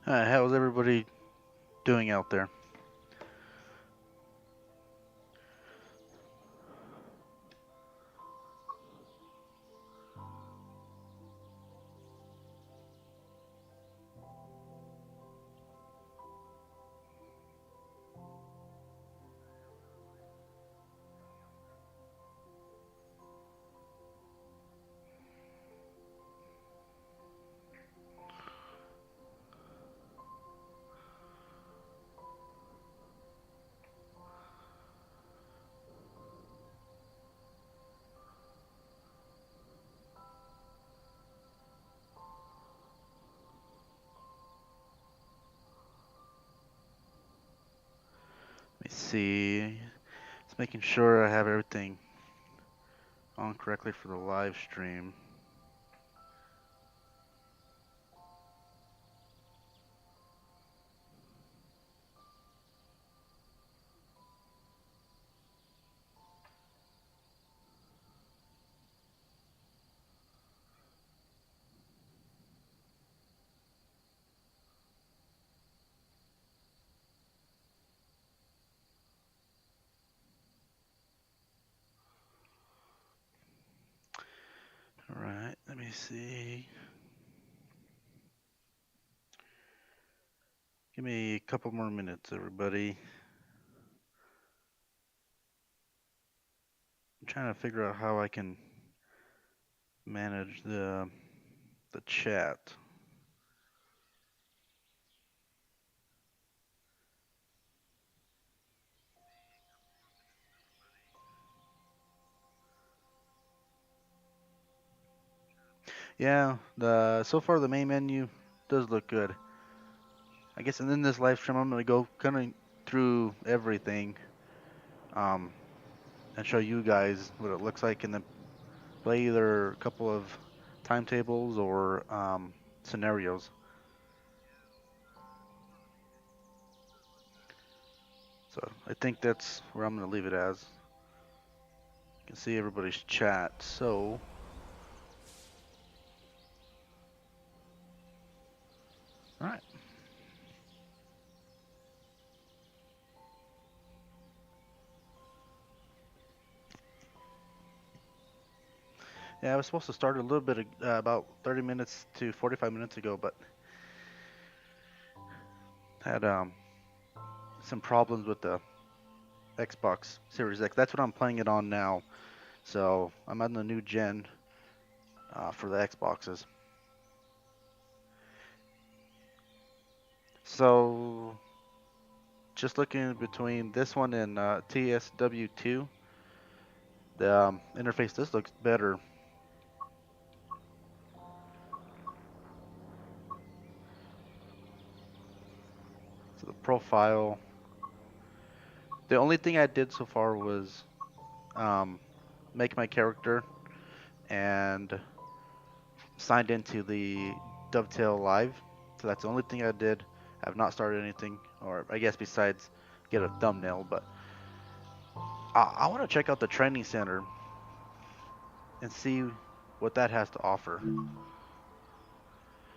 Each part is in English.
How's everybody doing out there? Let me see. Just making sure I have everything on correctly for the live stream. All right, let me see. Give me a couple more minutes, everybody. I'm trying to figure out how I can manage the chat. Yeah, the so far the main menu does look good. I guess, and in this live stream, I'm gonna go kind of through everything, um, and show you guys what it looks like, and then play either a couple of timetables or scenarios. So I think that's where I'm going to leave it as. You can see everybody's chat. So, all right. Yeah, I was supposed to start a little bit about 30 minutes to 45 minutes ago, but had some problems with the Xbox Series X. That's what I'm playing it on now. So I'm on the new gen for the Xboxes. So just looking between this one and TSW2, the interface, this looks better. So the profile, the only thing I did so far was um, make my character and signed into the Dovetail Live. So that's the only thing I did. I have not started anything, or I guess besides get a thumbnail, but I want to check out the training center and see what that has to offer.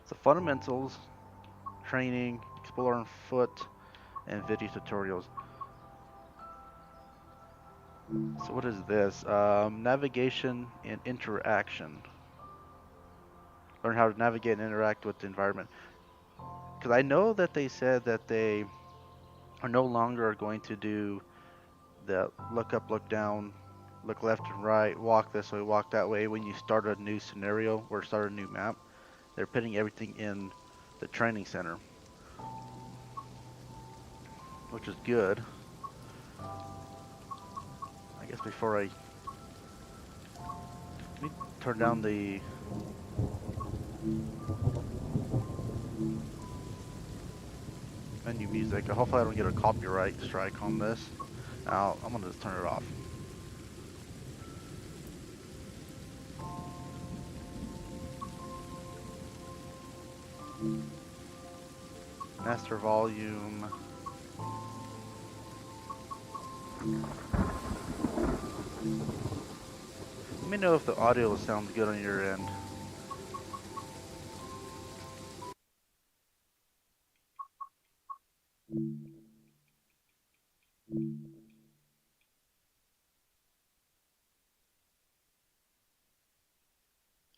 So fundamentals, training, explore on foot, and video tutorials. So what is this? Navigation and interaction. Learn how to navigate and interact with the environment. Because I know that they said that they are no longer going to do the look up, look down, look left and right, walk this way, walk that way when you start a new scenario or start a new map. They're putting everything in the training center, which is good. I guess before I let me turn down the menu music. Hopefully I don't get a copyright strike on this. I'm gonna just turn it off. Master volume. Let me know if the audio sounds good on your end.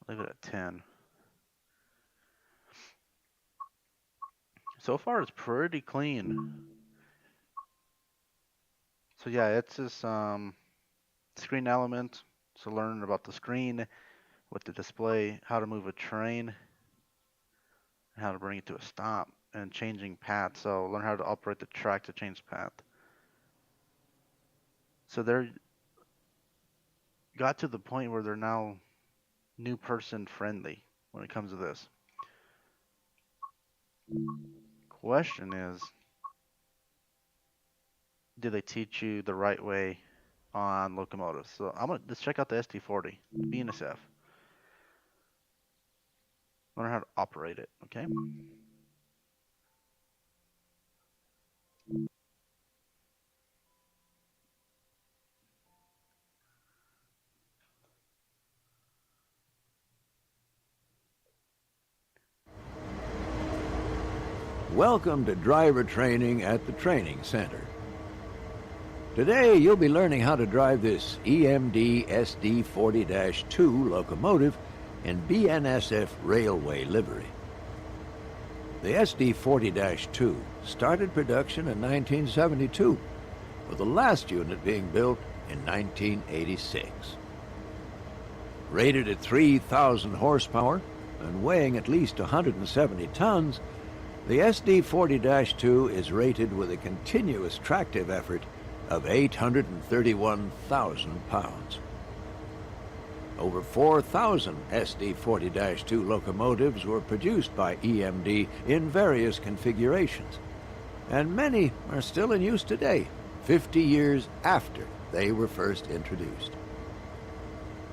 Leave it at 10. So far, it's pretty clean. So yeah, it's this screen element. So learn about the screen, what to display, how to move a train, how to bring it to a stop, and changing path. So learn how to operate the track to change path. So they're got to the point where they're now new person friendly when it comes to this. Question is, do they teach you the right way on locomotives? So let's check out the SD40, BNSF. Learn how to operate it, okay? Welcome to driver training at the training center. Today you'll be learning how to drive this EMD SD40-2 locomotive in BNSF railway livery. The SD40-2 started production in 1972, with the last unit being built in 1986. Rated at 3,000 horsepower and weighing at least 170 tons, the SD40-2 is rated with a continuous tractive effort of 831,000 pounds. Over 4,000 SD40-2 locomotives were produced by EMD in various configurations, and many are still in use today, 50 years after they were first introduced.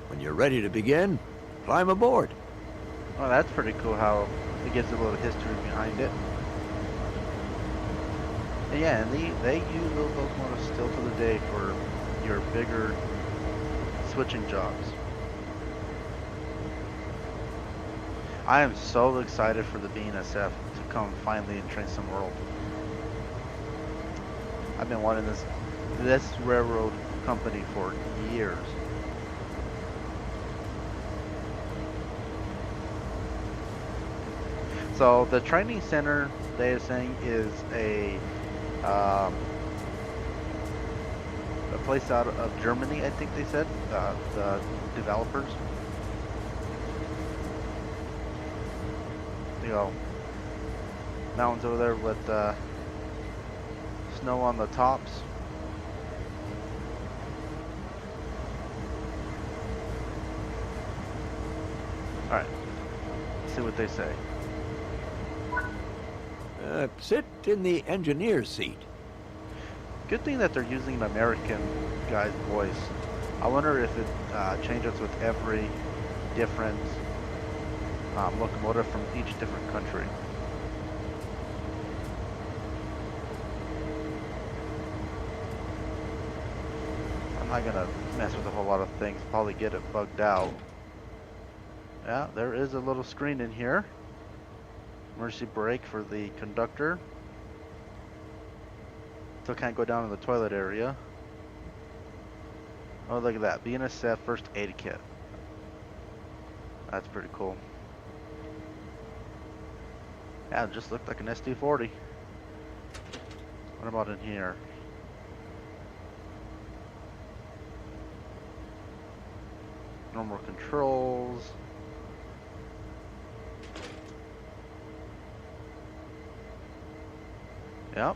When you're ready to begin, climb aboard. Well, that's pretty cool how it gives a little history behind it. And yeah, and they use those locomotives still to the day for your bigger switching jobs. I am so excited for the BNSF to come finally and train some world. I've been wanting this railroad company for years. So the training center, they are saying, is a place out of Germany, I think they said, the developers. You know, mountains over there with snow on the tops. Alright, let's see what they say. Sit in the engineer's seat. Good thing that they're using an American guy's voice. I wonder if it changes with every different locomotive from each different country. I'm not gonna mess with a whole lot of things, probably get it bugged out. Yeah, there is a little screen in here. Emergency brake for the conductor. Still can't go down in the toilet area. Oh, look at that. BNSF first aid kit. That's pretty cool. Yeah, it just looked like an SD40. What about in here? Normal controls. Yep.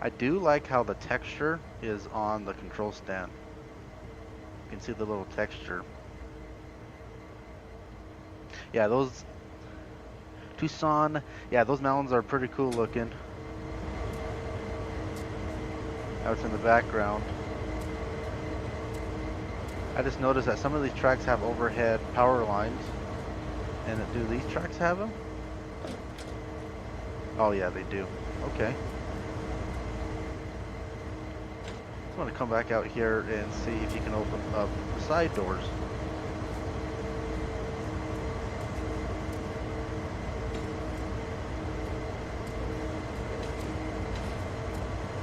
I do like how the texture is on the control stand. You can see the little texture. Yeah, those Tucson, yeah, those mountains are pretty cool looking. Out in the background. I just noticed that some of these tracks have overhead power lines. And do these tracks have them? Oh yeah, they do. Okay. I want to come back out here and see if you can open up the side doors.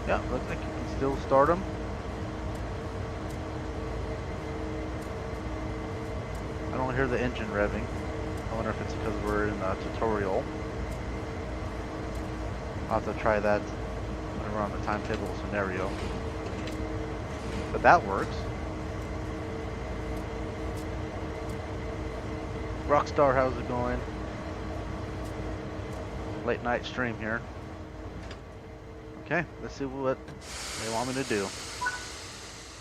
Yeah, looks like you can still start them. don't hear the engine revving. I wonder if it's because we're in a tutorial. I'll have to try that when we're on the timetable scenario. But that works. Rockstar, how's it going? Late night stream here. Okay, let's see what they want me to do.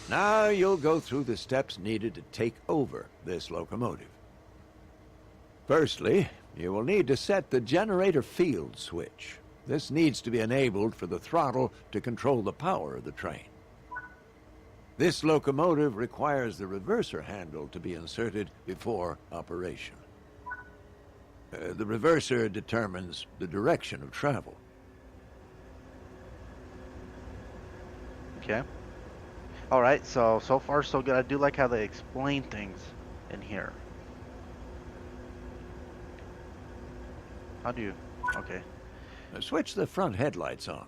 Now you'll go through the steps needed to take over this locomotive. Firstly, you will need to set the generator field switch. This needs to be enabled for the throttle to control the power of the train. This locomotive requires the reverser handle to be inserted before operation. The reverser determines the direction of travel. Okay. Alright, so far so good. I do like how they explain things in here. How do you... Okay. Switch the front headlights on.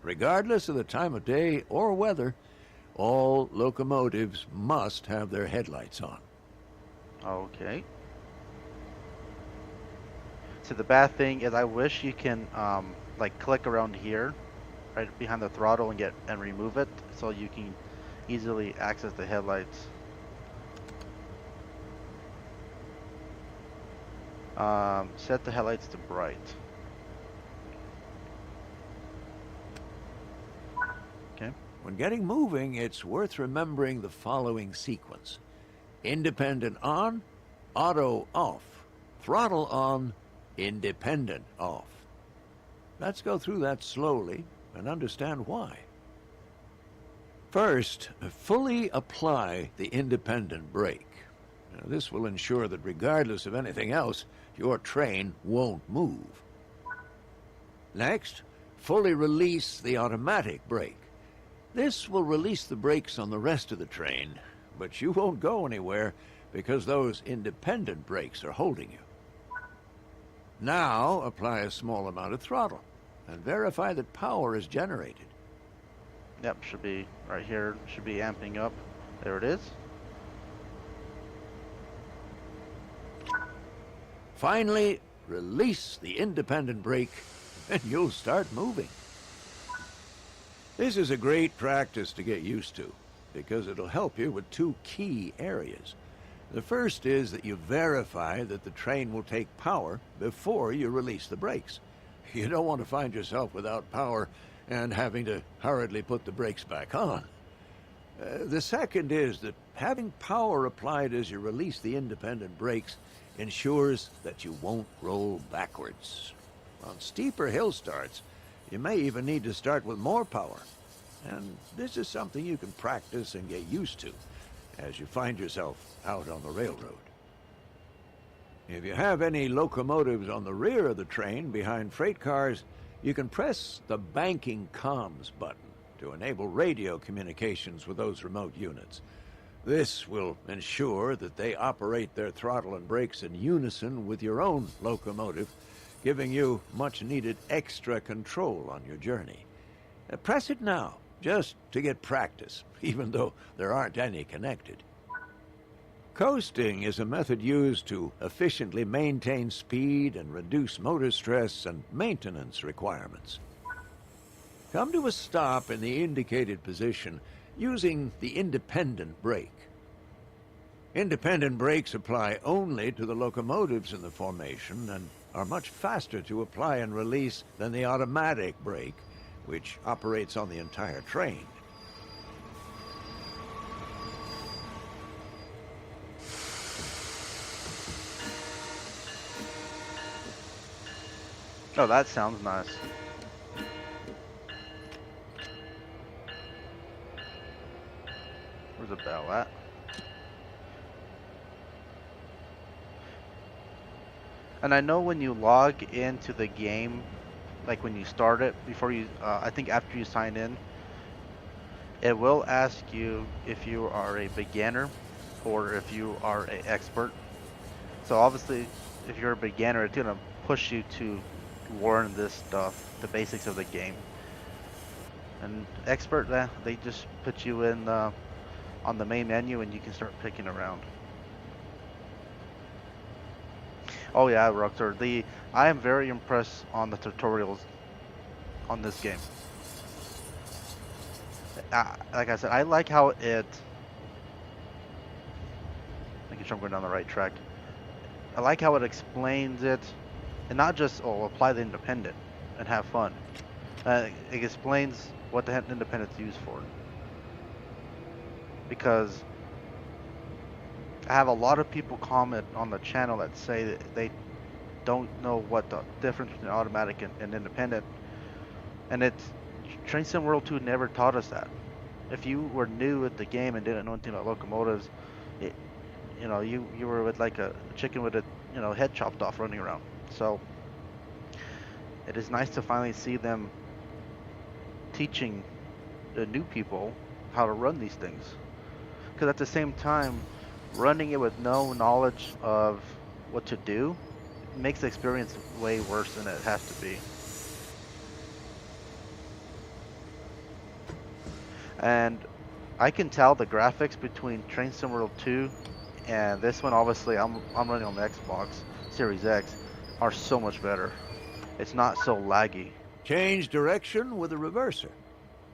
Regardless of the time of day or weather, all locomotives must have their headlights on. Okay. So the bad thing is I wish you can like click around here, right behind the throttle and remove it so you can easily access the headlights. Set the headlights to bright. Okay. When getting moving, it's worth remembering the following sequence. Independent on, auto off, throttle on, independent off. Let's go through that slowly and understand why. First, fully apply the independent brake. Now, this will ensure that regardless of anything else, your train won't move. Next, fully release the automatic brake. This will release the brakes on the rest of the train, but you won't go anywhere because those independent brakes are holding you. Now, apply a small amount of throttle and verify that power is generated. Yep, should be right here, should be amping up. There it is. Finally, release the independent brake and you'll start moving. This is a great practice to get used to because it'll help you with two key areas. The first is that you verify that the train will take power before you release the brakes. You don't want to find yourself without power and having to hurriedly put the brakes back on. The second is that having power applied as you release the independent brakes ensures that you won't roll backwards. On steeper hill starts, you may even need to start with more power. And this is something you can practice and get used to as you find yourself out on the railroad. If you have any locomotives on the rear of the train behind freight cars, you can press the banking comms button to enable radio communications with those remote units. This will ensure that they operate their throttle and brakes in unison with your own locomotive, giving you much-needed extra control on your journey. Press it now, just to get practice, even though there aren't any connected. Coasting is a method used to efficiently maintain speed and reduce motor stress and maintenance requirements. Come to a stop in the indicated position using the independent brake. Independent brakes apply only to the locomotives in the formation and are much faster to apply and release than the automatic brake, which operates on the entire train. Oh, that sounds nice. Where's the bell at? And I know when you log into the game, like when you start it, before you, I think after you sign in, it will ask you if you are a beginner or if you are an expert. So obviously, if you're a beginner, it's gonna push you to learn this stuff, the basics of the game. And expert, they just put you in on the main menu and you can start picking around. Oh yeah, Rockstar. I am very impressed on the tutorials on this game. Like I said, I like how making sure I'm going down the right track. I like how it explains it, and not just apply the independent and have fun. It explains what the independent's used for. Because I have a lot of people comment on the channel that say that they don't know what the difference between automatic and independent, and it's Train Sim World 2 never taught us that. If you were new at the game and didn't know anything about locomotives, it, you were with like a chicken with a head chopped off running around. So it is nice to finally see them teaching the new people how to run these things. Because at the same time, running it with no knowledge of what to do makes the experience way worse than it has to be. And I can tell the graphics between Train Sim World 2 and this one. Obviously, I'm running on the Xbox Series X, are so much better. It's not so laggy. Change direction with a reverser.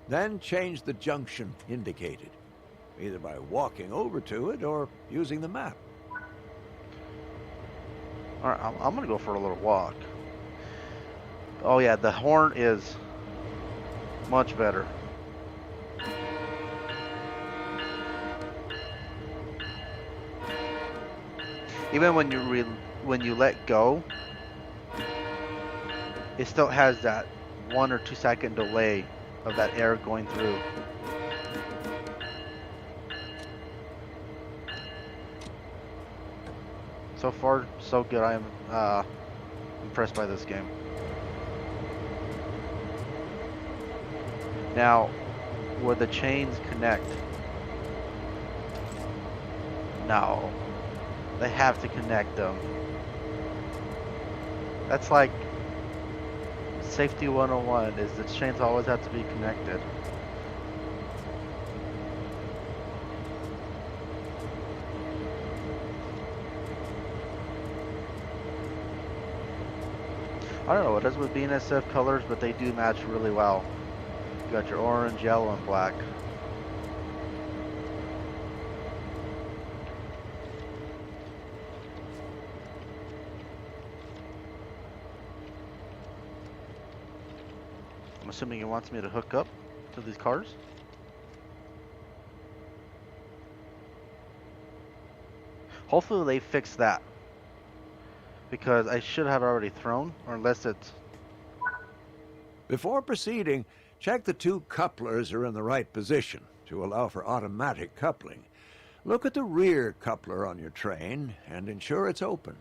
Then change the junction indicated, either by walking over to it or using the map. All right, I'm gonna go for a little walk. Oh yeah, the horn is much better. Even when you let go, it still has that 1 or 2 second delay of that air going through. So far, so good. I am impressed by this game. Now, would the chains connect? No. They have to connect them. That's like safety 101 is the chains always have to be connected. I don't know what it is with BNSF colors, but they do match really well. You got your orange, yellow, and black. I'm assuming it wants me to hook up to these cars. Hopefully they fix that. Because I should have already thrown, or unless it's... Before proceeding, check the two couplers are in the right position to allow for automatic coupling. Look at the rear coupler on your train and ensure it's open.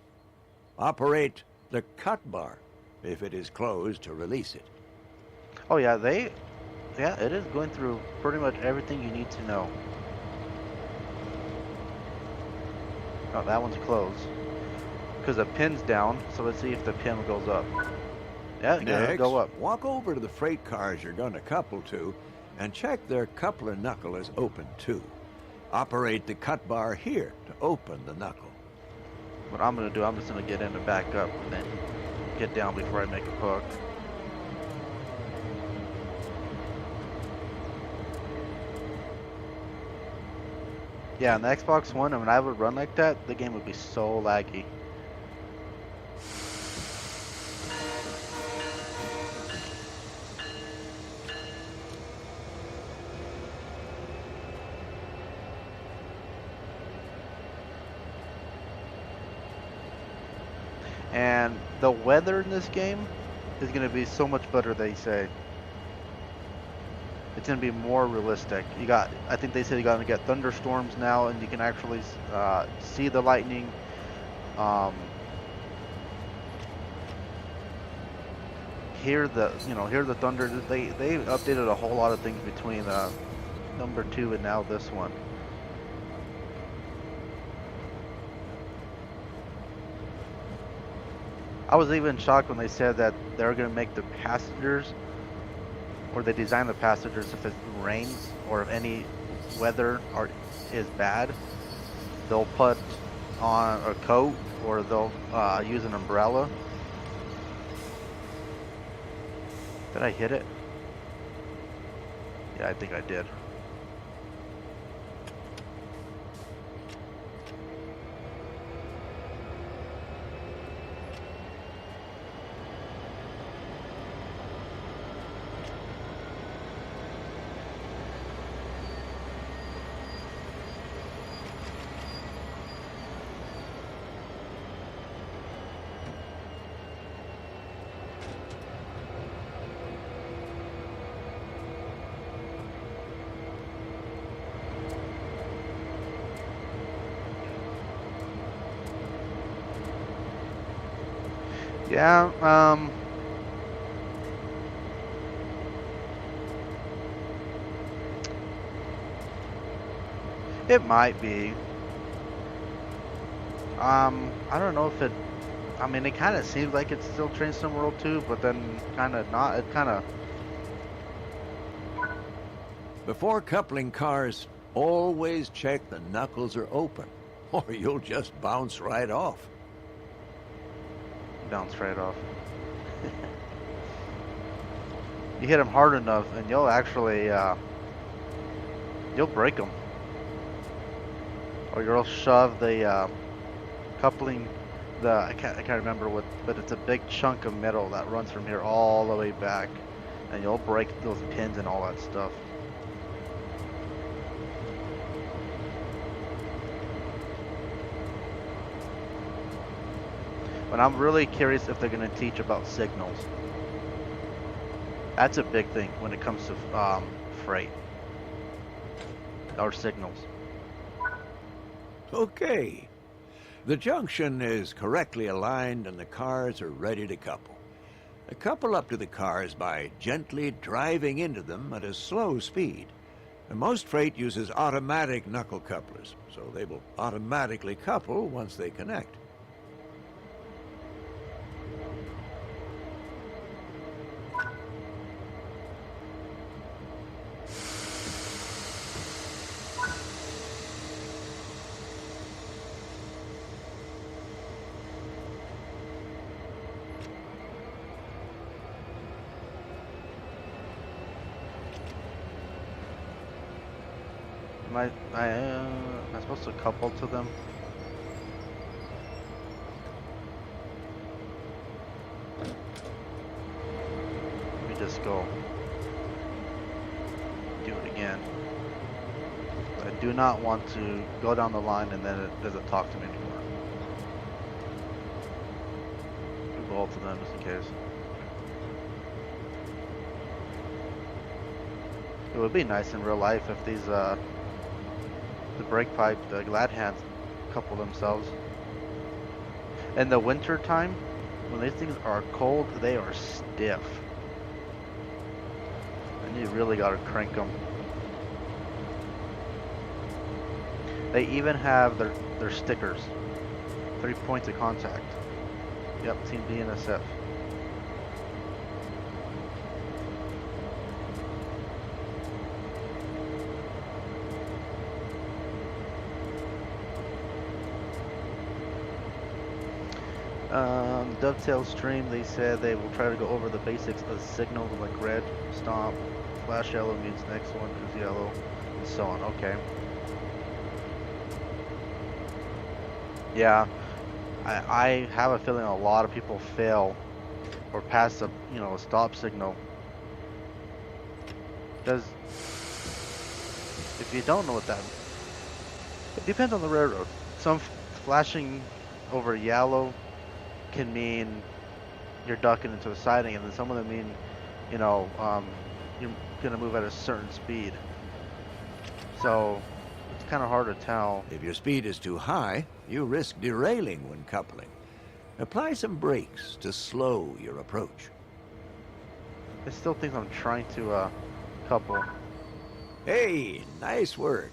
Operate the cut bar if it is closed to release it. Oh yeah, it is going through pretty much everything you need to know. Oh, that one's closed. Because the pin's down, so let's see if the pin goes up. Yeah, it Next, go up. walk over to the freight cars you're going to couple to and check their coupler knuckle is open too. Operate the cut bar here to open the knuckle. What I'm going to do, I'm just going to get in and back up and then get down before I make a hook. Yeah, on the Xbox One, when I would run like that, the game would be so laggy. And the weather in this game is going to be so much better, they say. It's going to be more realistic. I think they said you're going to get thunderstorms now, and you can actually see the lightning. Hear the thunder. They updated a whole lot of things between number 2 and now this one. I was even shocked when they said that they're going to make the passengers, or they design the passengers, if it rains or if any weather is bad, they'll put on a coat or they'll use an umbrella. Did I hit it? Yeah, I think I did. Yeah, it might be. I don't know if it. I mean, it kind of seems like it's still Train Sim World 2, but then kind of not. It kind of. Before coupling cars, always check the knuckles are open, or you'll just bounce right off. Bounced right off. You hit them hard enough, and you'll actually you'll break them, or you'll shove the coupling. I can't remember what, but it's a big chunk of metal that runs from here all the way back, and you'll break those pins and all that stuff. But I'm really curious if they're going to teach about signals. That's a big thing when it comes to freight or signals. Okay. The junction is correctly aligned and the cars are ready to couple. Couple up to the cars by gently driving into them at a slow speed. And most freight uses automatic knuckle couplers, so they will automatically couple once they connect. Am I supposed to couple to them? Let me just go do it again. I do not want to go down the line and then it doesn't talk to me anymore. Do both of them just in case. It would be nice in real life if these the brake pipe, the glad hands couple themselves. In the winter time, when these things are cold, they are stiff. And you really gotta crank them. They even have their stickers. 3 points of contact. Yep, Team DNSF. Dovetail stream, they said they will try to go over the basics of signals like red, stomp, flash yellow means next one is yellow, and so on. Okay. Yeah, I have a feeling a lot of people fail or pass a a stop signal. Because if you don't know what that, it depends on the railroad. Some flashing over yellow can mean you're ducking into a siding, and then some of them mean, you're gonna move at a certain speed. So it's kind of hard to tell. If your speed is too high, you risk derailing when coupling. Apply some brakes to slow your approach. I still think I'm trying to couple. Hey, nice work.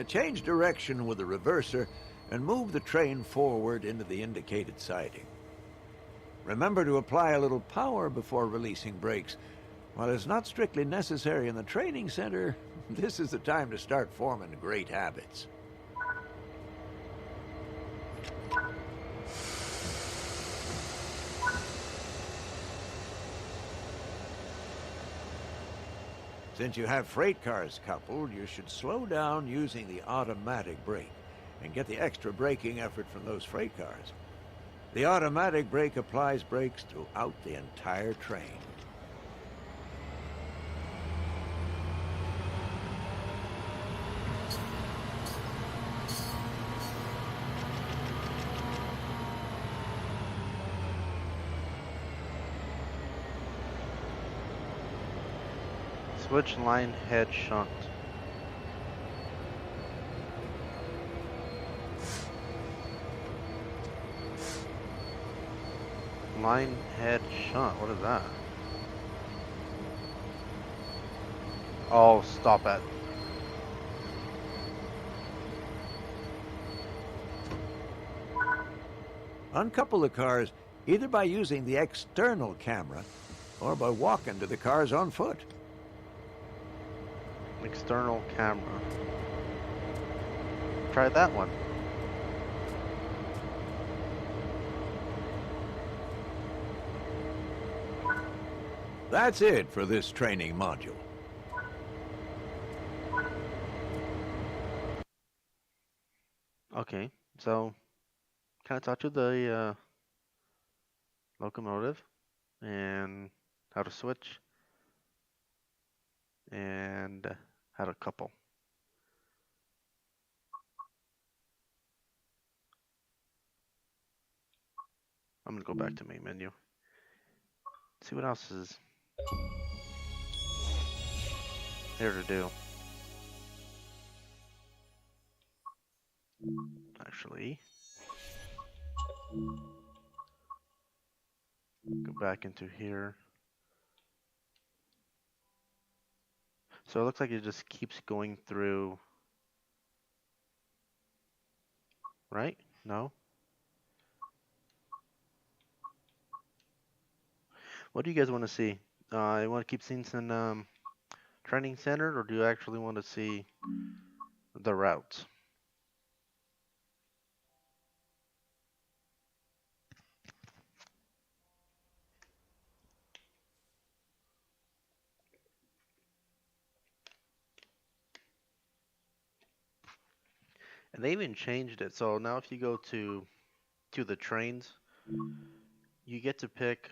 Change direction with the reverser and move the train forward into the indicated siding. Remember to apply a little power before releasing brakes. While it's not strictly necessary in the training center, this is the time to start forming great habits. Since you have freight cars coupled, you should slow down using the automatic brake and get the extra braking effort from those freight cars. The automatic brake applies brakes throughout the entire train. Switch line head shunt. Line head shunt. What is that? Oh, stop it. Uncouple the cars either by using the external camera or by walking to the cars on foot. External camera. Try that one. That's it for this training module. Okay, so kind of taught you the locomotive and how to switch and how to couple. I'm gonna go back to main menu. See what else is there to do. Actually, go back into here. So it looks like it just keeps going through, right? No? What do you guys want to see? You want to keep scenes in training center, or do you actually want to see the routes? And they even changed it. So now if you go to the trains, you get to pick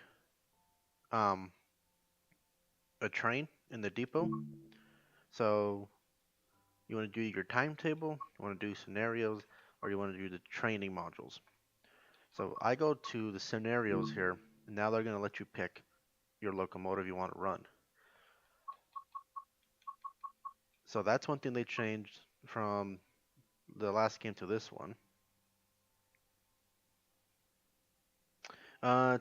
um, a train in the depot. So you want to do your timetable, you want to do scenarios, or you want to do the training modules. So I go to the scenarios here, and now they're going to let you pick your locomotive you want to run. So that's one thing they changed from the last game to this one.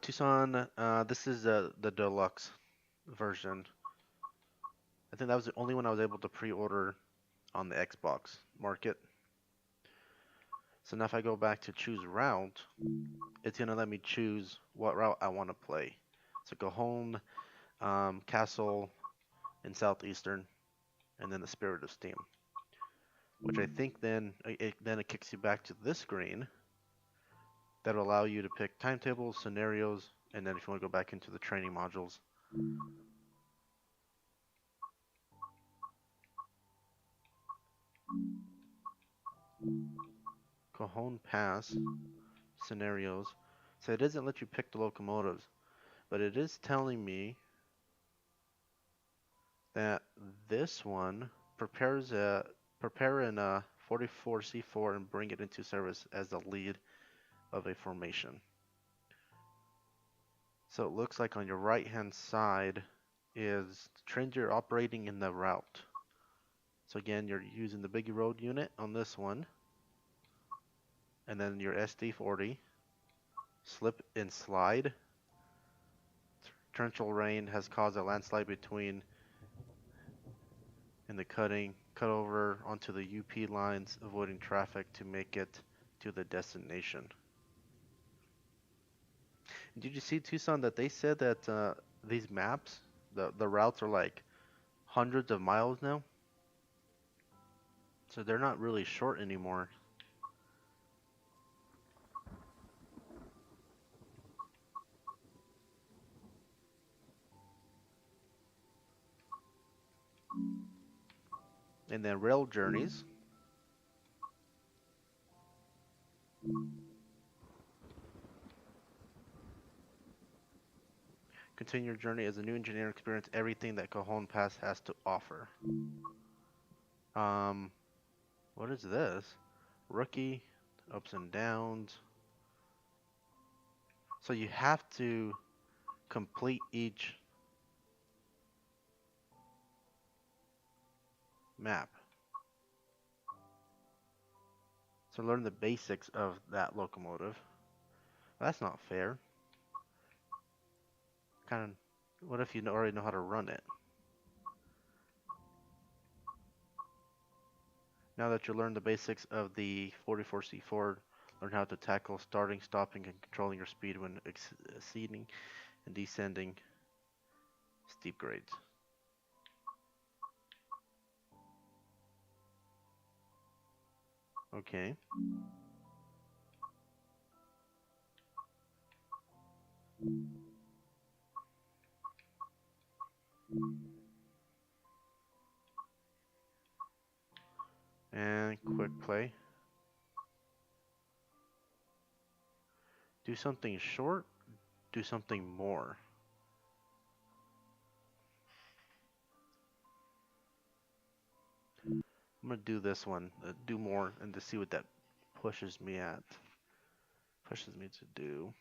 Tucson, this is the deluxe version. I think that was the only one I was able to pre-order on the Xbox market. So now if I go back to choose route, it's gonna let me choose what route I want to play. So Cajon, Castle, and Southeastern, and then the Spirit of Steam. Which I think then it kicks you back to this screen that'll allow you to pick timetables, scenarios, and then if you want to go back into the training modules. Cajon Pass, scenarios. So it doesn't let you pick the locomotives, but it is telling me that this one prepare in a 44C4 and bring it into service as the lead of a formation. So it looks like on your right hand side is the trains you're operating in the route. So again, you're using the Biggie Road unit on this one, and then your SD40, slip and slide. Torrential rain has caused a landslide between in the cut over onto the UP lines, avoiding traffic to make it to the destination. Did you see, Tucson, that they said that these maps, the routes are like hundreds of miles now? So they're not really short anymore. And then rail journeys. Continue your journey as a new engineer and experience everything that Cajon Pass has to offer. Um, what is this? Rookie, ups and downs. So you have to complete each map. So learn the basics of that locomotive. That's not fair. Kind of, what if you already know how to run it? Now that you learn the basics of the 44C4, learn how to tackle starting, stopping, and controlling your speed when exceeding and descending steep grades. Okay. And quick play. Do something short, do something more. I'm gonna do this one, do more, and to see what that pushes me to do.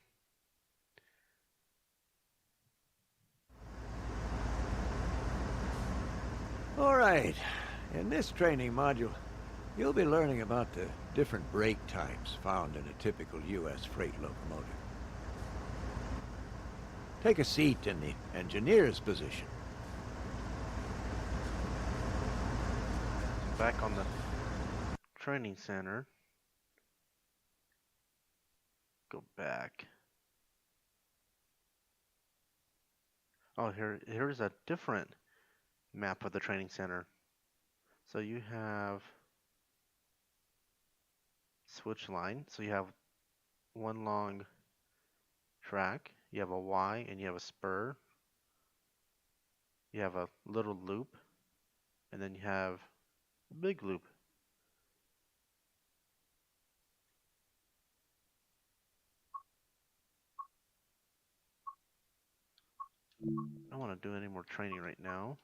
All right. In this training module, you'll be learning about the different brake types found in a typical U.S. freight locomotive. Take a seat in the engineer's position. Back on the training center. Go back. Oh, here's a different map of the training center. So you have switch line. So you have one long track, you have a Y, and you have a spur. You have a little loop, and then you have a big loop. I don't want to do any more training right now.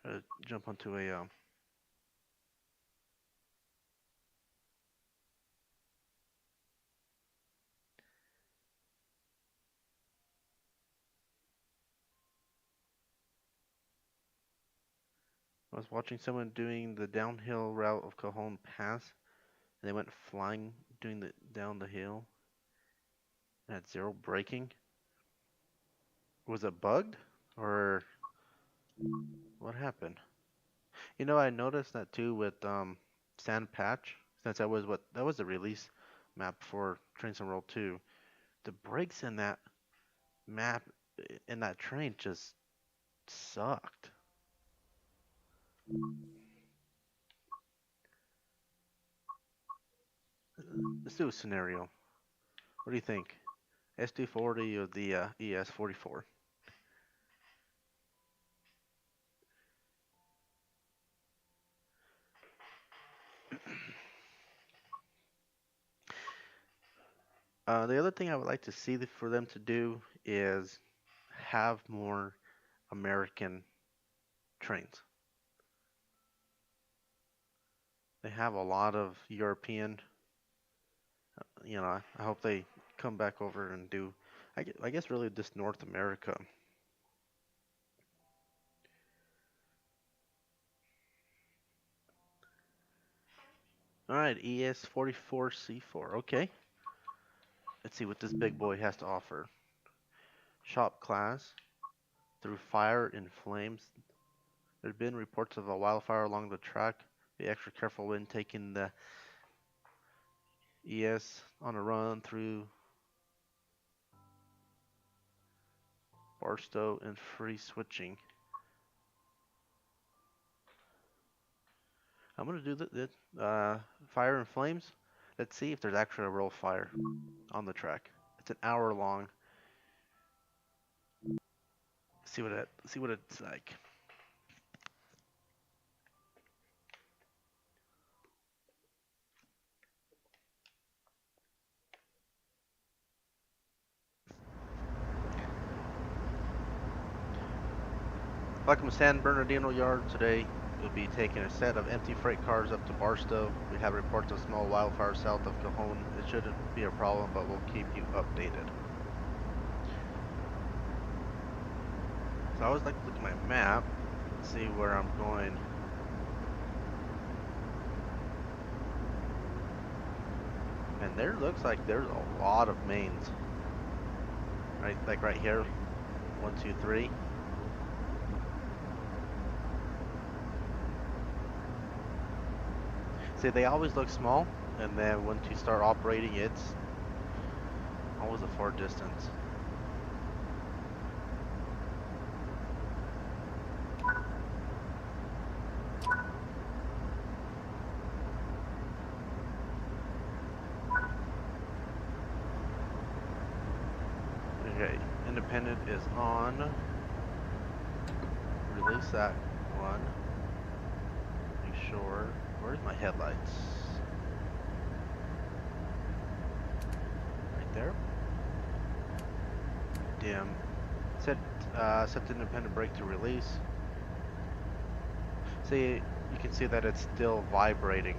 Try to jump onto a I was watching someone doing the downhill route of Cajon Pass, and they went flying down the hill and had zero braking. Was it bugged or what happened? You know, I noticed that too with Sand Patch, since that was the release map for Train Sim Roll 2. The brakes in that map in that train just sucked. Let's do a scenario. What do you think? SD40 or the ES44? The other thing I would like to see for them to do is have more American trains. They have a lot of European. I hope they come back over and do. I guess really just North America. All right, ES44C4. Okay, let's see what this big boy has to offer. Shop class through fire and flames. There have been reports of a wildfire along the track. Be extra careful when taking the ES on a run through Barstow and free switching. I'm gonna do the fire and flames. Let's see if there's actually a real fire on the track. It's an hour long. See what it's like. Welcome to San Bernardino Yard. Today we'll be taking a set of empty freight cars up to Barstow. We have reports of small wildfire south of Cajon. It shouldn't be a problem, but we'll keep you updated. So I always like to look at my map and see where I'm going. And there looks like there's a lot of mains. Right, like right here. 1, 2, 3. See, they always look small, and then once you start operating, it's always a far distance. Okay, Independent is on. Release that one. Make sure. Where's my headlights? Right there. Dim. Set the independent brake to release. See, you can see that it's still vibrating.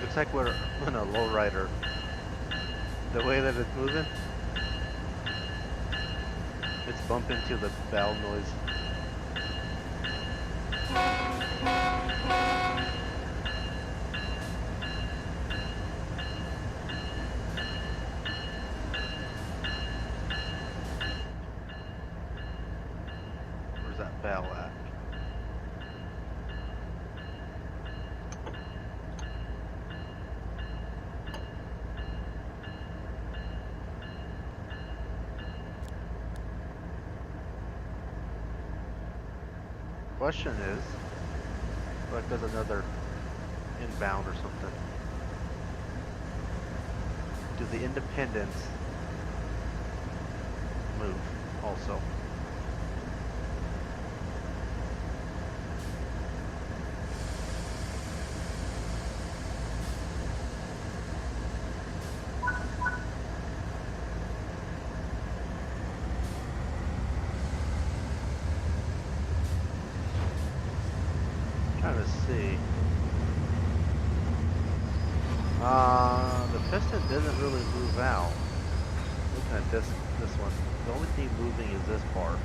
Looks like we're in a lowrider. The way that it's moving, it's bumping to the bell noise. Where's that bell at? Question is, what does another inbound or something? Do the independents move also? Trying to see. The piston doesn't really move out. Looking at this one, the only thing moving is this bar.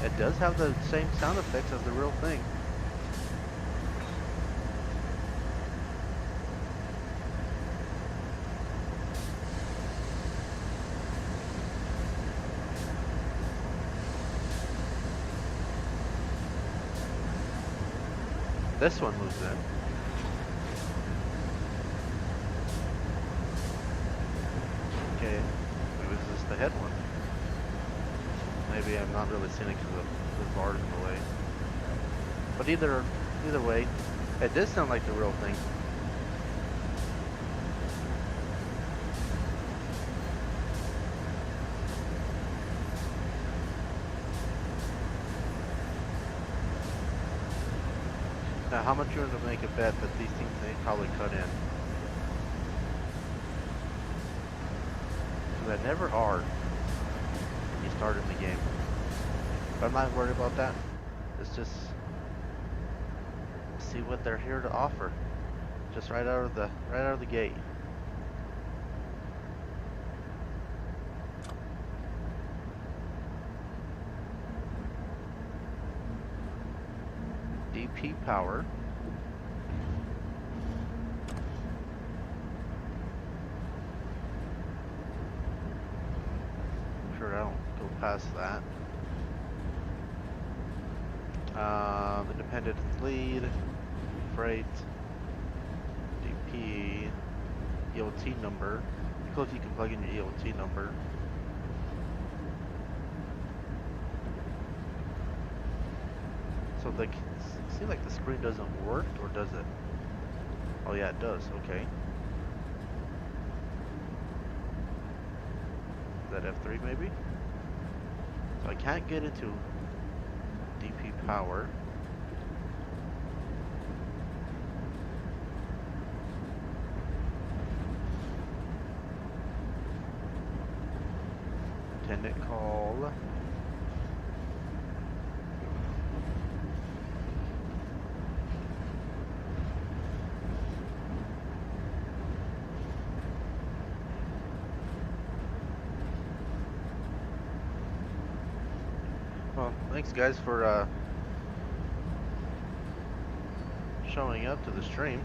It does have the same sound effects as the real thing. This one moves in. Okay, maybe this is the head one. Maybe I'm not really seeing it because the bars in the way. But either way, it does sound like the real thing. Now, how much you want to make a bet that these things they probably cut in? Because they never are when you start in the game. But I'm not worried about that. It's just see what they're here to offer. Just right out of the gate. DP power. I'm sure I don't go past that. Independent lead, freight, DP, EOT number. Be cool if you can plug in your EOT number. So the seems like the screen doesn't work, or does it? Oh yeah, it does. Okay. that F3 maybe? So I can't get into DP power. Attendant call. Well, thanks guys for showing up to the stream.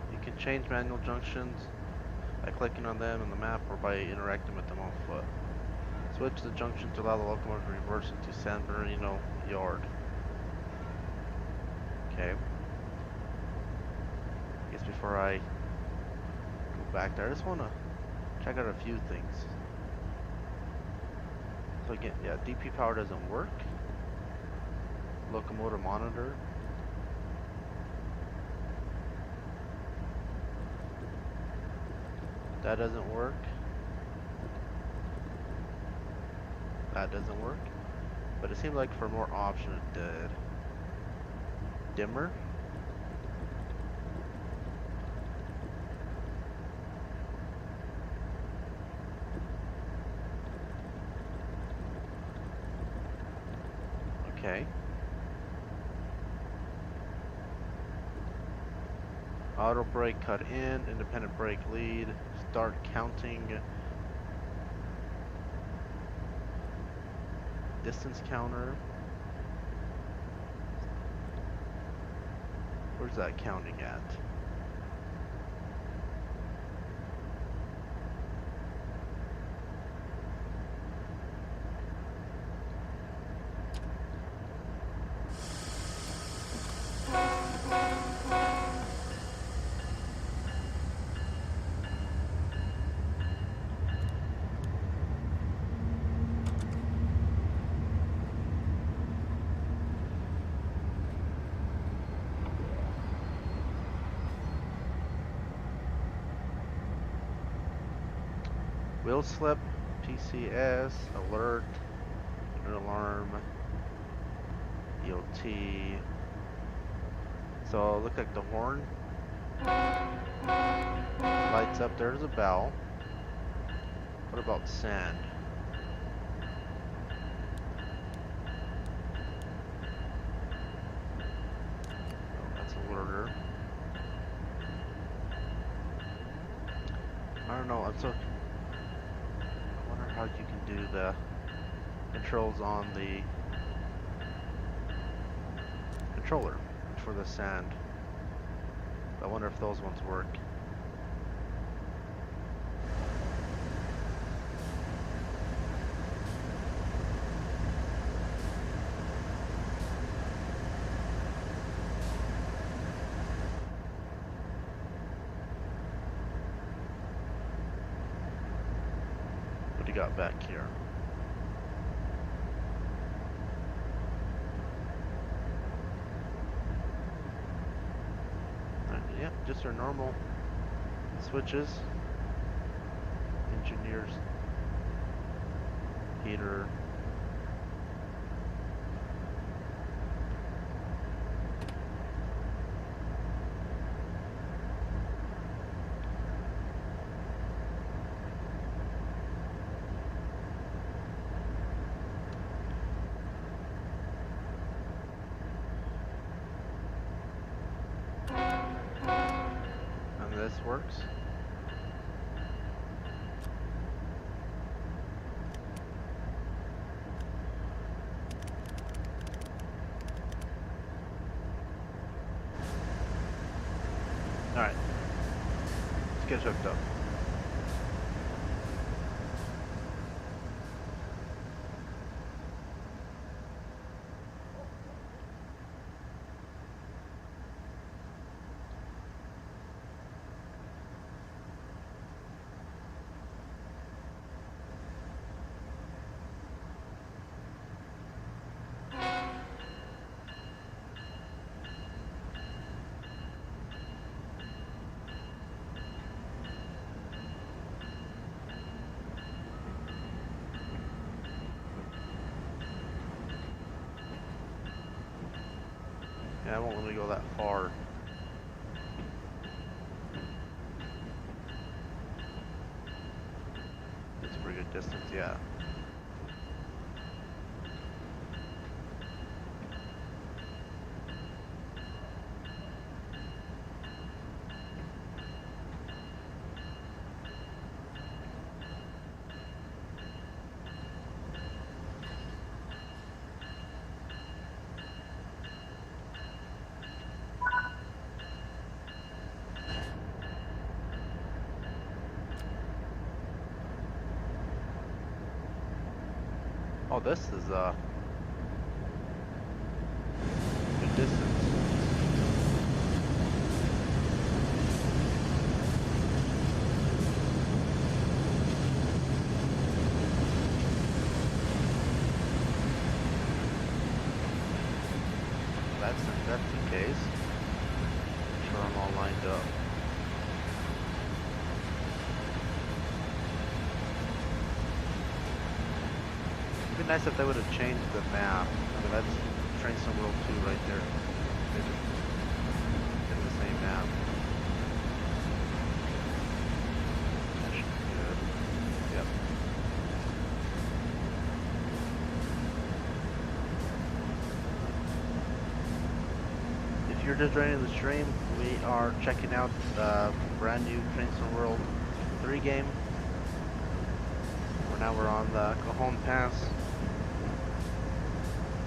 You can change manual junctions by clicking on them in the map or by interacting with them on foot. Switch the junction to allow the locomotive to reverse into San Bernardino Yard. Okay. I guess before I go back there, I just want to check out a few things. So again, yeah, DP power doesn't work. Locomotive monitor. That doesn't work. That doesn't work. But it seemed like for more options it did. Dimmer. Okay. Auto brake cut in, independent brake lead, start counting, distance counter. Where's that counting at? Wheel slip, PCS, alert, alarm, EOT. So look like the horn lights up. There's a bell. What about sand? Oh, that's alerter. I don't know. I wonder how you can do the controls on the controller for the sand. I wonder if those ones work. What do you got back here? Yeah, just our normal switches. Engineers, heater. And this works. Alright, let's get hooked up. Yeah, it won't let me go that far. It's a pretty good distance, yeah. Oh, this is good distance. That's the case. Make sure I'm all lined up. It'd be nice if they would have changed the map. I mean, that's Train Sim World 2 right there. They just did the same map. That should be good. Yep. If you're just joining the stream, we are checking out the brand new Train Sim World 3 game. Now we're on the Cajon Pass.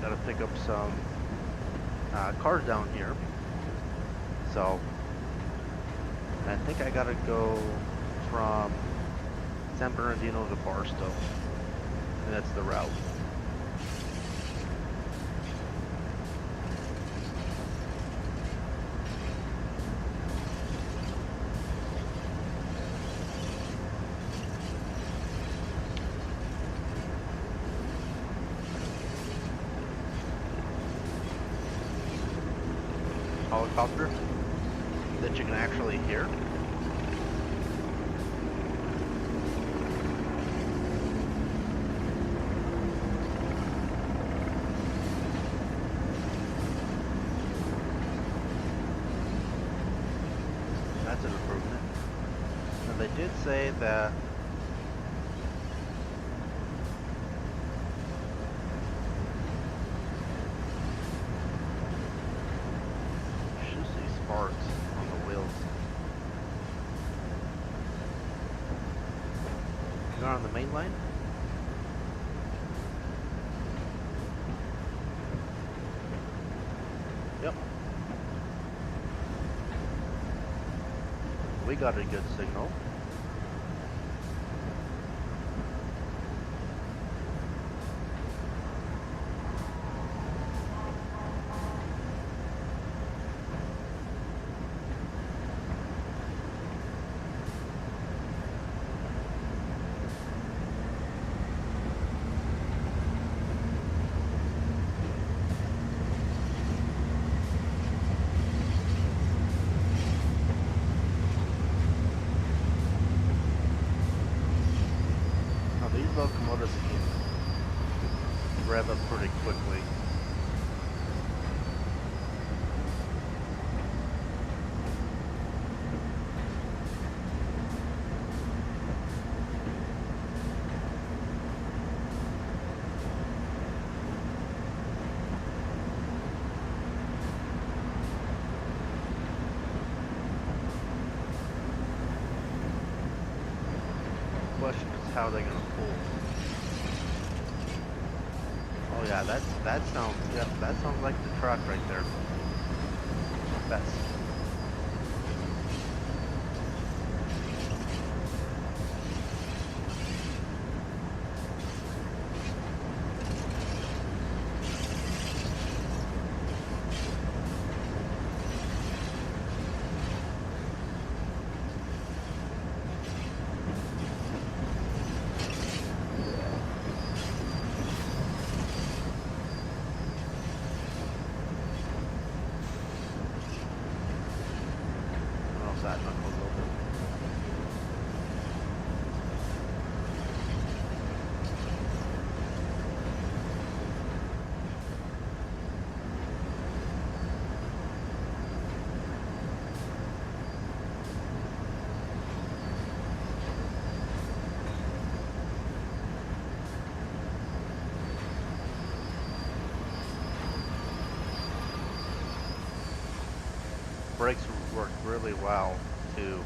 Gotta pick up some cars down here. So I think I gotta go from San Bernardino to Barstow. And that's the route. Helicopter that you can actually hear. That's an improvement. And they did say that sparks on the wheels. You're on the main line? Yep. We got a good signal. These locomotives can rev up pretty quickly. The question is how they're gonna pull. Oh yeah, that sounds like the truck right there. That's really well too.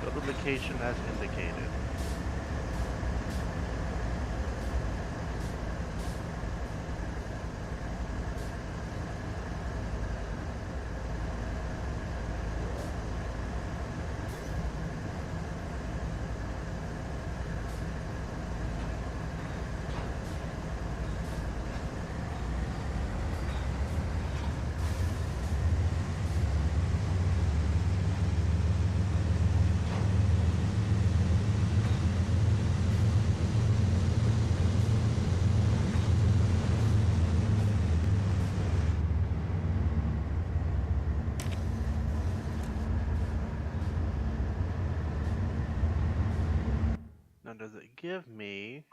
Go to location as indicated. Now does it give me...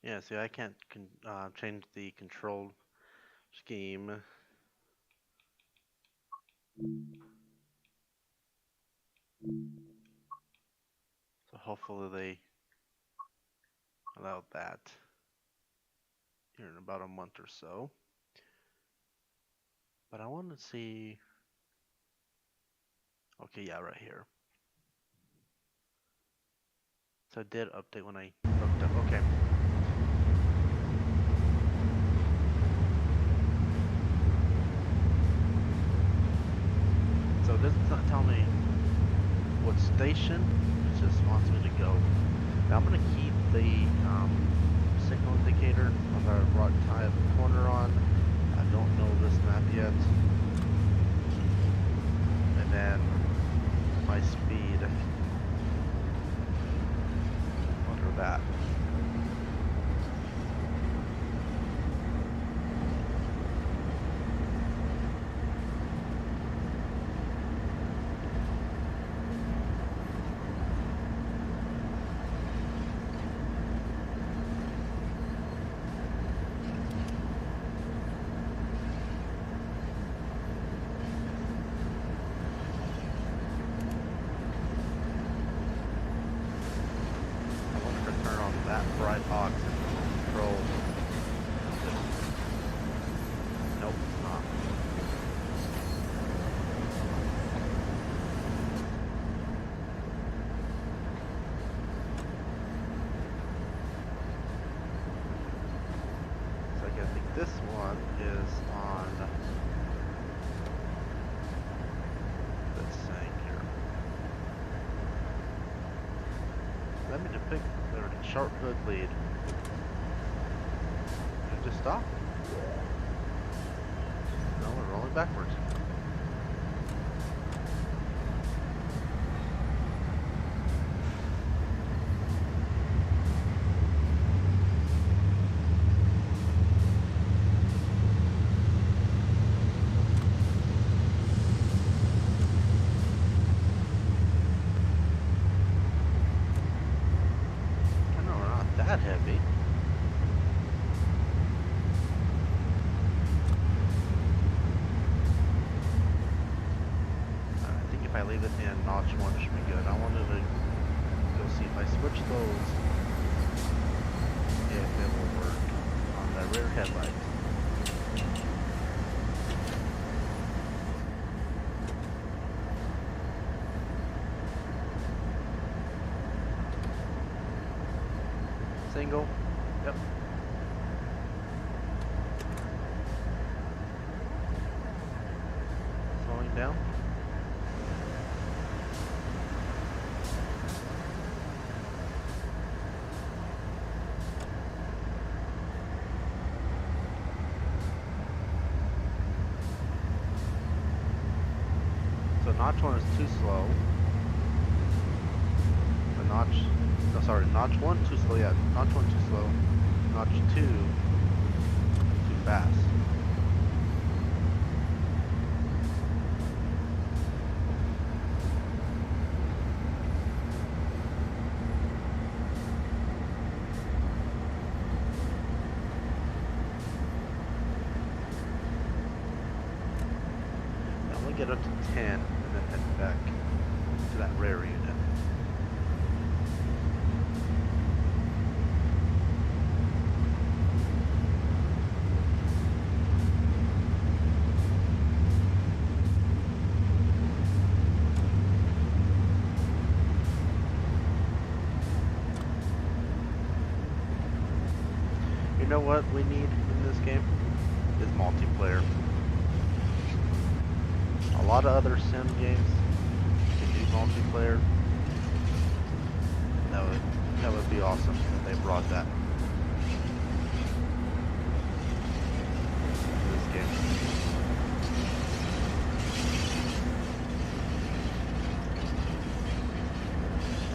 Yeah, see, I can't change the control scheme. So hopefully they allow that here in about a month or so. But I want to see... Okay, yeah, right here. So I did update when I hooked up. Okay. So this is not telling me what station. It just wants me to go. Now I'm going to keep the signal indicator on the right side corner on. I don't know this map yet. And then my speed under that. I wanted to turn on that bright box and control. Nope, it's not. So I think this one is on this thing here. Let me depict the sharp hood lead. Did it just stop? No, we're rolling backwards. I know we're not that heavy. I think if I leave it in notch 1 it should be good. I wanted to go see if I switch those, if it will work on the rear headlight. Single. Yep. Slowing down. So notch 1 is too slow. The notch, no, sorry, notch 1 too slow. Yeah, notch 1 too slow. Notch 2 too fast. get up to 10 and then head back to that rare unit. You know what we need in this game? Is multiplayer. A lot of other sim games can do multiplayer. That would be awesome if they brought that to this game.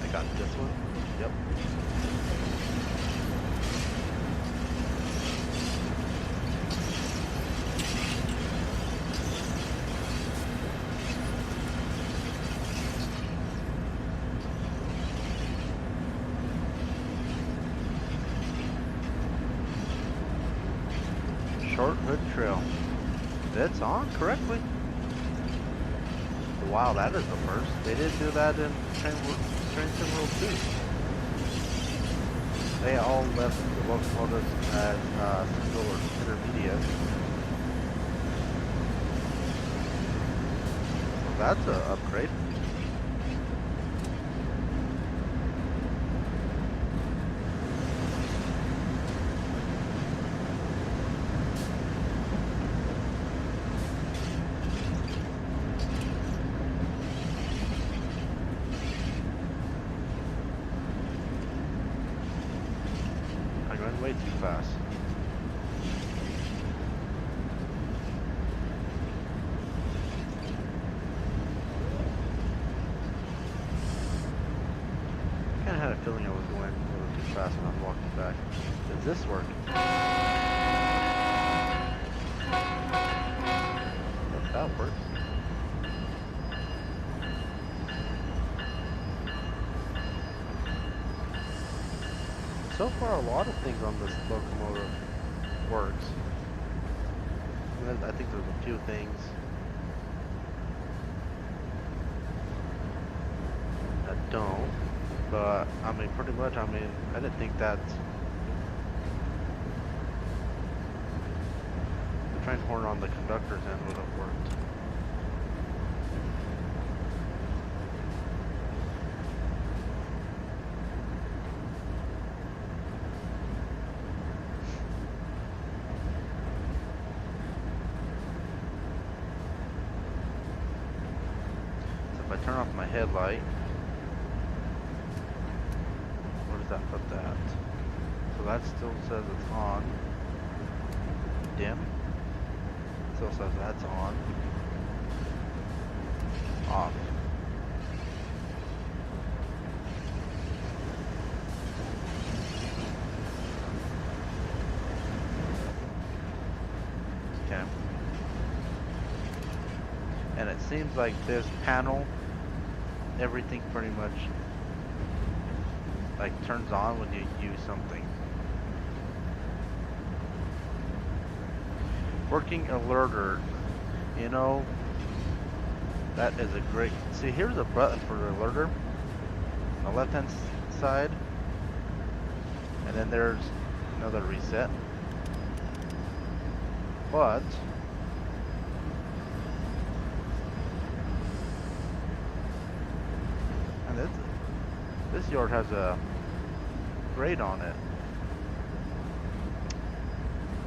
I got this one. Yep. Short hood trail. That's on correctly. Wow, that is the first. They didn't do that in Train Sim World 2. They all left the locomotives as single or intermediate. So that's an upgrade. Way too fast. I kind of had a feeling I was going a little too fast when I was walking back. Does this work? That works. So far, a lot of things on this locomotive works. I think there's a few things that don't, but I mean, pretty much, I didn't think that the train horn on the conductor's end would have worked. I turn off my headlight. Where does that put that? So that still says it's on. Dim. Still says that's on. Off. Okay. And it seems like this panel, everything pretty much like turns on when you use something. Working alerter, you know, that is a great. See, here's a button for the alerter on the left hand side, and then there's another reset. But and this yard has a grate on it.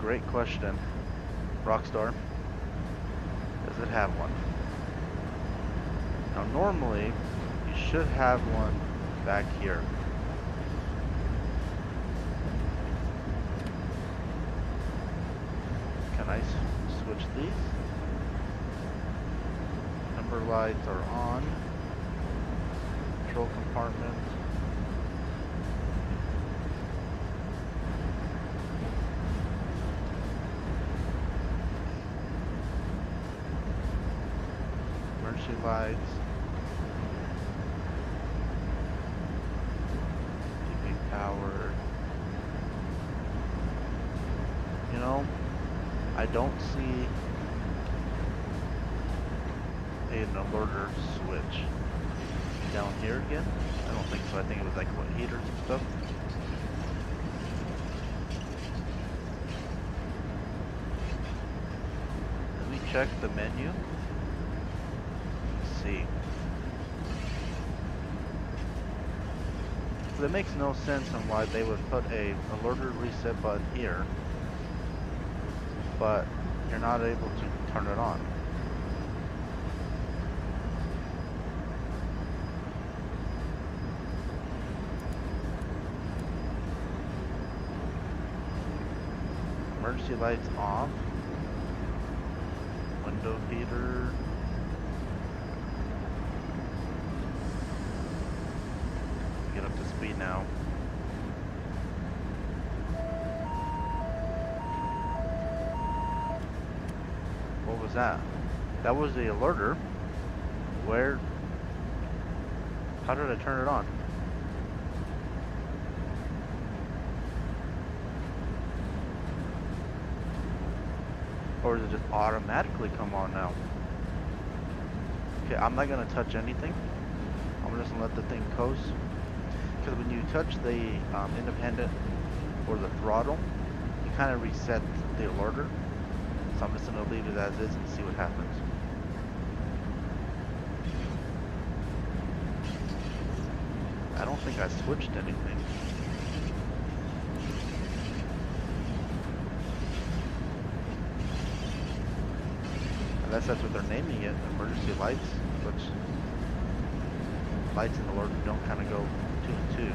Great question, Rockstar. Does it have one? Now normally you should have one back here. Can I switch these? Number lights are on. Control compartment. Emergency lights. Keeping power. You know, I don't see an alerter switch? Down here again? I don't think so. I think it was like what, heaters and stuff. Let me check the menu. Let's see. So that makes no sense on why they would put a alerter reset button here, but you're not able to turn it on. Emergency lights off. Window heater. Get up to speed now. What was that? That was the alerter. Where? How did I turn it on? Or does it just automatically come on now? Okay, I'm not gonna touch anything. I'm just gonna let the thing coast. Because when you touch the independent or the throttle, you kind of reset the alerter. So I'm just gonna leave it as is and see what happens. I don't think I switched anything. Unless that's what they're naming it, emergency lights, which lights and alert don't kind of go two and two.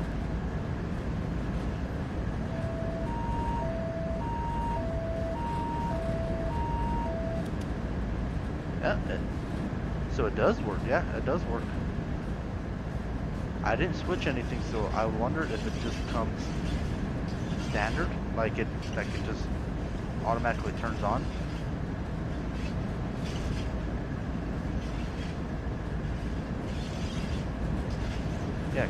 Yeah, so it does work. Yeah, it does work. I didn't switch anything, so I wondered if it just comes standard, like it just automatically turns on. Yeah.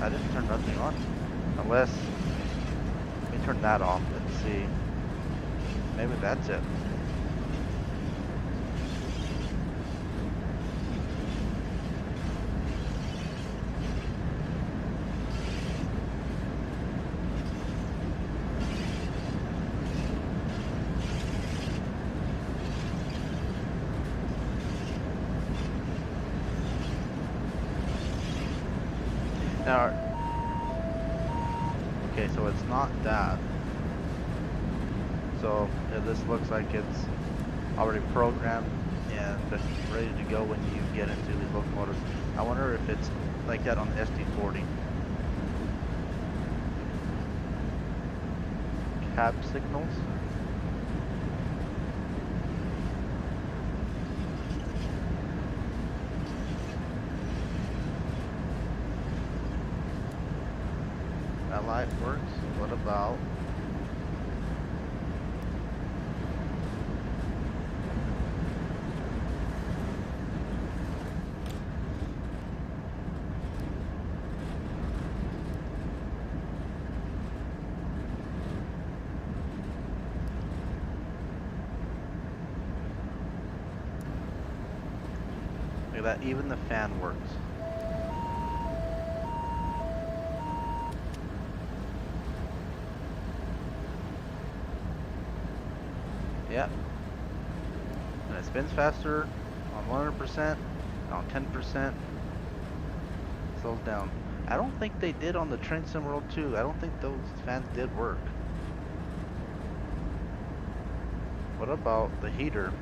I didn't turn nothing on. Unless, let me turn that off and see. Maybe that's it. Now, okay, so it's not that. So yeah, this looks like it's already programmed and ready to go when you get into these locomotives. I wonder if it's like that on the SD40. Cab signals. That light works. What about look at that? Even the fan works. Yep. And it spins faster on 100%, on 10%. Slows down. I don't think they did on the Train Sim World 2. I don't think those fans did work. What about the heater?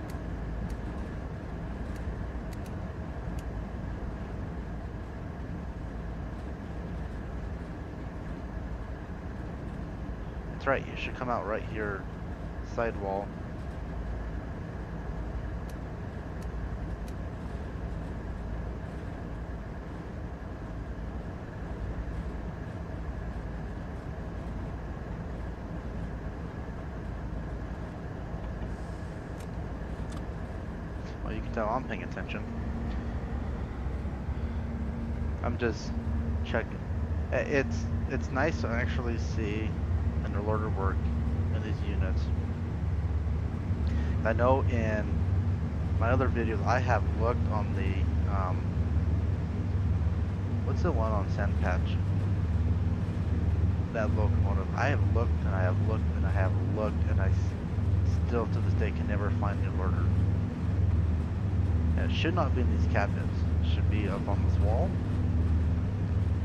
That's right, it should come out right here, sidewall. Well, you can tell I'm paying attention. I'm just checking. It's nice to actually see an alerter work in these units. I know in my other videos I have looked on the what's the one on Sand Patch? That locomotive. I have looked and I have looked and I have looked and still to this day can never find the inverter. And it should not be in these cabinets. It should be up on this wall.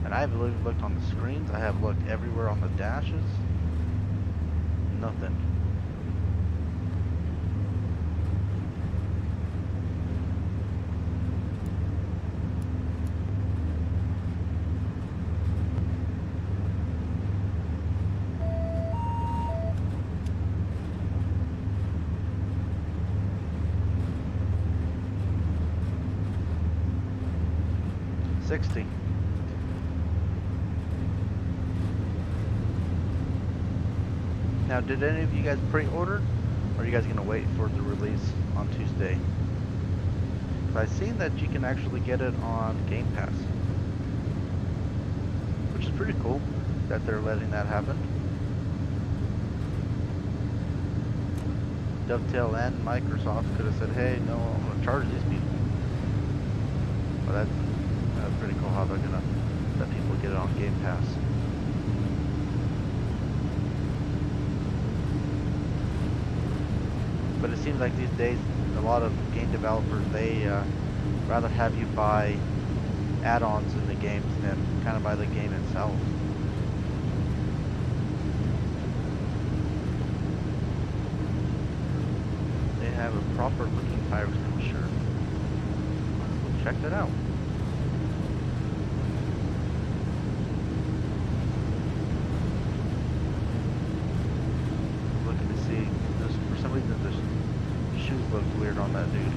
And I have literally looked on the screens. I have looked everywhere on the dashes. Nothing. $60. Now, did any of you guys pre-order? Or are you guys going to wait for the release on Tuesday? I've seen that you can actually get it on Game Pass. Which is pretty cool that they're letting that happen. Dovetail and Microsoft could have said, hey, no, I'm going to charge these people. But that's pretty cool how they're going to let people get it on Game Pass. But it seems like these days, a lot of game developers, they rather have you buy add-ons in the games than kind of buy the game itself. They have a proper looking fire extinguisher. Let's check that out. Looking to see, for some reason the shoes look weird on that dude.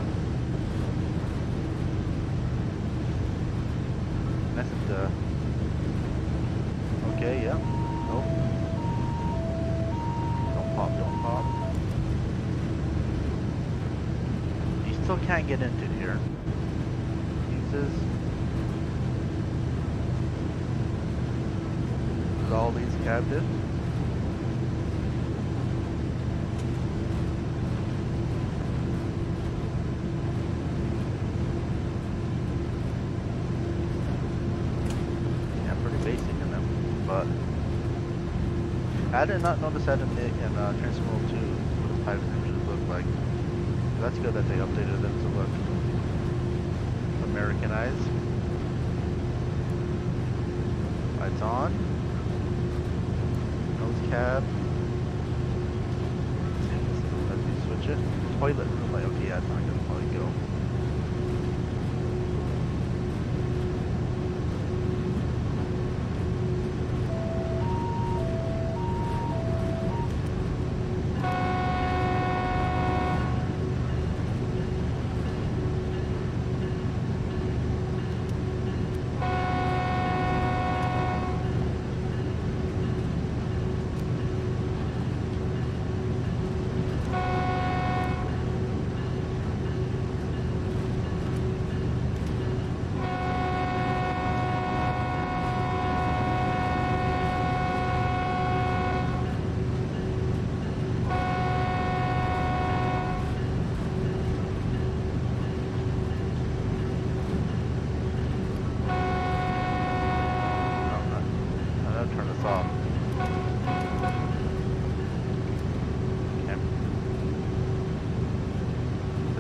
That's the. Okay, yeah. Nope. Don't pop, don't pop. You still can't get into here. Uses. With all these cabinets. I did not notice that in Transformer 2 what the pipe extensions look like. So that's good that they updated them to look Americanized. Lights on. Nose cab. Let me switch it. Toilet room light. Okay, yeah, it's not gonna probably go.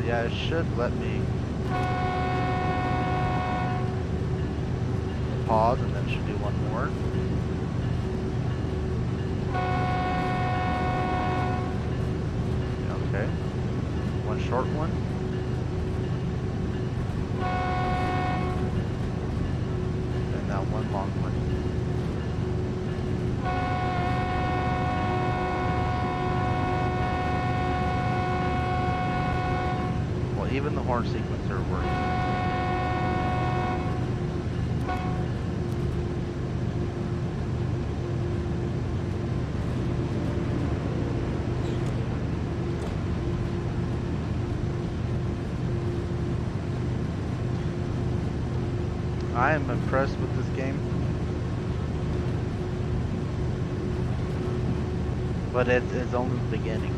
Yeah, it should let me pause and then should do one more. Okay. One short one. And now one long one. Even the horn sequencer works. I am impressed with this game, but it is only the beginning.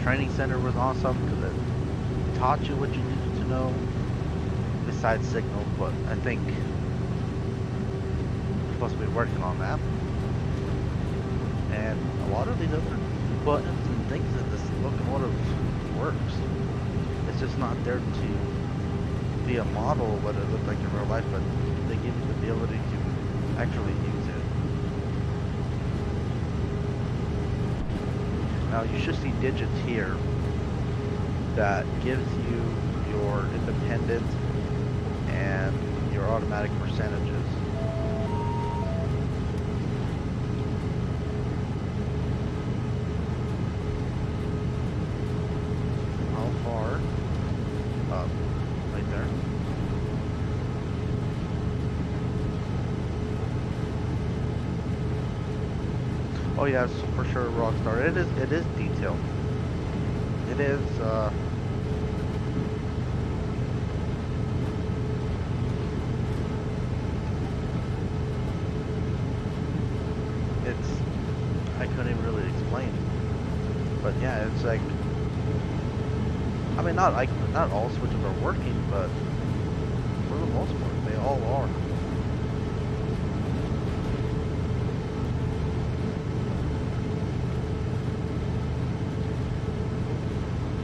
training center was awesome because it taught you what you needed to know besides signals, but I think we're supposed to be working on that. And a lot of these other buttons and things in this locomotive works. It's just not there to be a model of what it looked like in real life, but they give you the ability to actually use it. Now you should see digits here that gives you your independent and your automatic percentages. How far up? Right there. Oh yeah, it's for sure Rockstar. It is detailed. It is it's I couldn't even really explain. But yeah, it's like I mean not all switches are working, but for the most part they all are.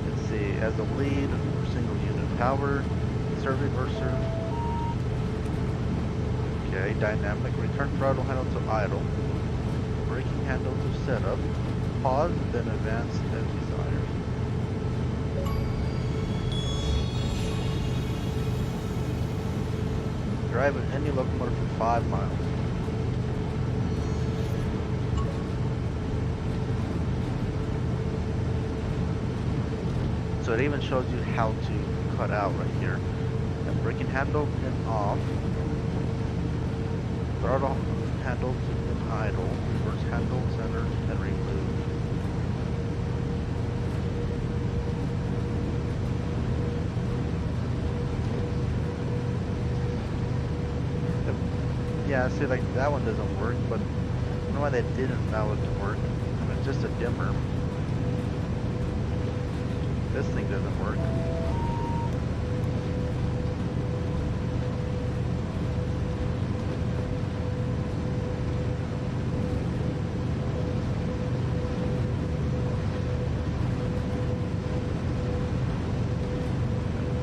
Let's see, as a lead for single unit power, servo reverser. Okay, dynamic, return throttle handle to idle, braking handle to setup, pause, then advance as desired. Drive any locomotive for 5 miles. So it even shows you how to cut out right here. And braking handle in off, throttle handle in idle, reverse handle center and remove. Yeah, see, like that one doesn't work, but I don't know why they didn't allow it to work. I mean, it's just a dimmer. This thing doesn't work.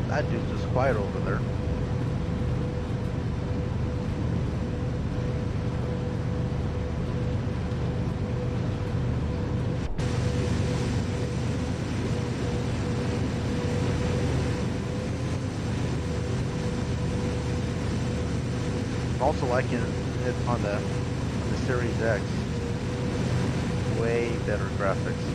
That dude's just quiet over there. I'm also liking it on the Series X. Way better graphics.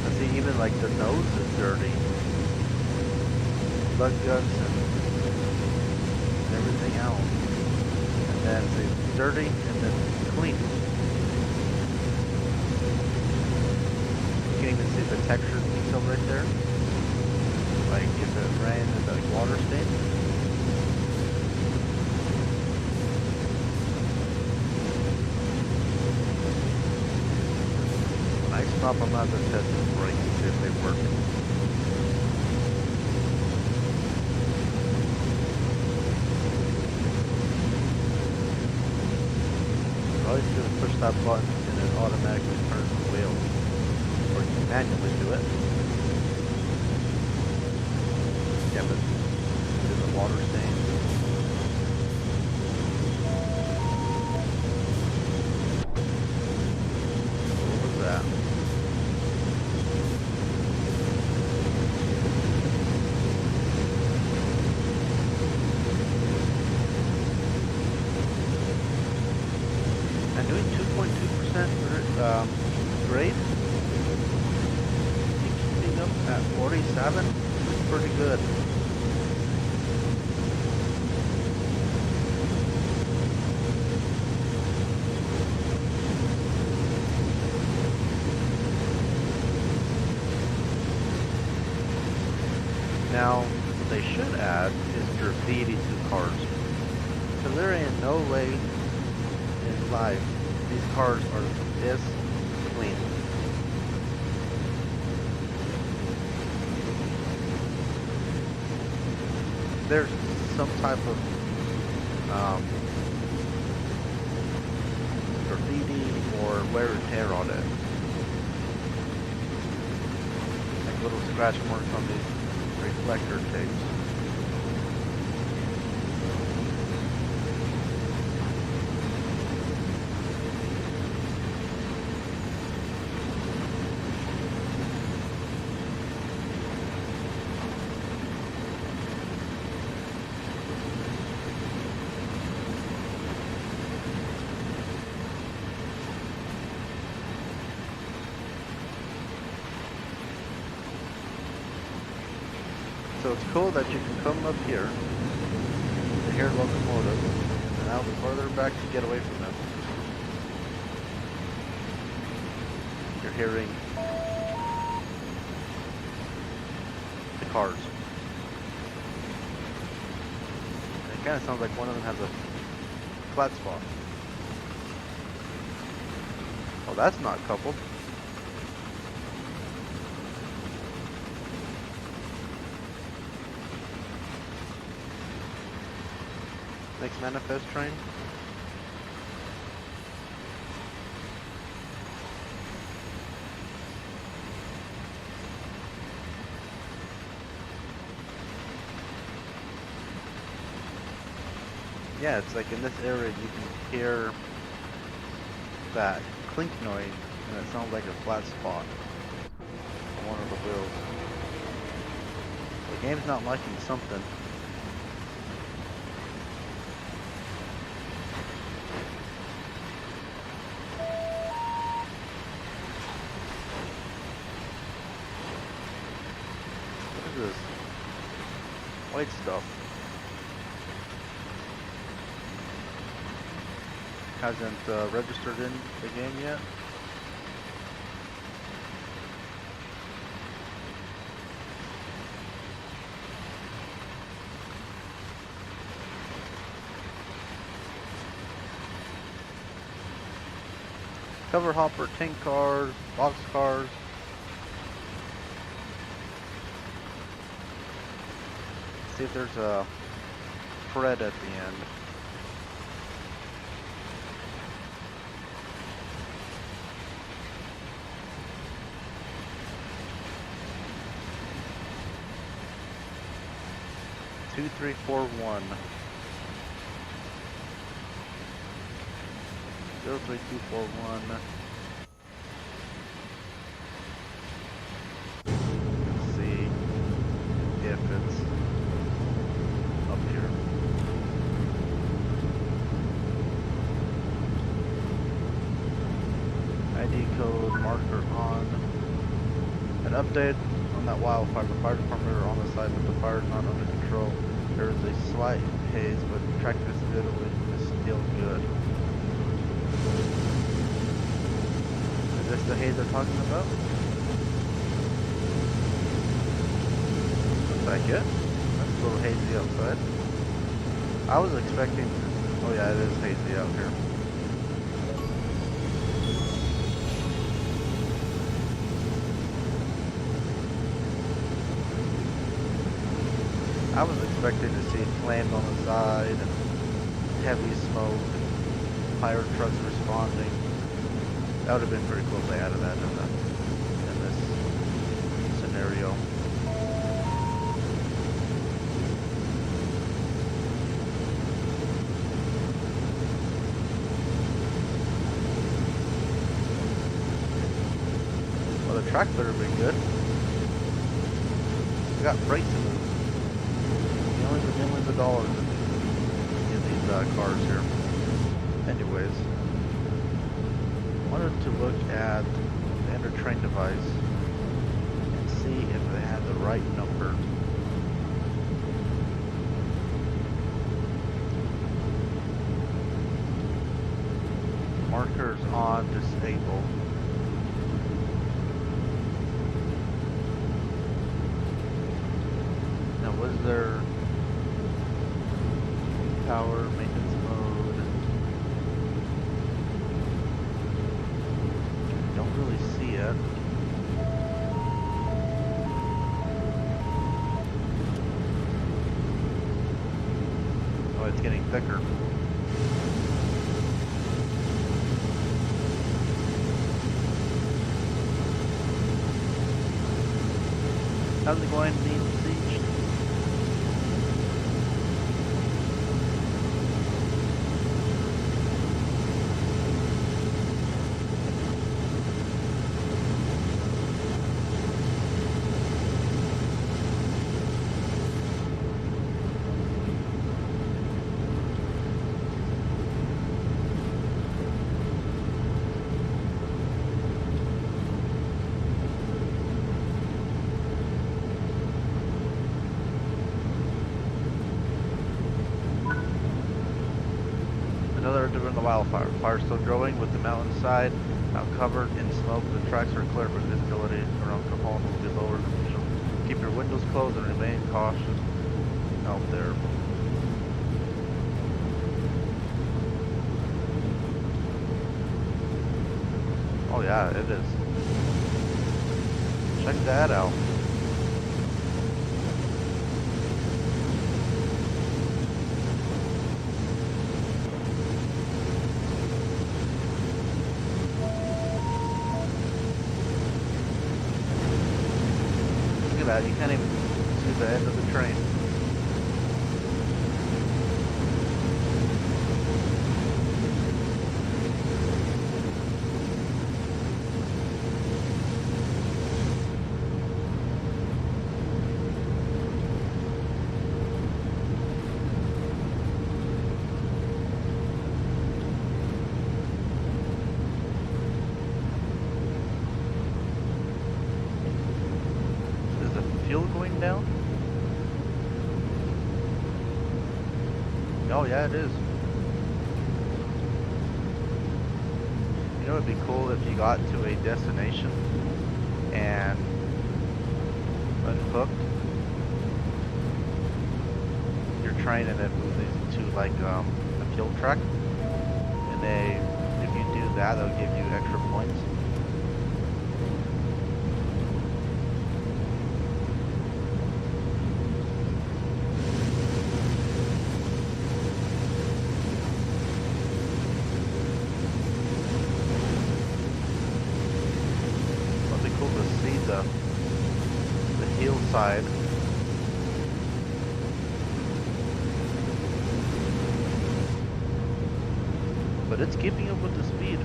I see even like the nose is dirty. Bug guts and everything else. And then it's dirty and then clean. You can even see the texture detail right there. Like if it ran into like water stain. When I stop them out to test the brakes and see if they work. All you do is push that button and it automatically turns the wheel. Or you can manually do it. Yeah, but there's a water stain. What was that? I'm doing 2.2% grade. And keeping up at 47 is pretty good. no way in life these cars are this clean. There's some type of graffiti or wear and tear on it. Like little scratch marks on these reflector tapes. So it's cool that you can come up here to hear locomotives, and now the farther back you get away from them, you're hearing the cars. And it kind of sounds like one of them has a flat spot. Well, that's not coupled. Next manifest train. Yeah, it's like in this area you can hear that clink noise, and it sounds like a flat spot on one of the wheels. The game's not liking something. What is this? White stuff. Hasn't registered in the game yet. Cover hopper, tank cars, box cars. See if there's a Fred at the end. Two, three, four, one. 03241. Let's see if it's up here. ID code marker on. An update on that wildfire. The fire department are on the site, but the fire is not under control. There is a slight haze, but track visibility is still good. Is this the haze they're talking about? Looks like it. That's a little hazy outside. I was expecting... Oh yeah, it is hazy out here. I was expecting to see flames on the side and heavy smoke, fire trucks responding. That would have been pretty cool if they added that in this scenario. Well, the track better be good. We got freight to move. Millions and millions of dollars in these cars here. Anyways, wanted to look at the enter train device and see if they had the right number. Markers on, disable. Now was there power maintenance mode? How's it going, Dean Siege? Another during the wildfire. Fire still growing with the mountainside now covered in smoke. The tracks are clear, but visibility around Capone will be lower than usual. Keep your windows closed and remain cautious out there. Oh yeah, it is. Check that out. Look at that, you can't even see the end of the train. Is the fuel going down? Oh yeah, it is. You know, it'd be cool if you got to a destination and unhooked your train and then move it to like a fuel truck, and if you do that, they'll give you extra points. It'd be cool to see the hillside. But it's keeping up with the speed.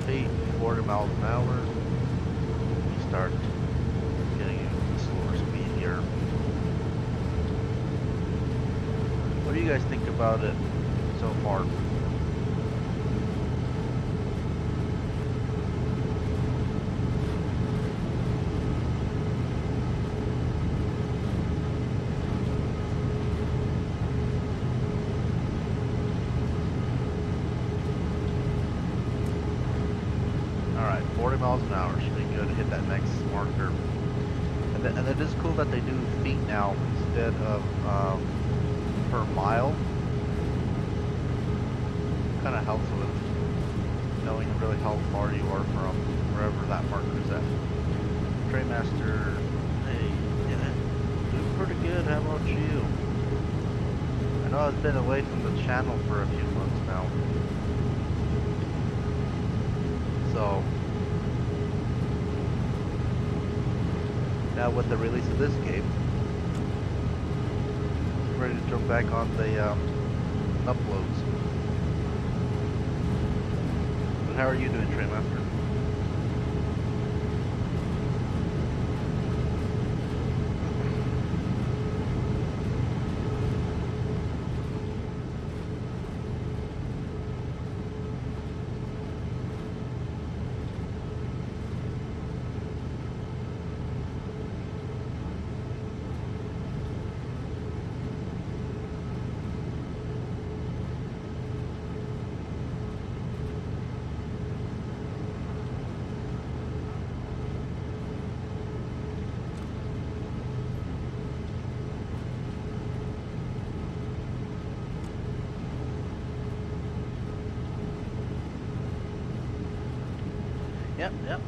Feet, 40 miles an hour. You start getting into the slower speed here. What do you guys think about it so far? Alright, 40 miles an hour, should be good to hit that next marker. And it is cool that they do feet now instead of per mile. Kind of helps with knowing really how far you are from wherever that marker is at. Trainmaster, hey, yeah, doing pretty good, how about you? I know I've been away from the channel for a few months now. So, now with the release of this game, I'm ready to jump back on the uploads. But how are you doing, Trainmaster? Yep.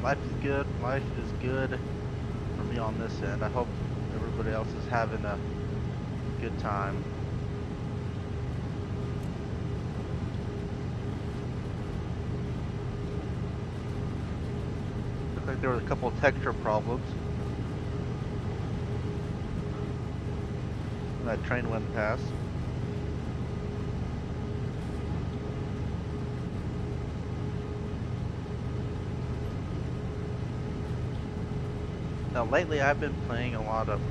life is good. Life is good for me on this end. I hope everybody else is having a good time. Looked like there was a couple of texture problems. That train went past. Now lately I've been playing a lot of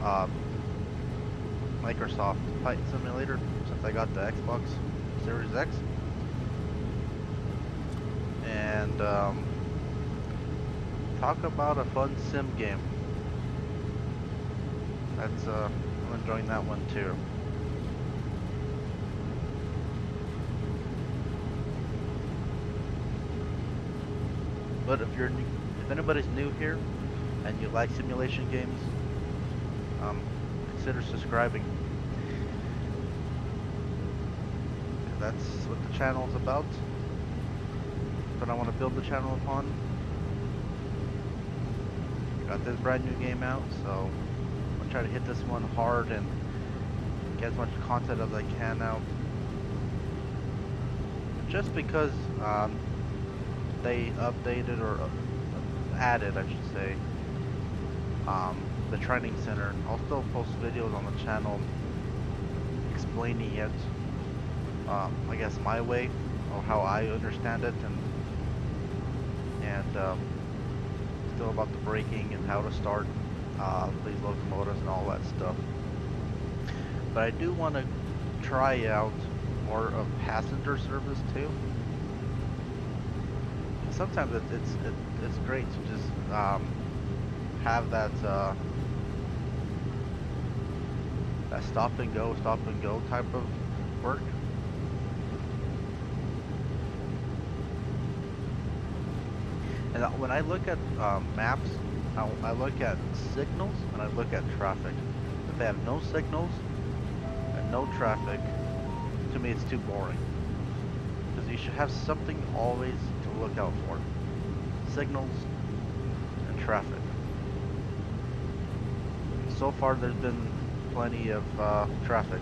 Microsoft Flight Simulator since I got the Xbox Series X. And talk about a fun sim game. That's I'm enjoying that one too. But if anybody's new here and you like simulation games, consider subscribing. That's what the channel is about. But I want to build the channel upon. Got this brand new game out, so I'm gonna try to hit this one hard and get as much content as I can out. Just because they updated or added, I should say, the training center. I'll still post videos on the channel explaining it, I guess my way or how I understand it, and still about the braking and how to start these locomotives and all that stuff. But I do want to try out more of passenger service too. Sometimes it's great to just have that that stop and go type of work. And when I look at maps, I look at signals and I look at traffic. If they have no signals and no traffic, to me it's too boring. Because you should have something always to look out for. Signals and traffic. So far there's been plenty of traffic.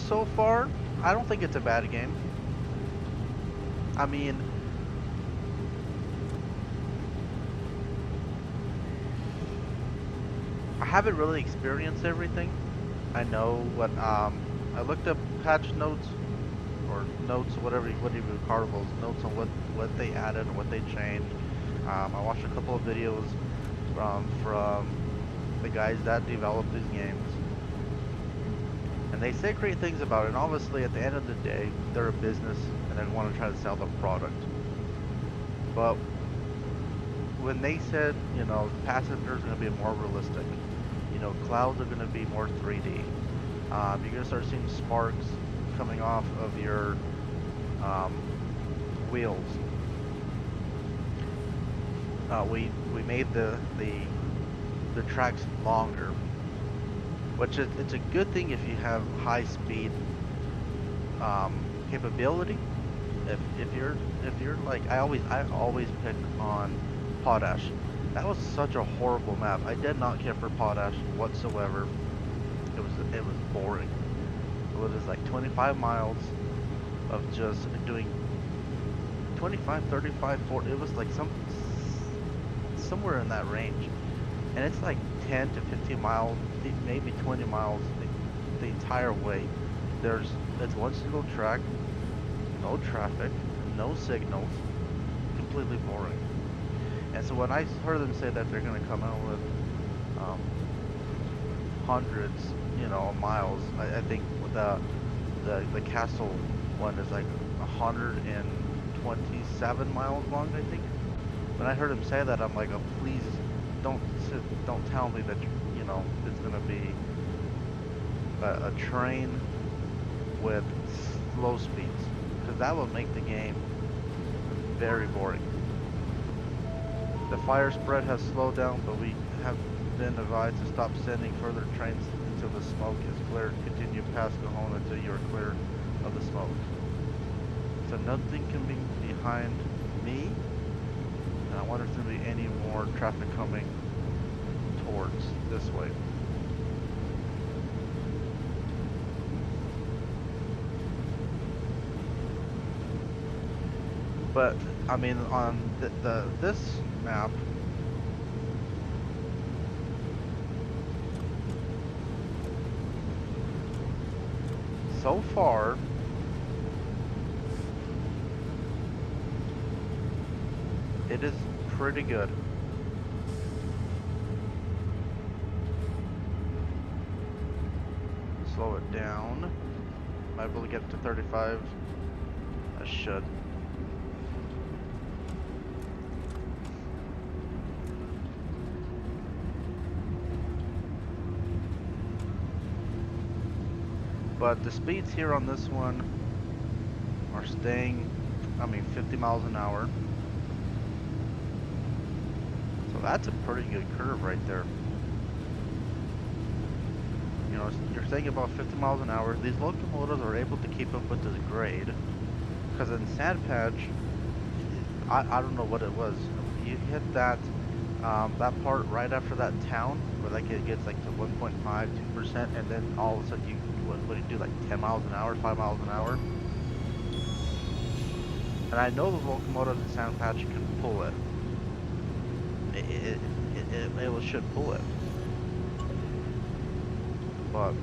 So far, I don't think it's a bad game. I mean, I haven't really experienced everything. I know what, I looked up patch notes, or notes, whatever you would call those, notes on what they added and what they changed. I watched a couple of videos from the guys that developed these games. And they say great things about it, and obviously at the end of the day, they're a business and they want to try to sell the product. But when they said, you know, passengers are going to be more realistic, you know, clouds are going to be more 3D, you're going to start seeing sparks coming off of your wheels. We made the tracks longer, which is it's a good thing if you have high speed capability. If you're like I always pick on Potash. That was such a horrible map. I did not care for Potash whatsoever. It was boring. It was like 25 miles of just doing 25, 35, 40. It was like somewhere in that range. And it's like 10 to 15 miles, maybe 20 miles the entire way. It's one single track, no traffic, no signals, completely boring. And so when I heard them say that they're going to come out with hundreds, you know, miles, I think the castle one is like 127 miles long, I think. When I heard him say that, I'm like, oh, please don't tell me that, you know, it's going to be a train with slow speeds, because that will make the game very boring. The fire spread has slowed down, but we have been advised to stop sending further trains until the smoke is cleared. Continue past Cajon until you are clear of the smoke. So nothing can be behind me, and I wonder if there'll be any more traffic coming towards this way. But I mean, on this map, so far, it is pretty good. Slow it down. Am I able to get to 35? I should. But the speeds here on this one are staying, 50 miles an hour. So that's a pretty good curve right there. You know, you're saying about 50 miles an hour. These locomotives are able to keep up with this grade. Because in Sand Patch, I don't know what it was. You hit that that part right after that town where like it gets like to 1.5, 2%, and then all of a sudden what do you do, like 10 miles an hour, 5 miles an hour? And I know the locomotives in Sand Patch can pull it. It should pull it. But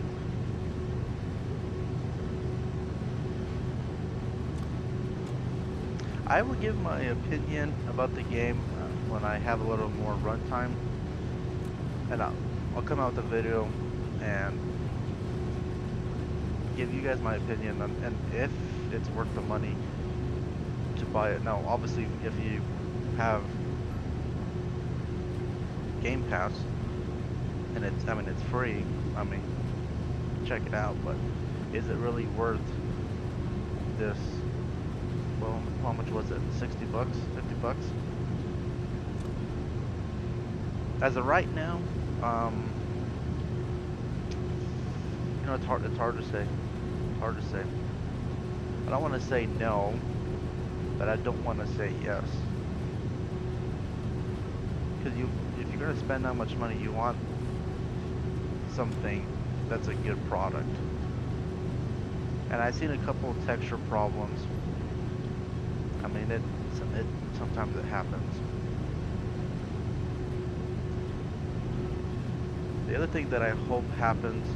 I will give my opinion about the game when I have a little more runtime, and I'll come out with a video and give you guys my opinion on, and if it's worth the money to buy it. Now, obviously, if you have Game Pass and it's free, check it out. But is it really worth this? Well, how much was it? 60 bucks? 50 bucks? As of right now, it's hard to say. It's hard to say. I don't want to say no, but I don't want to say yes. Because if you're going to spend that much money, you want something that's a good product. And I've seen a couple of texture problems. Sometimes it happens. The other thing that I hope happens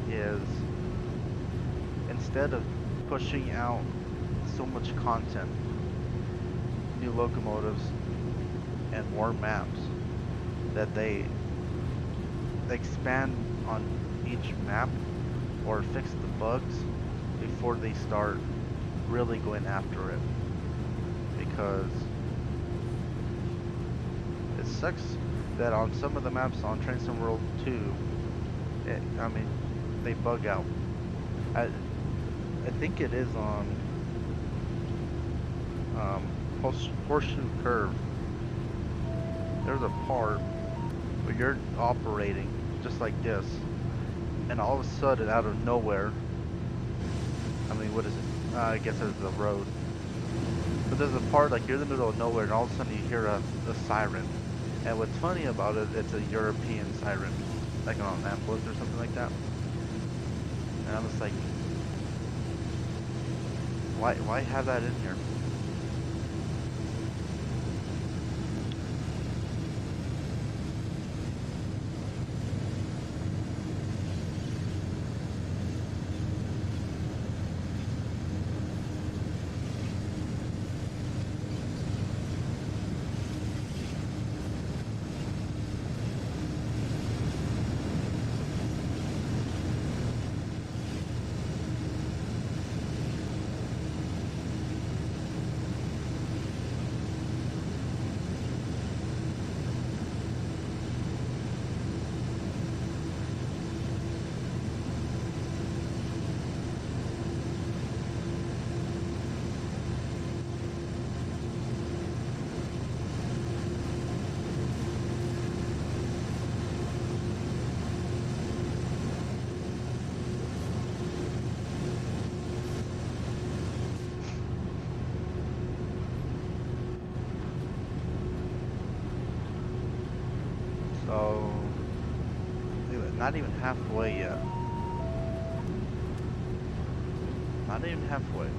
is, instead of pushing out so much content, new locomotives and more maps, that they expand on each map or fix the bugs before they start really going after it. Because it sucks that on some of the maps on Train Sim World 2, they bug out. I think it is on Horseshoe Curve. There's a part where you're operating just like this, and all of a sudden, out of nowhere, what is it? I guess it's the road. But there's a part like you're in the middle of nowhere, and all of a sudden you hear a siren. And what's funny about it, it's a European siren, like on an ambulance or something like that. And I'm just like, why have that in here? Not even halfway yet. Not even halfway.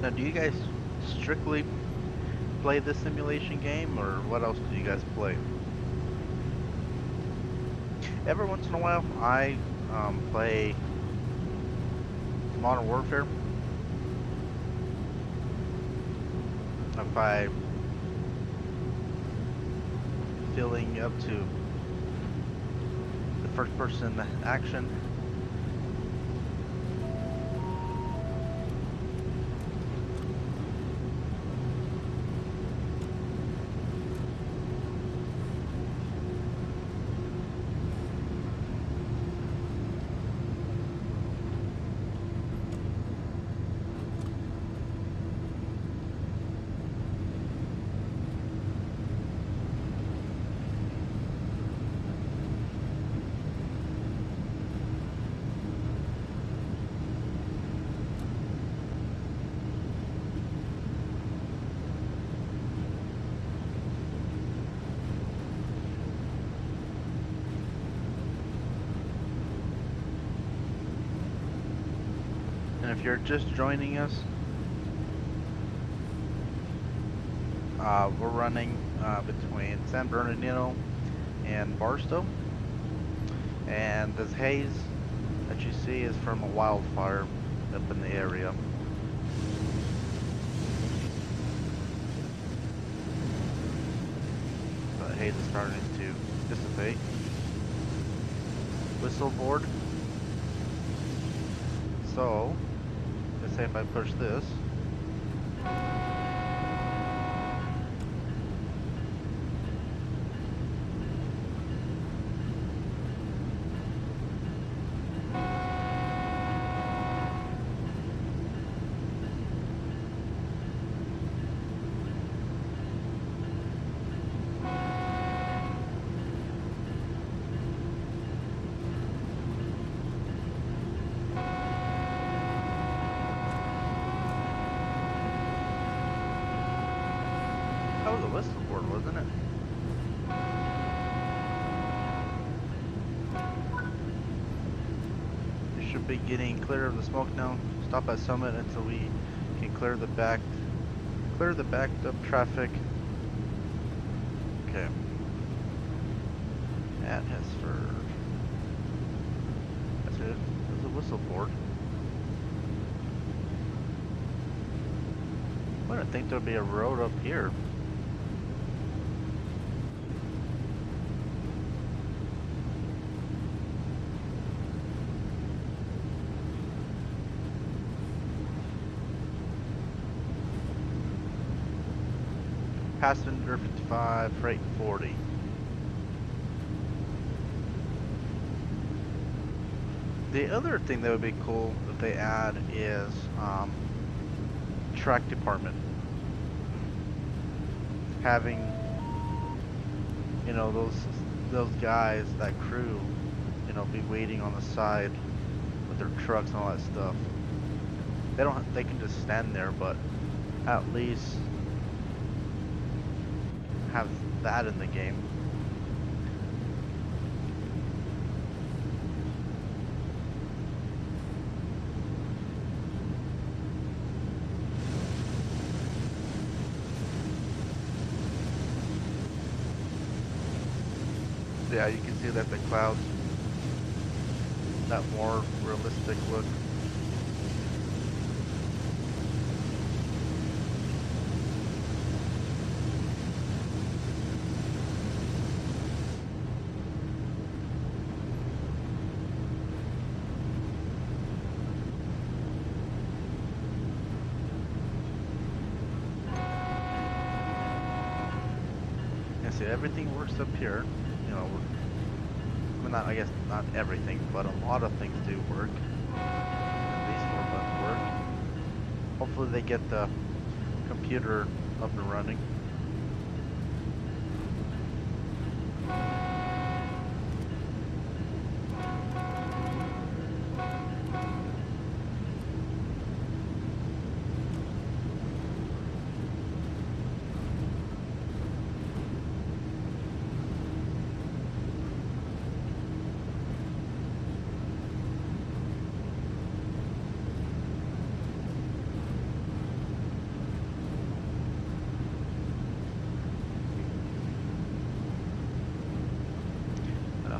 Now, do you guys strictly play this simulation game, or what else do you guys play? Every once in a while, I play Modern Warfare. If I feeling up to the first person action. And if you're just joining us, we're running between San Bernardino and Barstow. And this haze that you see is from a wildfire up in the area. The haze is starting to dissipate. Whistle board. So, let's say if I push this. That was a whistle board, wasn't it? We should be getting clear of the smoke now. Stop at Summit until we can clear the backed up traffic. Okay. At Hesford. That's it. There's a whistle board. I didn't think there'd be a road up here. Passenger 55, freight 40. The other thing that would be cool that they add is track department. Having, you know, those guys, that crew, you know, be waiting on the side with their trucks and all that stuff. They can just stand there, but at least have that in the game. Yeah, you can see that the clouds, that more realistic look. And see, everything works up here. You know, well, not, I guess not everything, but a lot of things do work. And these 4 buttons work. Hopefully they get the computer up and running.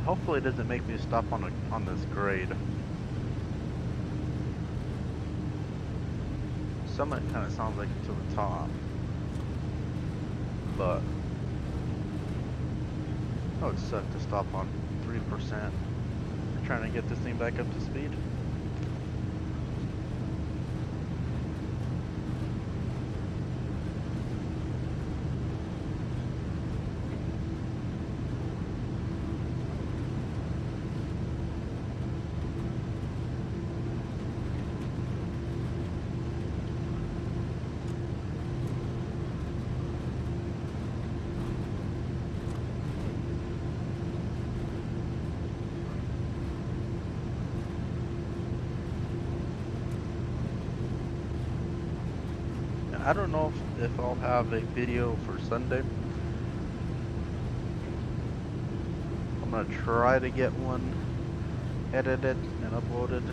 Hopefully it doesn't make me stop on this grade. Some of it kind of sounds like it's to the top, but that would suck to stop on 3%. Trying to get this thing back up to speed. I don't know if I'll have a video for Sunday. I'm gonna try to get one edited and uploaded.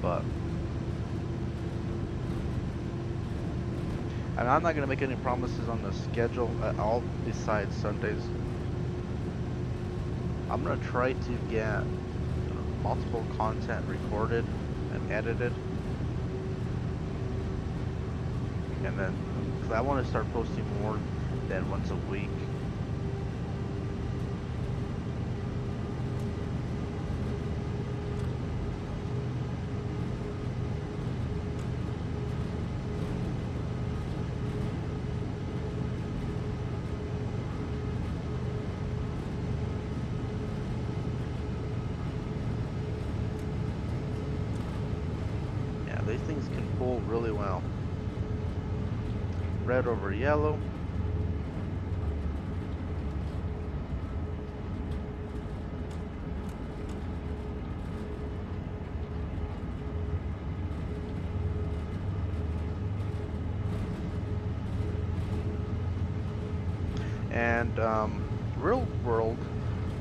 But and I'm not gonna make any promises on the schedule at all besides Sundays. I'm gonna try to get multiple content recorded and edited, and then cause I want to start posting more than once a week. These things can pull really well. Red over yellow. And real world,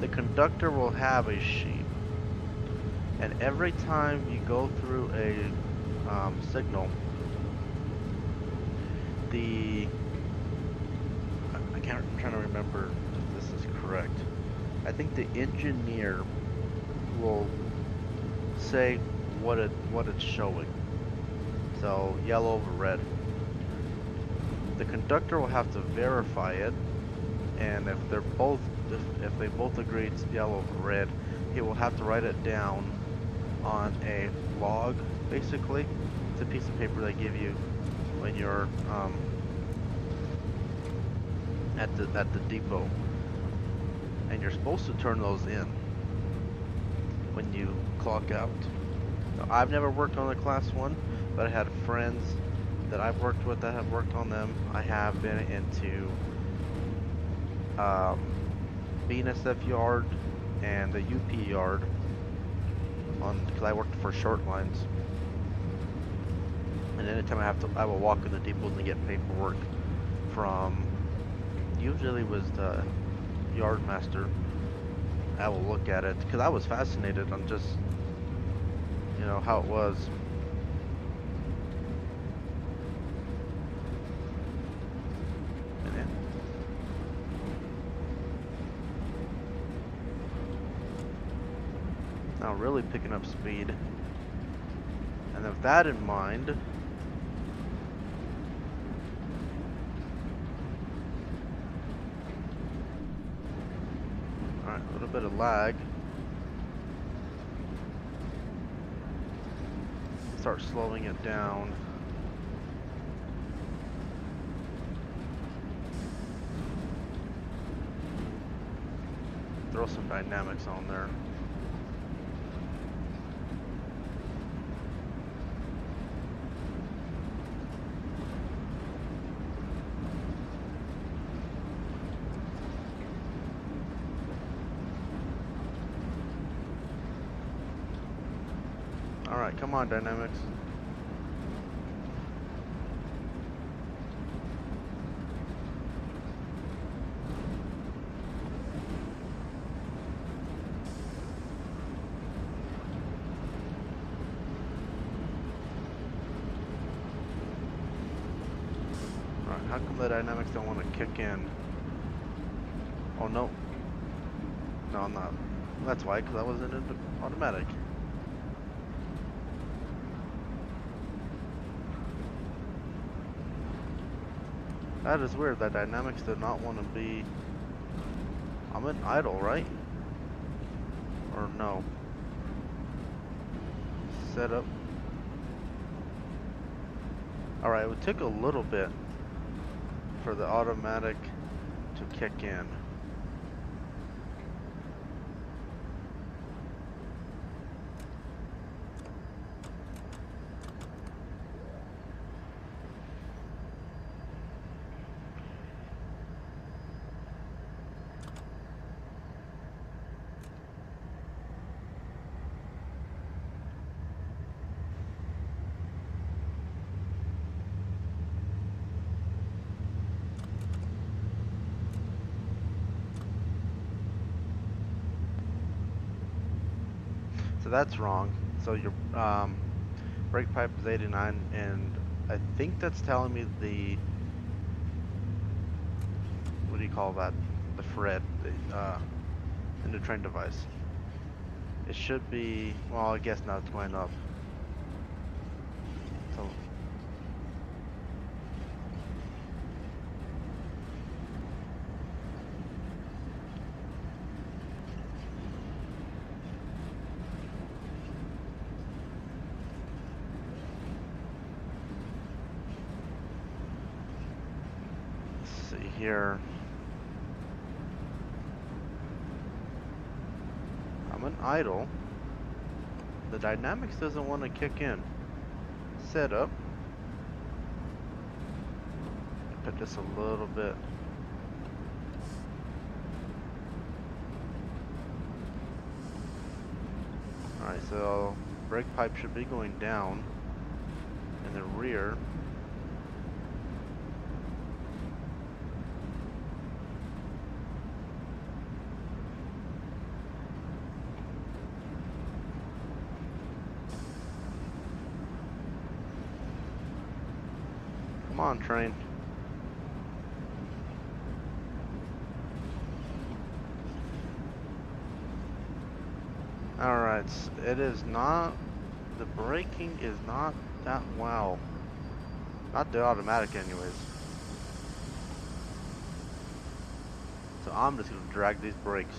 the conductor will have a sheep. And every time you go through a signal, I'm trying to remember if this is correct. I think the engineer will say what it's showing. So yellow over red. The conductor will have to verify it, and if they both agree it's yellow over red, he will have to write it down on a log. Basically, it's a piece of paper they give you when you're at the depot, and you're supposed to turn those in when you clock out. Now, I've never worked on a class 1, but I had friends that I've worked with that have worked on them. I have been into BNSF yard and the UP yard because I worked for short lines. And anytime I will walk in the depots and get paperwork from, usually was the yard master. I will look at it because I was fascinated on just, how it was. Now really picking up speed. And with that in mind, alright, a little bit of lag. Start slowing it down. Throw some dynamics on there. Alright, come on, dynamics. Alright, how come the dynamics don't want to kick in? Oh no. No, I'm not. That's why, because I wasn't in automatic. That is weird. That dynamics did not want to be. I'm in idle, right? Or no? Setup. Alright, it took a little bit for the automatic to kick in. So that's wrong. So your brake pipe is 89, and I think that's telling me the, what do you call that? The FRED, in the train device. It should be, well, I guess now it's going up. So, let's see here. I'm in idle. The dynamics doesn't want to kick in. Setup. Put this a little bit. Alright, so brake pipe should be going down in the rear. Come on, train. Alright, it is not, the braking is not that wow. Not the automatic anyways. So I'm just gonna drag these brakes.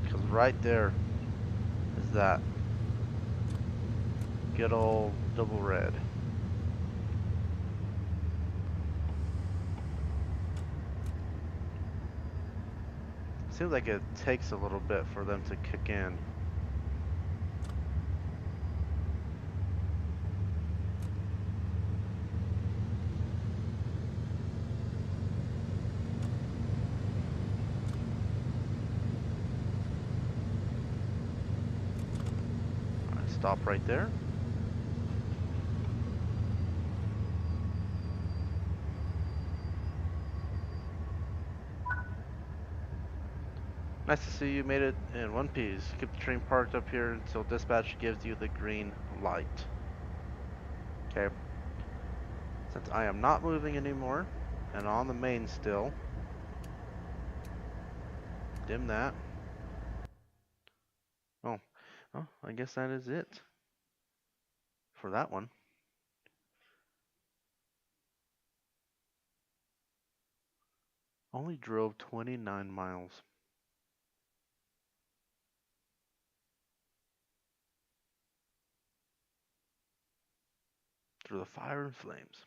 Because right there is that good old double red. Seems like it takes a little bit for them to kick in. Alright, stop right there. Nice to see you made it in one piece. Keep the train parked up here until dispatch gives you the green light. Okay. Since I am not moving anymore and on the main still, dim that. Oh, well, I guess that is it for that one. Only drove 29 miles. through the fire and flames.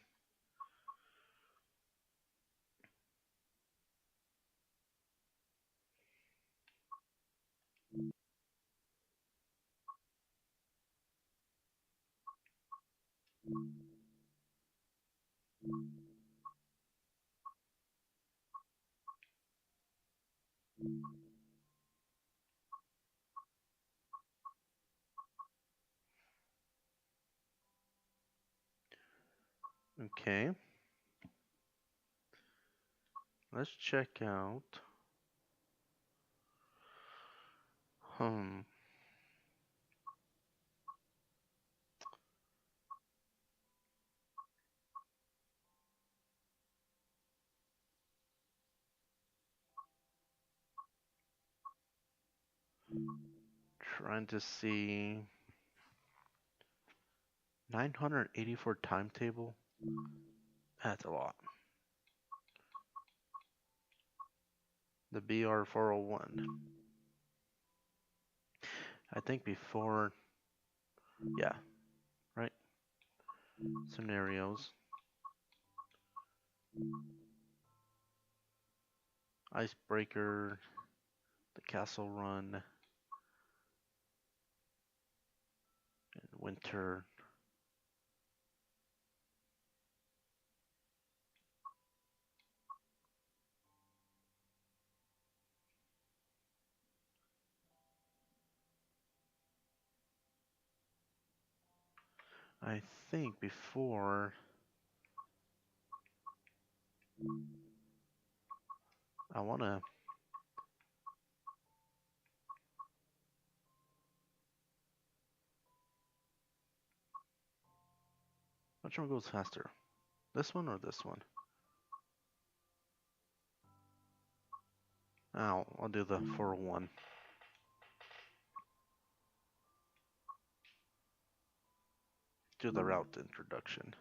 Okay. Let's check out. Hmm. Trying to see 984 timetable. That's a lot. The BR401. I think before, yeah, right? Scenarios. Icebreaker, the Castle Run, and Winter. I think before I wanna. Which one goes faster? This one or this one? I'll do the 401. Do the route introduction.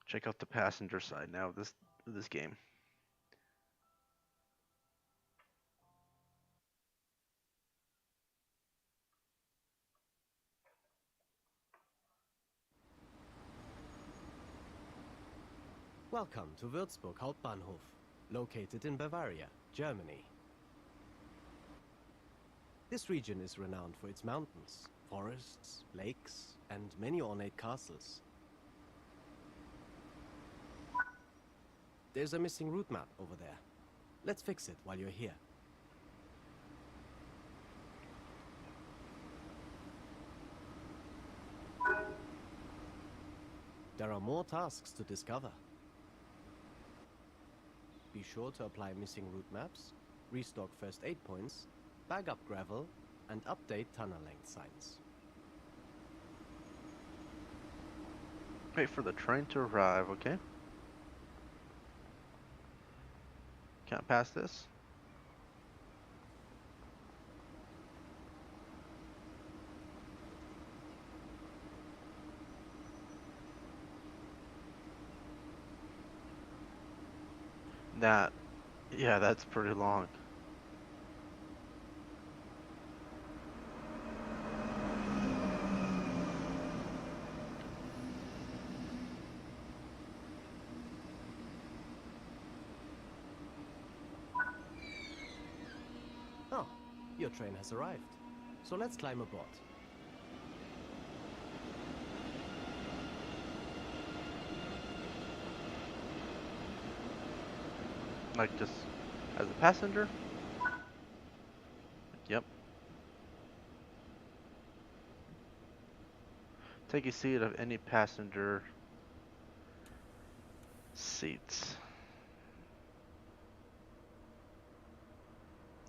Check out the passenger side now of this game. Welcome to Würzburg Hauptbahnhof, located in Bavaria, Germany. This region is renowned for its mountains, forests, lakes, and many ornate castles. There's a missing route map over there. Let's fix it while you're here. There are more tasks to discover. Be sure to apply missing route maps, restock first aid points, bag up gravel, and update tunnel length signs. Wait for the train to arrive, okay? Can't pass this. That, yeah, that's pretty long. Oh, your train has arrived. So let's climb aboard. Like just as a passenger? Yep. Take a seat of any passenger seats.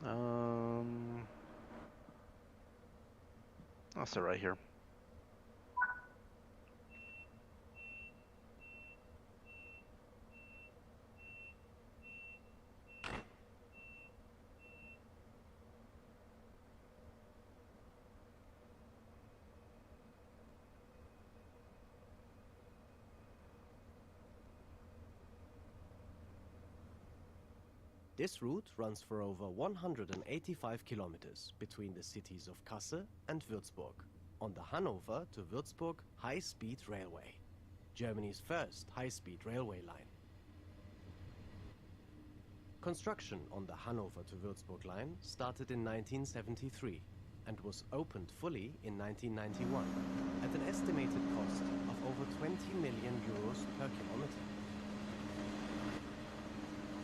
I'll sit right here. This route runs for over 185 kilometers between the cities of Kassel and Würzburg. on the Hanover to Würzburg high-speed railway, Germany's first high-speed railway line. Construction on the Hanover to Würzburg line started in 1973 and was opened fully in 1991 at an estimated cost of over 20 million euros per kilometer.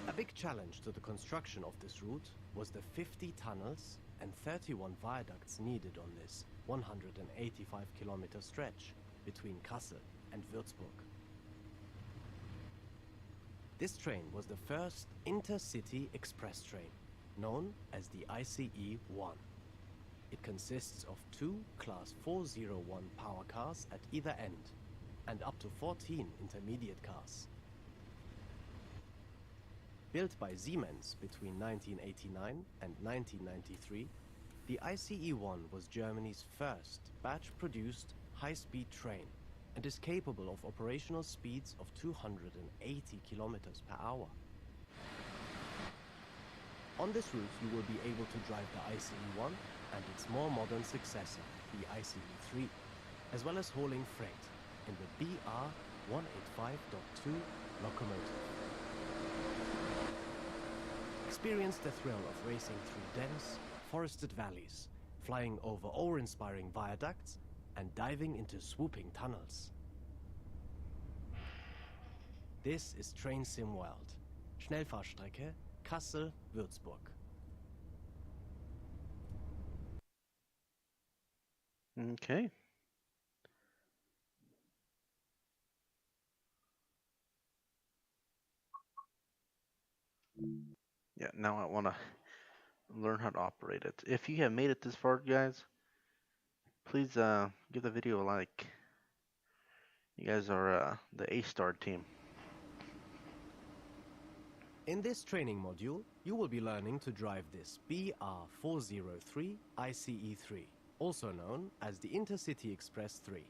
A big challenge to the construction of this route was the 50 tunnels and 31 viaducts needed on this 185-kilometer stretch between Kassel and Würzburg. This train was the first intercity express train, known as the ICE-1. It consists of 2 Class 401 power cars at either end, and up to 14 intermediate cars. Built by Siemens between 1989 and 1993, the ICE-1 was Germany's first batch-produced high-speed train and is capable of operational speeds of 280 kilometers per hour. On this route, you will be able to drive the ICE-1 and its more modern successor, the ICE-3, as well as hauling freight in the BR-185.2 locomotive. Experience the thrill of racing through dense, forested valleys, flying over awe-inspiring viaducts, and diving into swooping tunnels. This is Train Sim World. Schnellfahrstrecke Kassel-Würzburg. Okay. Yeah, now I want to learn how to operate it. If you have made it this far, guys, please give the video a like. You guys are the A-star team. In this training module, you will be learning to drive this BR403 ICE-3, also known as the Intercity Express 3.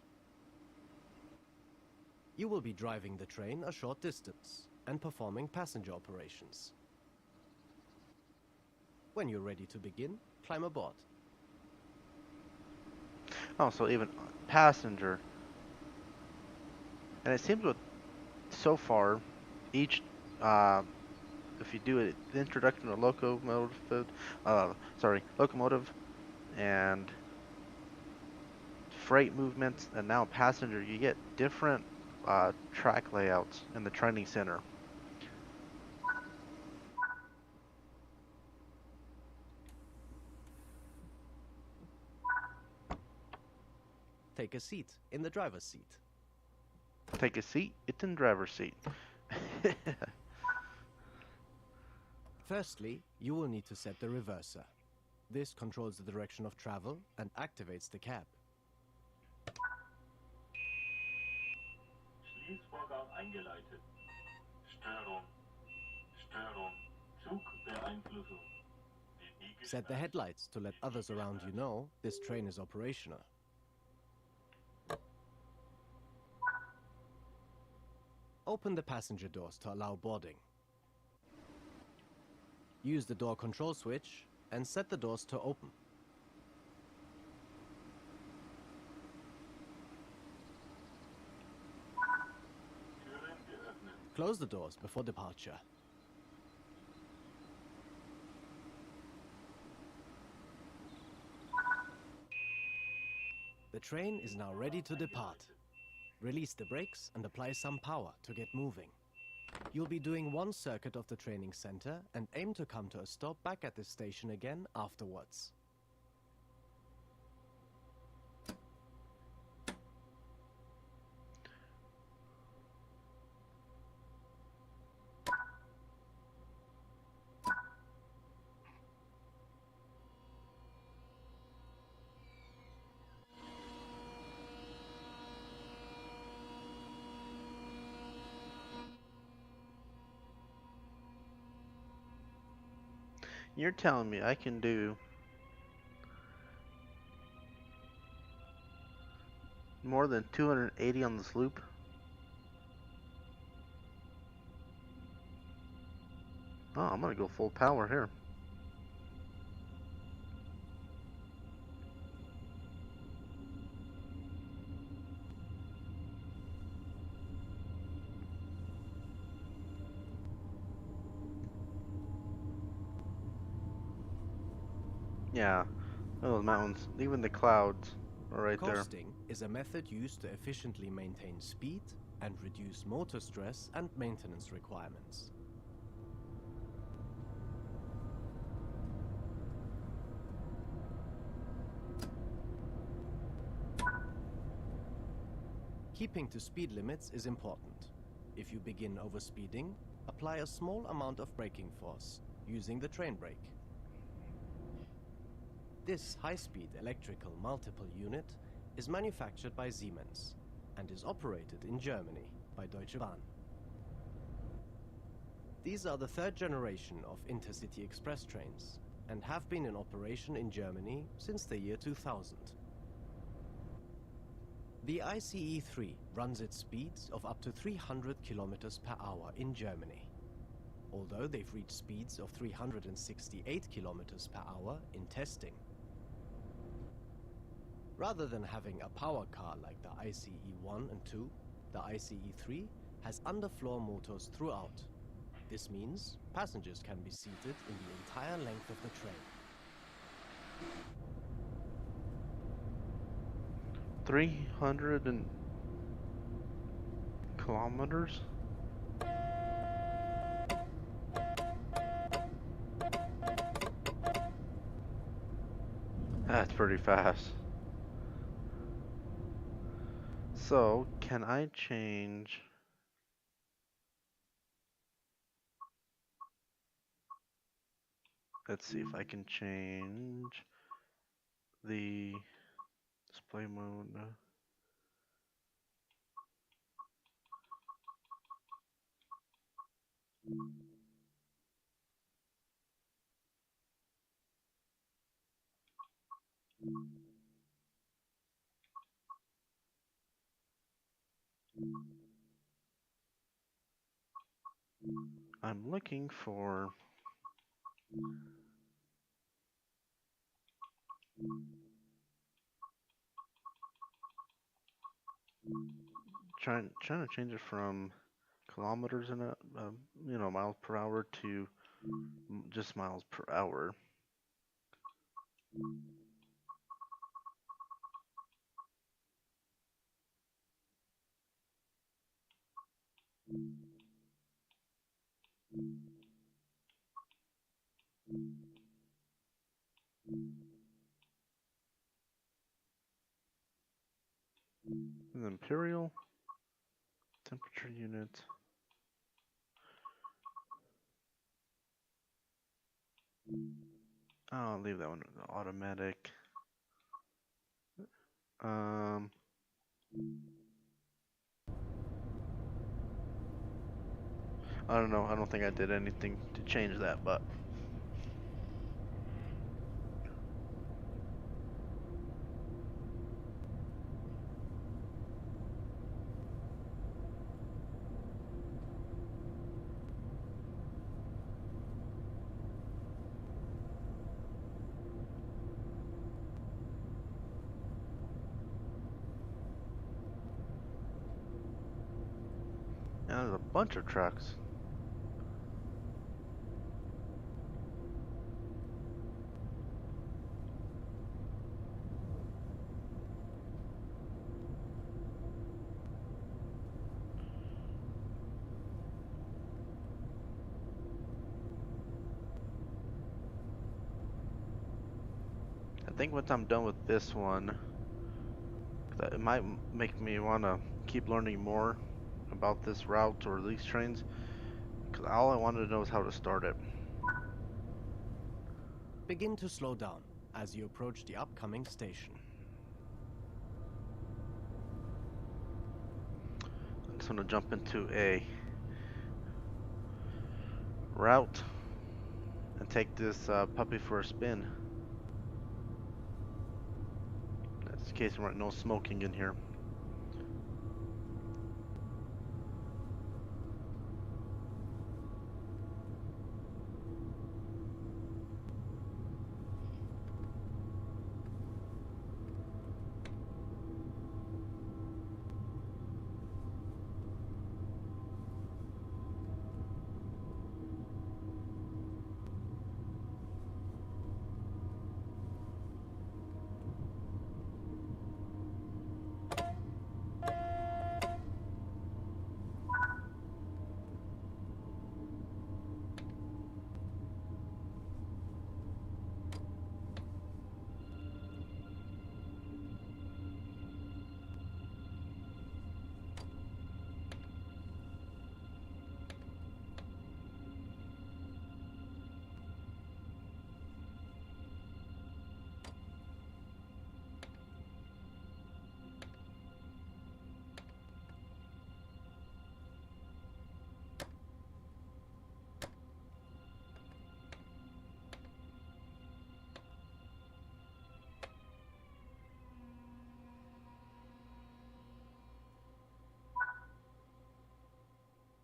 You will be driving the train a short distance and performing passenger operations. When you're ready to begin, climb aboard. Oh, so even passenger. And it seems with so far, each if you do it, the introduction to locomotive and freight movements, and now passenger, you get different track layouts in the training center. Take a seat in the driver's seat. Take a seat, it's in driver's seat. Firstly, you will need to set the reverser. This controls the direction of travel and activates the cab. Schließvorgang eingeleitet. Störung. Störung. Zugbeeinflussung. Set the headlights to let others around you know this train is operational. Open the passenger doors to allow boarding. Use the door control switch and set the doors to open. Close the doors before departure. The train is now ready to depart. Release the brakes and apply some power to get moving. You'll be doing one circuit of the training center and aim to come to a stop back at the station again afterwards. You're telling me I can do more than 280 on this loop? Oh, I'm gonna go full power here. Yeah, those mountains, even the clouds are right there. Coasting is a method used to efficiently maintain speed and reduce motor stress and maintenance requirements. Keeping to speed limits is important. If you begin overspeeding, apply a small amount of braking force using the train brake. This high-speed electrical multiple unit is manufactured by Siemens and is operated in Germany by Deutsche Bahn. These are the third generation of intercity express trains and have been in operation in Germany since the year 2000. The ICE3 runs at speeds of up to 300 kilometers per hour in Germany, although they've reached speeds of 368 kilometers per hour in testing. Rather than having a power car like the ICE1 and 2, the ICE3 has underfloor motors throughout. This means passengers can be seated in the entire length of the train. 300 kilometers? That's pretty fast. So, can I change? Let's see if I can change the display mode. I'm looking for trying to change it from kilometers in a miles per hour to just miles per hour. The imperial temperature unit. I'll leave that one automatic. Um, I don't know. I don't think I did anything to change that, but yeah, there's a bunch of trucks. I think once I'm done with this one, it might make me want to keep learning more about this route or these trains, because all I wanted to know is how to start it. Begin to slow down as you approach the upcoming station. I'm just gonna jump into a route and take this puppy for a spin. That's in case there weren't no smoking in here.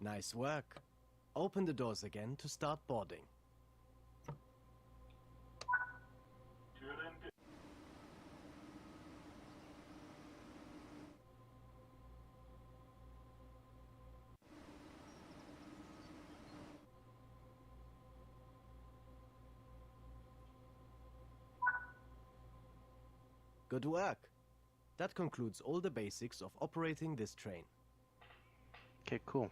Nice work. Open the doors again to start boarding. Türen ge Good work. That concludes all the basics of operating this train. Okay, cool.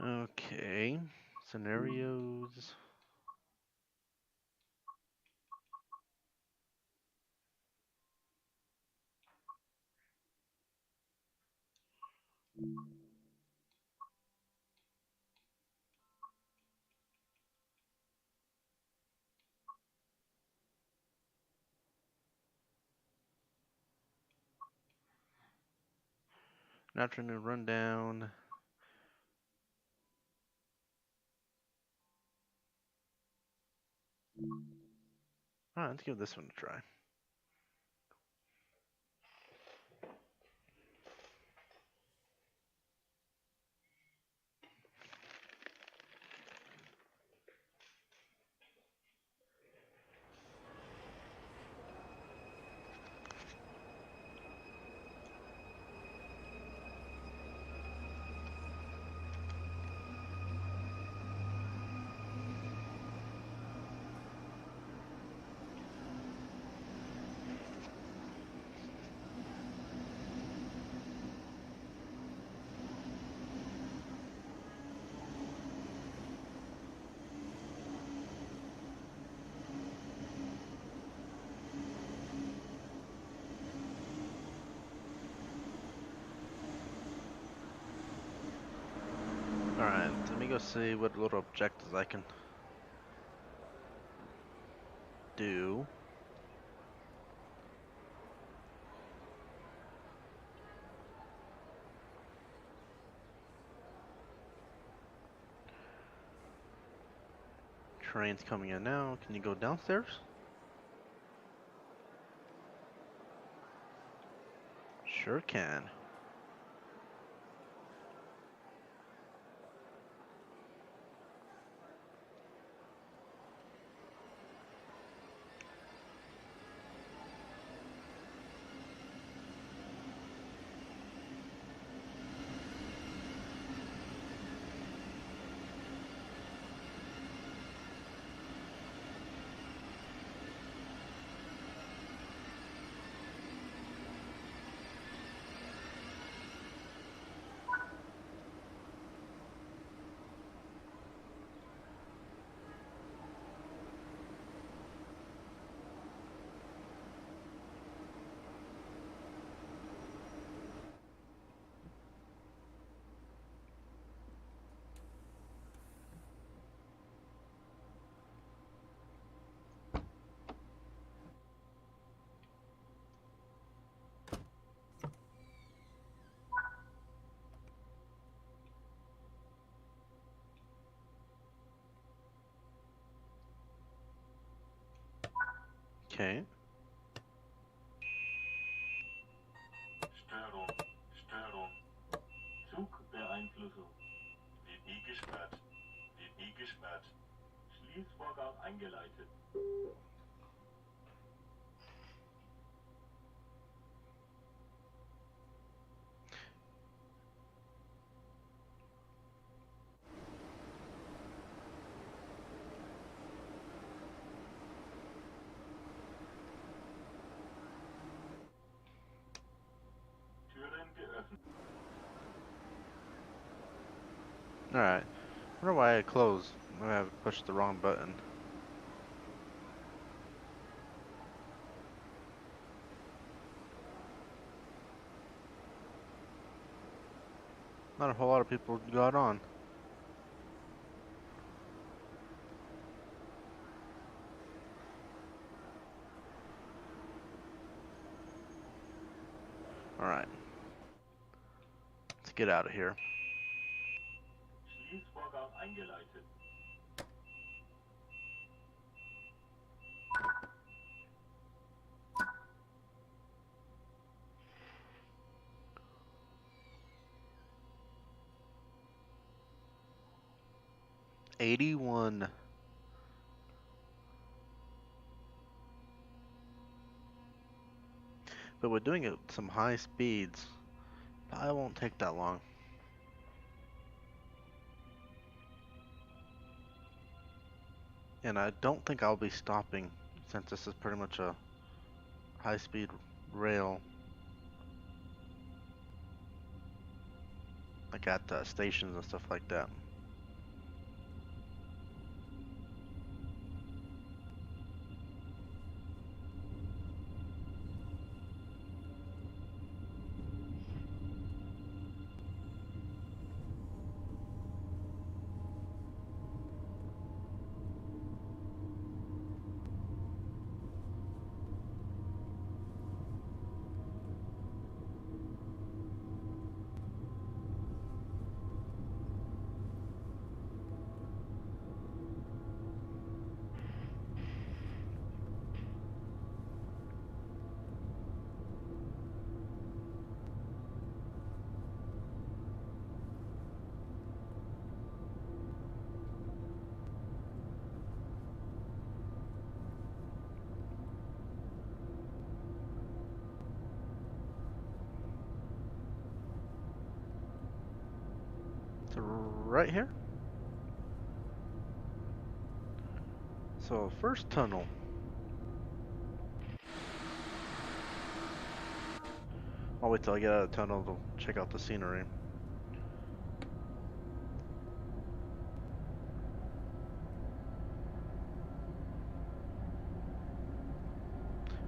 Okay, scenarios. An afternoon rundown. Alright, let's give this one a try. Alright, let me go see what little objectives I can do. Train's coming in now. Can you go downstairs? Sure can. Okay. Störung, Störung. Zugbeeinflussung. WB gesperrt. WB gesperrt. Schließvorgang eingeleitet. Türen geöffnet. Alright. I wonder why I closed. I have pushed the wrong button. Not a whole lot of people got on. Alright. get out of here. Schließvorgang eingeleitet. '81. But we're doing it at some high speeds. Probably won't take that long. And I don't think I'll be stopping since this is pretty much a high-speed rail. Like at stations and stuff like that. So right here. So first tunnel. I'll wait till I get out of the tunnel to check out the scenery.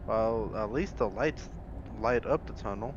Well, at least the lights light up the tunnel.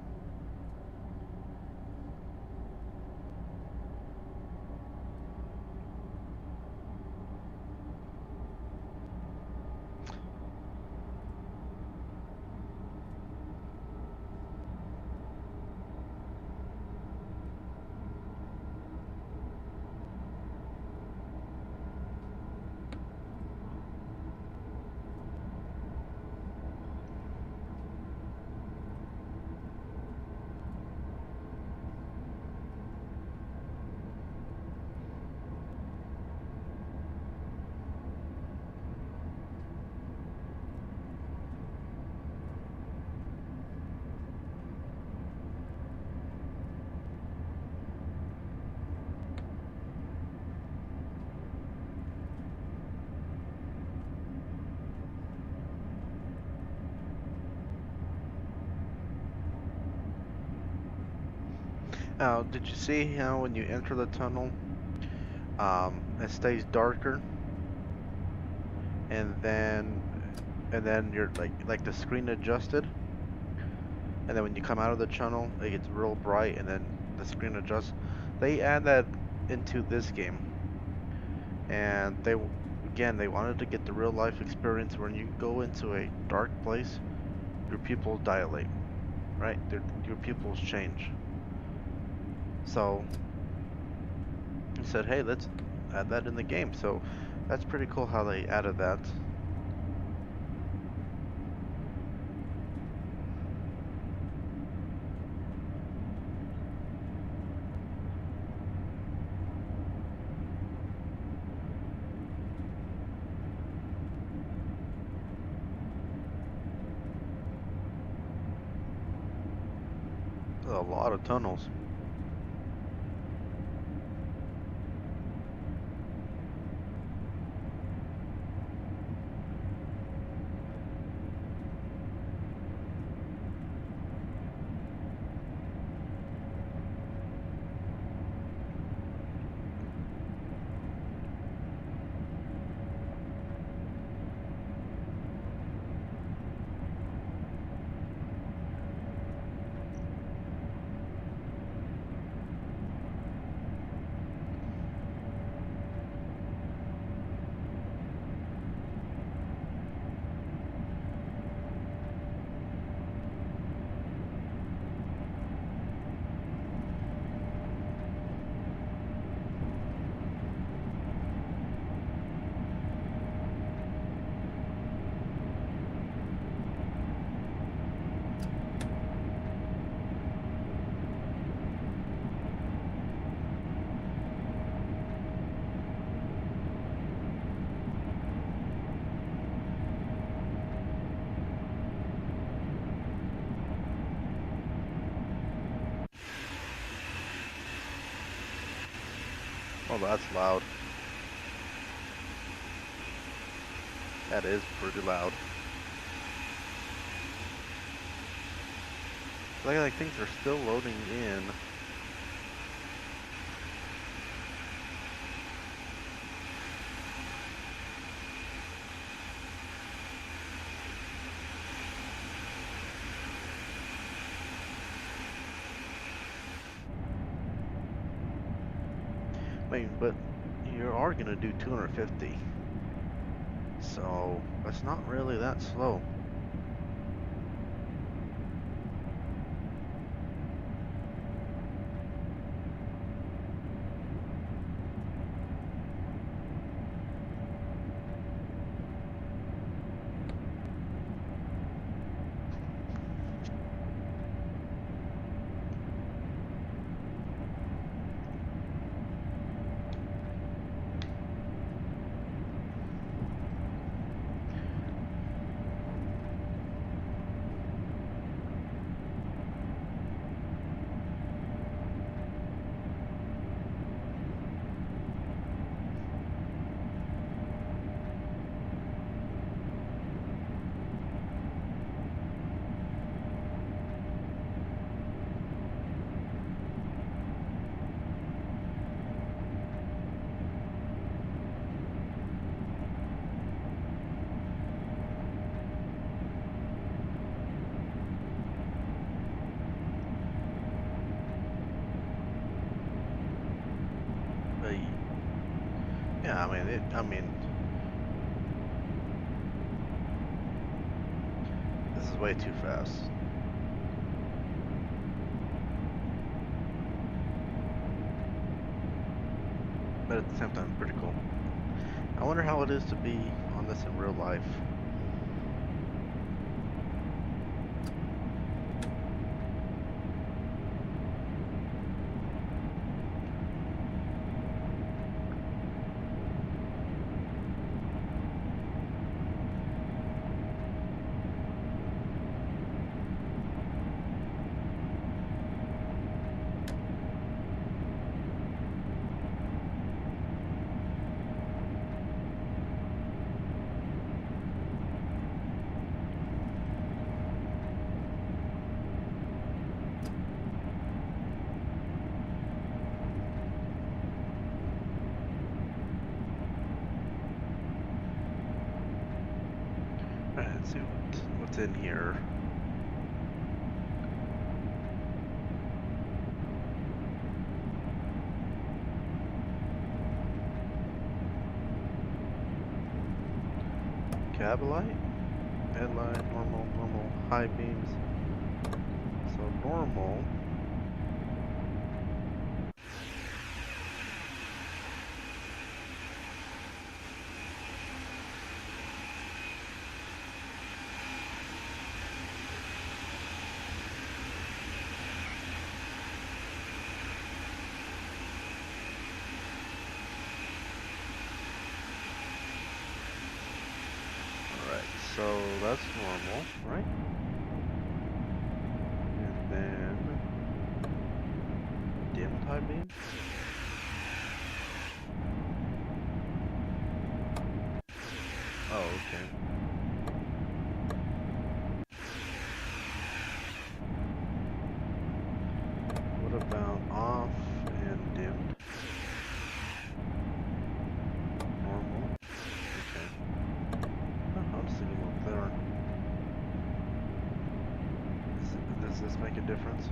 Now, did you see how when you enter the tunnel, it stays darker, and then you're like the screen adjusted, and then when you come out of the tunnel, it gets real bright, and then the screen adjusts. They add that into this game, and they wanted to get the real life experience. When you go into a dark place, your pupils dilate, right? Your pupils change. So he said, hey, let's add that in the game. So that's pretty cool how they added that. A lot of tunnels. Oh, that's loud. That is pretty loud. Like things are still loading in. I mean, but you are gonna do 250. So that's not really that slow. But yeah, I mean, this is way too fast. But at the same time, pretty cool. I wonder how it is to be on this in real life. Alright, let's see what's in here. Cab light, headlight, normal, high beams. So normal. Alright, so that's normal, right? And then dimmed high beam. Oh, okay. What about off and dimmed? Normal. Okay. Oh, I'll just leave them up there. Does this make a difference?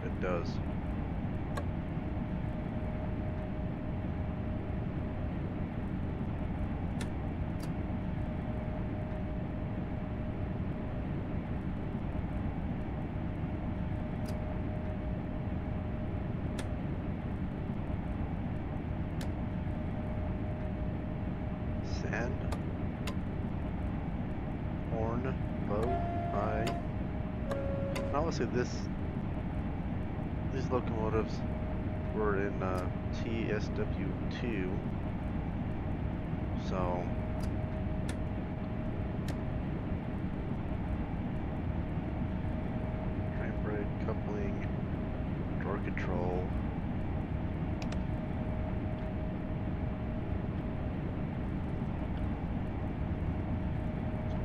It does. Sand. Horn. Low. High. And obviously these locomotives were in TSW2. So train brake, coupling, door control.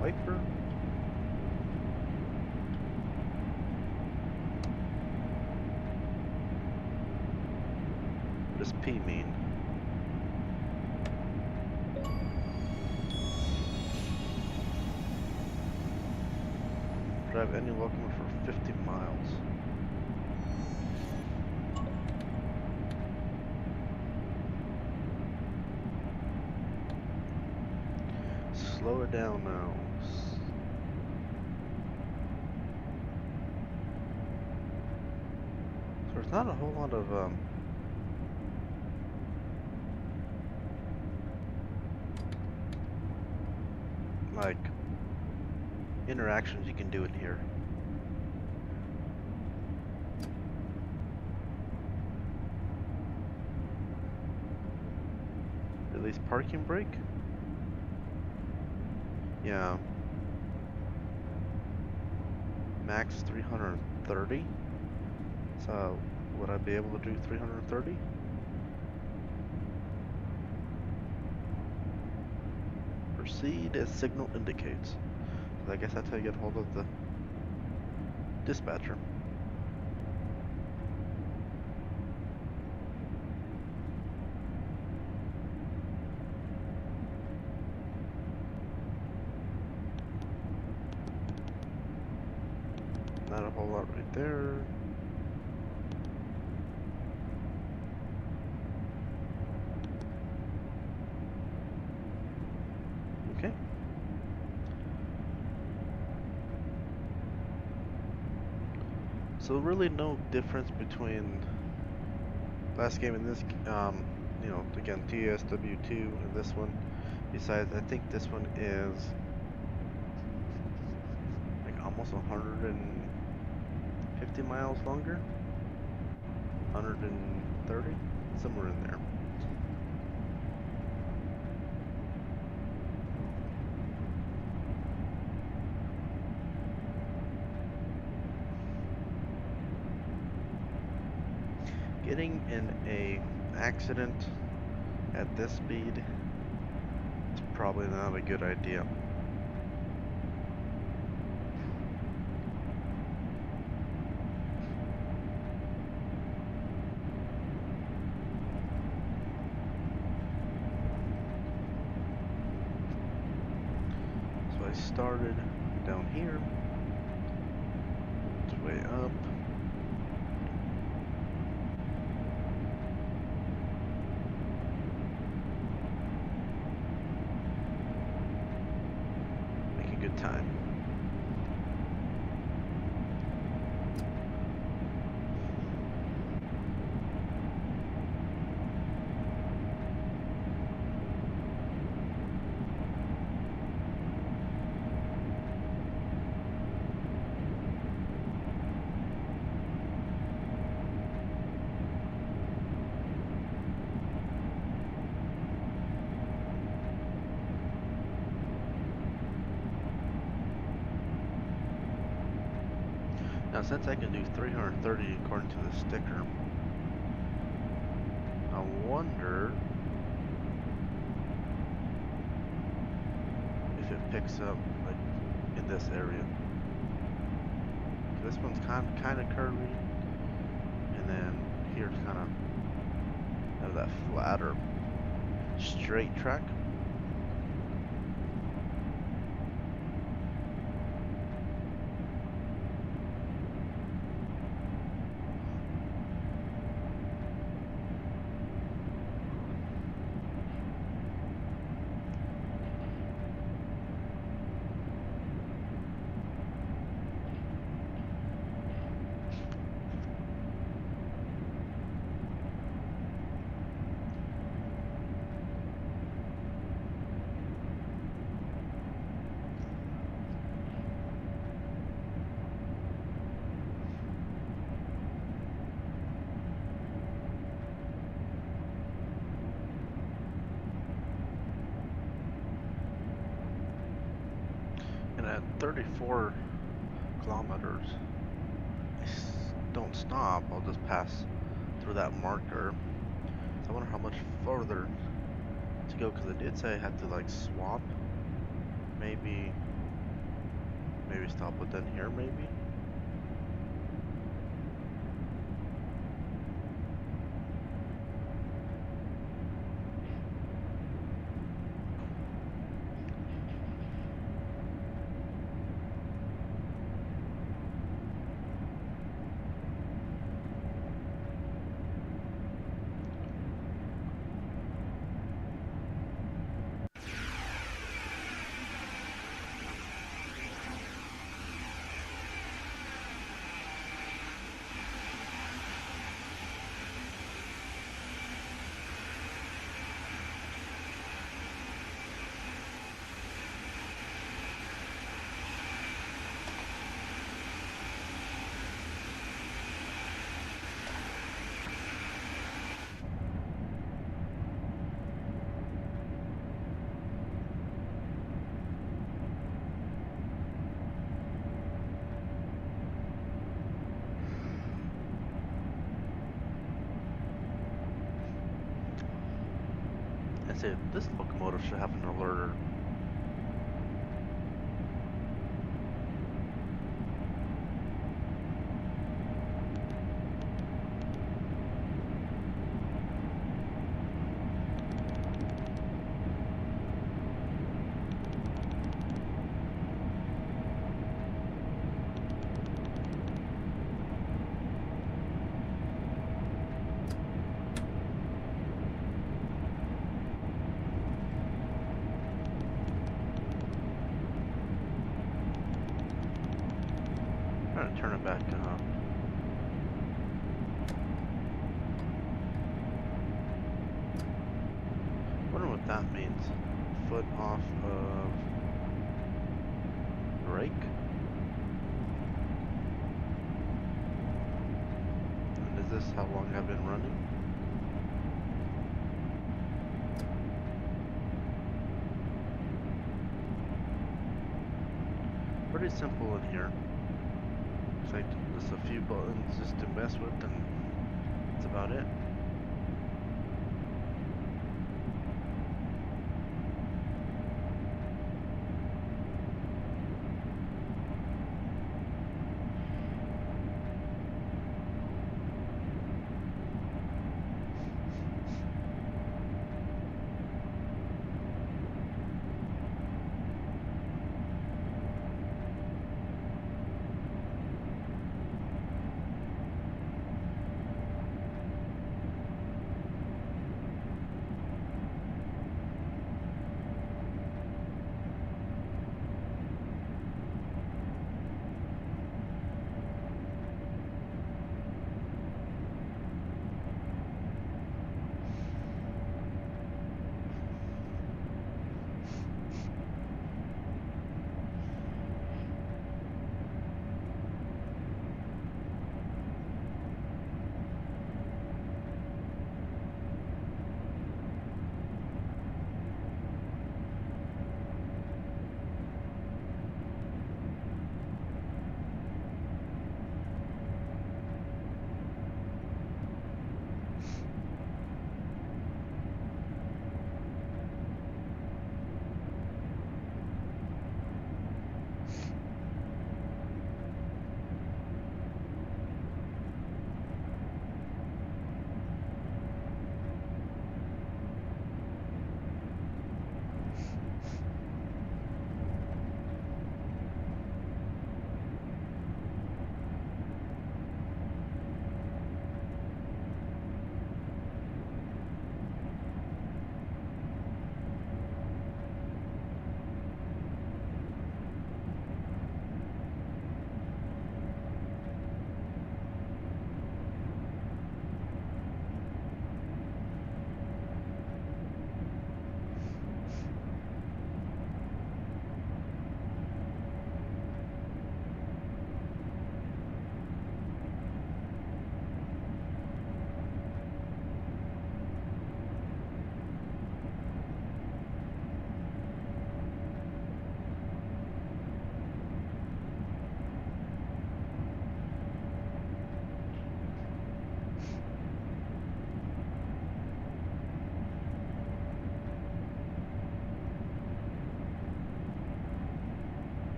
wiper. What does P mean? Drive any locomotive for 50 miles. Slow it down now. So there's not a whole lot of like interactions you can do in here. Release parking brake? Yeah. Max 330. So would I be able to do 330? Proceed as signal indicates. So I guess that's how you get hold of the dispatcher. Not a whole lot right there. Okay. So really no difference between last game and this, you know, again, TSW2 and this one. Besides, I think this one is like almost 150 miles longer. 130, somewhere in there. Getting in a accident at this speed is probably not a good idea. So I started down here, worked way up. Make a good time. Now since I can do 330 according to the sticker, I wonder if it picks up like in this area. This one's kind of curvy, and then here's kind of that flatter, straight track. And at 34 kilometers, don't stop, I'll just pass through that marker. So I wonder how much further to go, because it did say I had to like swap, maybe Maybe stop within here, maybe? I say this locomotive should have an alerter. I'm trying to turn it back on. Wonder what that means. Foot off of brake? And is this how long I've been running? Pretty simple in here. Looks like just a few buttons just to mess with, and that's about it.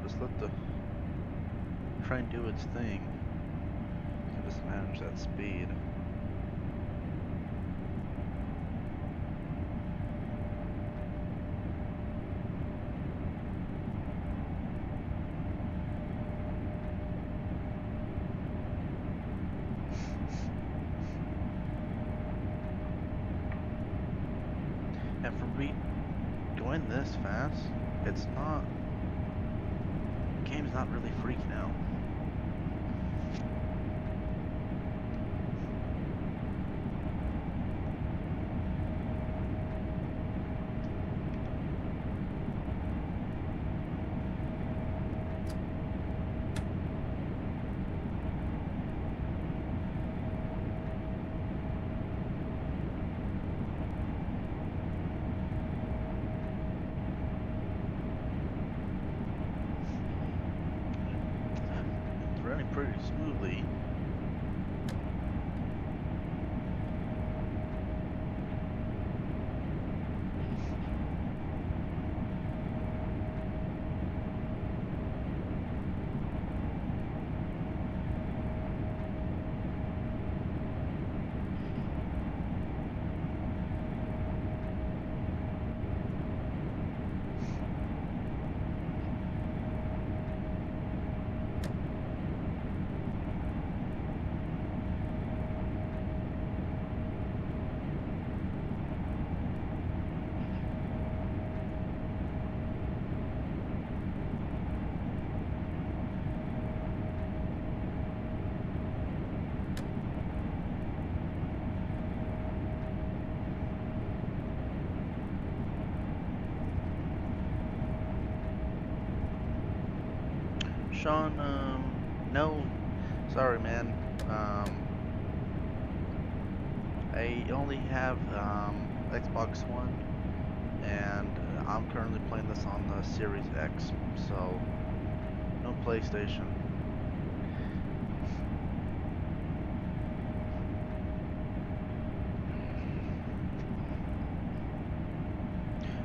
Just let the train do its thing. Can just manage that speed. And for me going this fast, it's not. The game's not really freaking out. It's running pretty smoothly. Sean, no, sorry, man. I only have Xbox One, and I'm currently playing this on the Series X, so no PlayStation.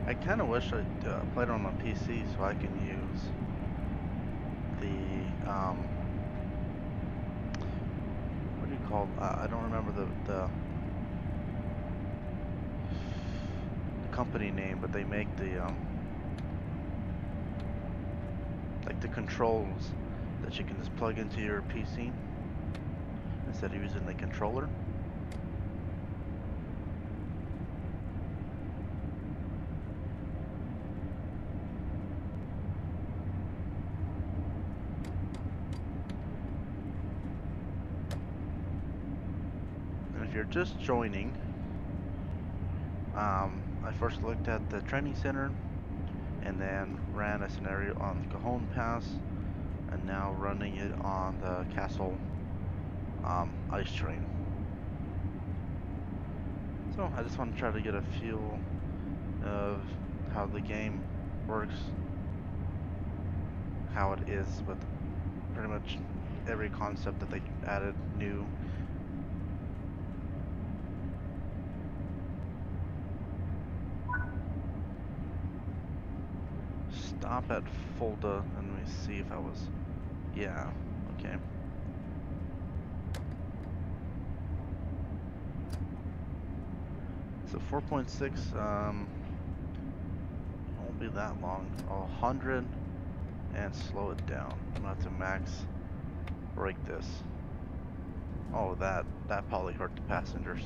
I kind of wish I played on a PC so I can use the what do you call? I don't remember the company name, but they make the like the controls that you can just plug into your PC instead of using the controller. And if you're just joining, I first looked at the training center and then ran a scenario on the Cajon Pass, and now running it on the Castle ice train. So I just want to try to get a feel of how the game works, how it is with pretty much every concept that they added new. Stop at Fulda and let me see if I was. Yeah, okay. So 4.6 won't be that long. 100 and slow it down. I'm gonna have to max break this. Oh, that probably hurt the passengers.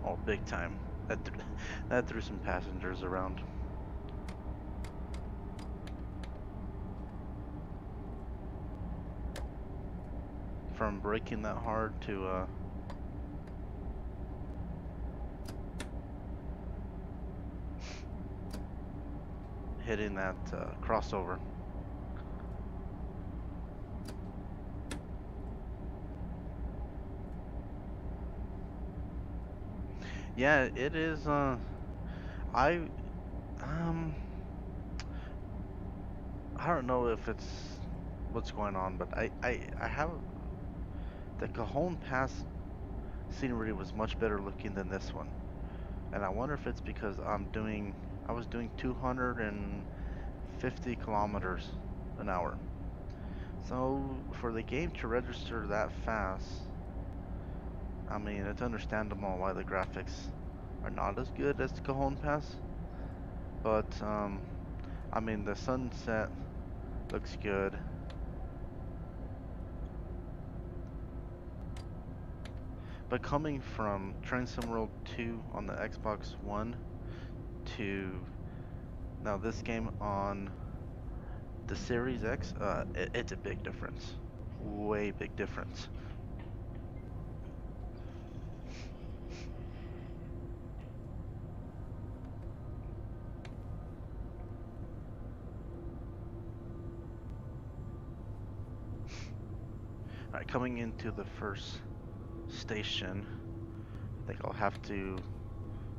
Oh, big time. That th that threw some passengers around. From braking that hard to hitting that crossover. Yeah, it is. I um, I don't know if it's what's going on, but I have the Cajon Pass scenery was much better looking than this one, and I wonder if it's because I'm doing I was doing 250 kilometers an hour. So for the game to register that fast, I mean, it's understandable why the graphics are not as good as the Cajon Pass. But I mean, the sunset looks good. But coming from Train Sim World 2 on the Xbox One to now this game on the Series X, it's a big difference. Way big difference. Alright, coming into the first station, I think I'll have to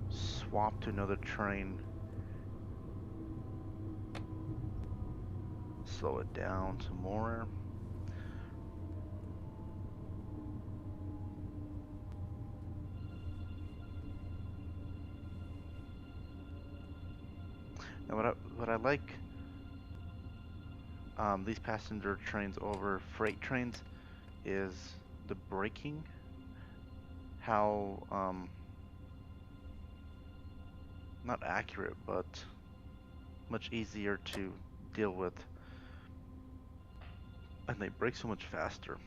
swap to another train. Slow it down some more. Now what I like these passenger trains over freight trains is the braking. How not accurate, but much easier to deal with, and they brake so much faster.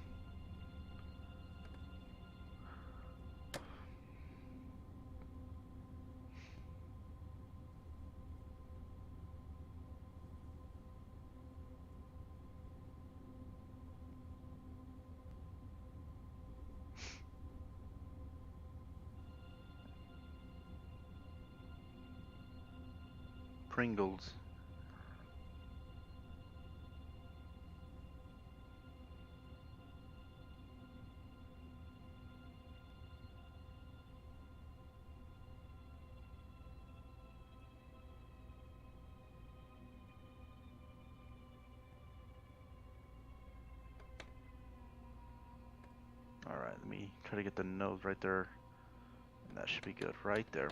Pringles. Alright, let me try to get the nose right there. And that should be good right there.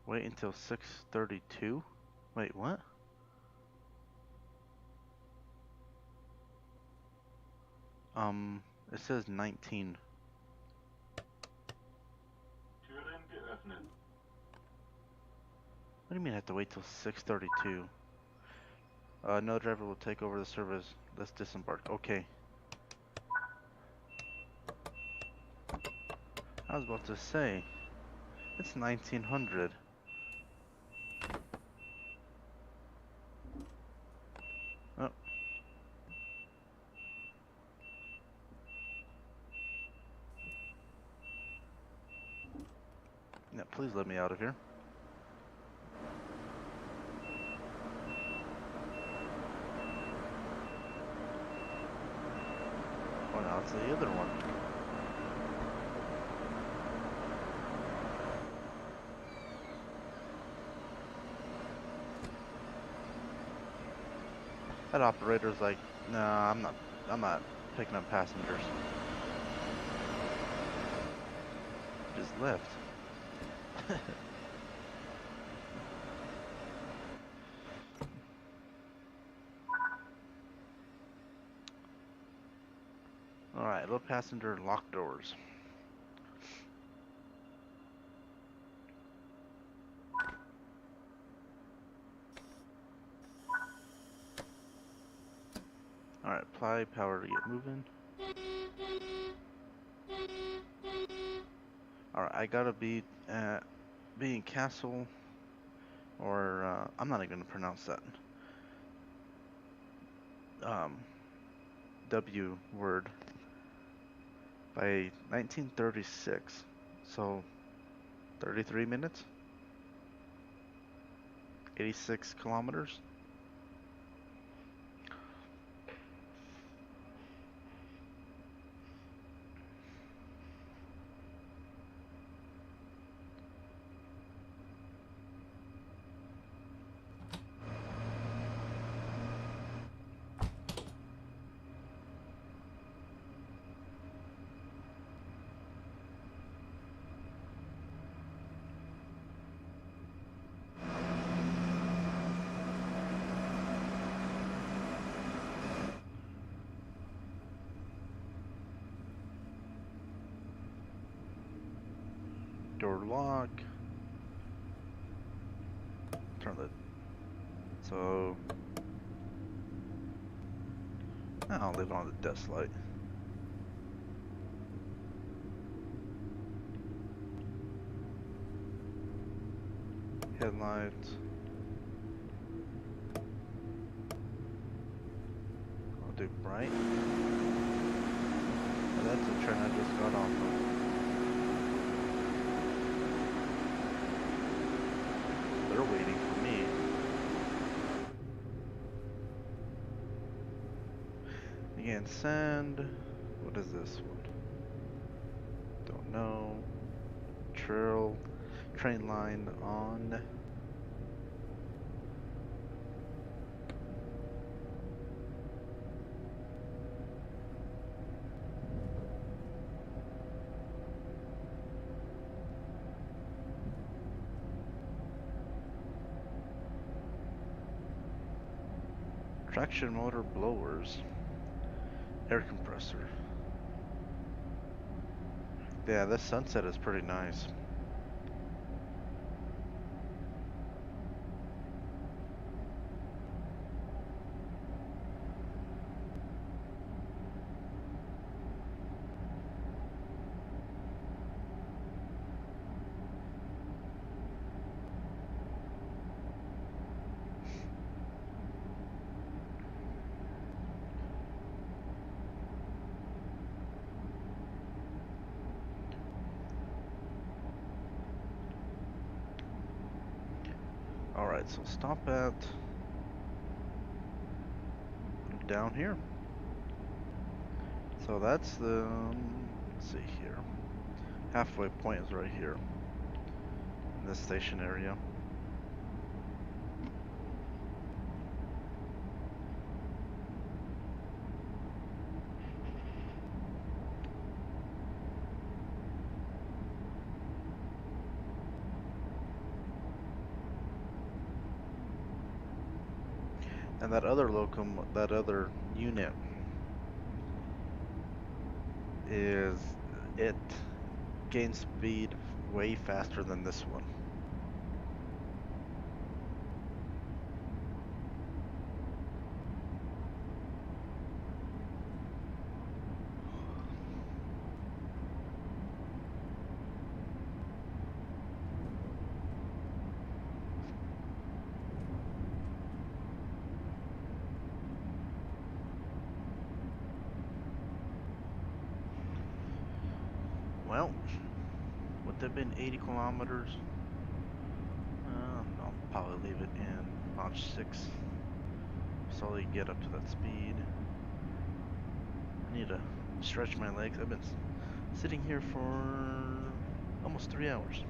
Wait until 6:32. Wait, what? It says 19. Türen geöffnet. What do you mean I have to wait till 6:32? No driver will take over the service. Let's disembark. Okay. I was about to say, it's 1900. Oh. Yeah, please let me out of here. Oh, now it's the other one. That operator's like, nah, I'm not picking up passengers. Just left. Alright, low passenger lock doors. Alright, apply power to get moving. Alright, I gotta be in Castle, or I'm not even gonna pronounce that W word by 1936. So 33 minutes, 86 kilometers. Door lock. Turn the. So. I'll leave it on the desk light. Headlights. I'll do bright. Oh, that's a train I just got off of. They're waiting for me. Again, send. What is this one? Don't know. Train line on. Traction motor blowers. Air compressor. Yeah, this sunset is pretty nice. Alright, so stop at down here. So that's the, let's see here. Halfway point is right here in this station area. And that other unit is, it gains speed way faster than this one. Well, would that have been 80 kilometers? I'll probably leave it in notch 6. Slowly get up to that speed. I need to stretch my legs. I've been sitting here for almost 3 hours.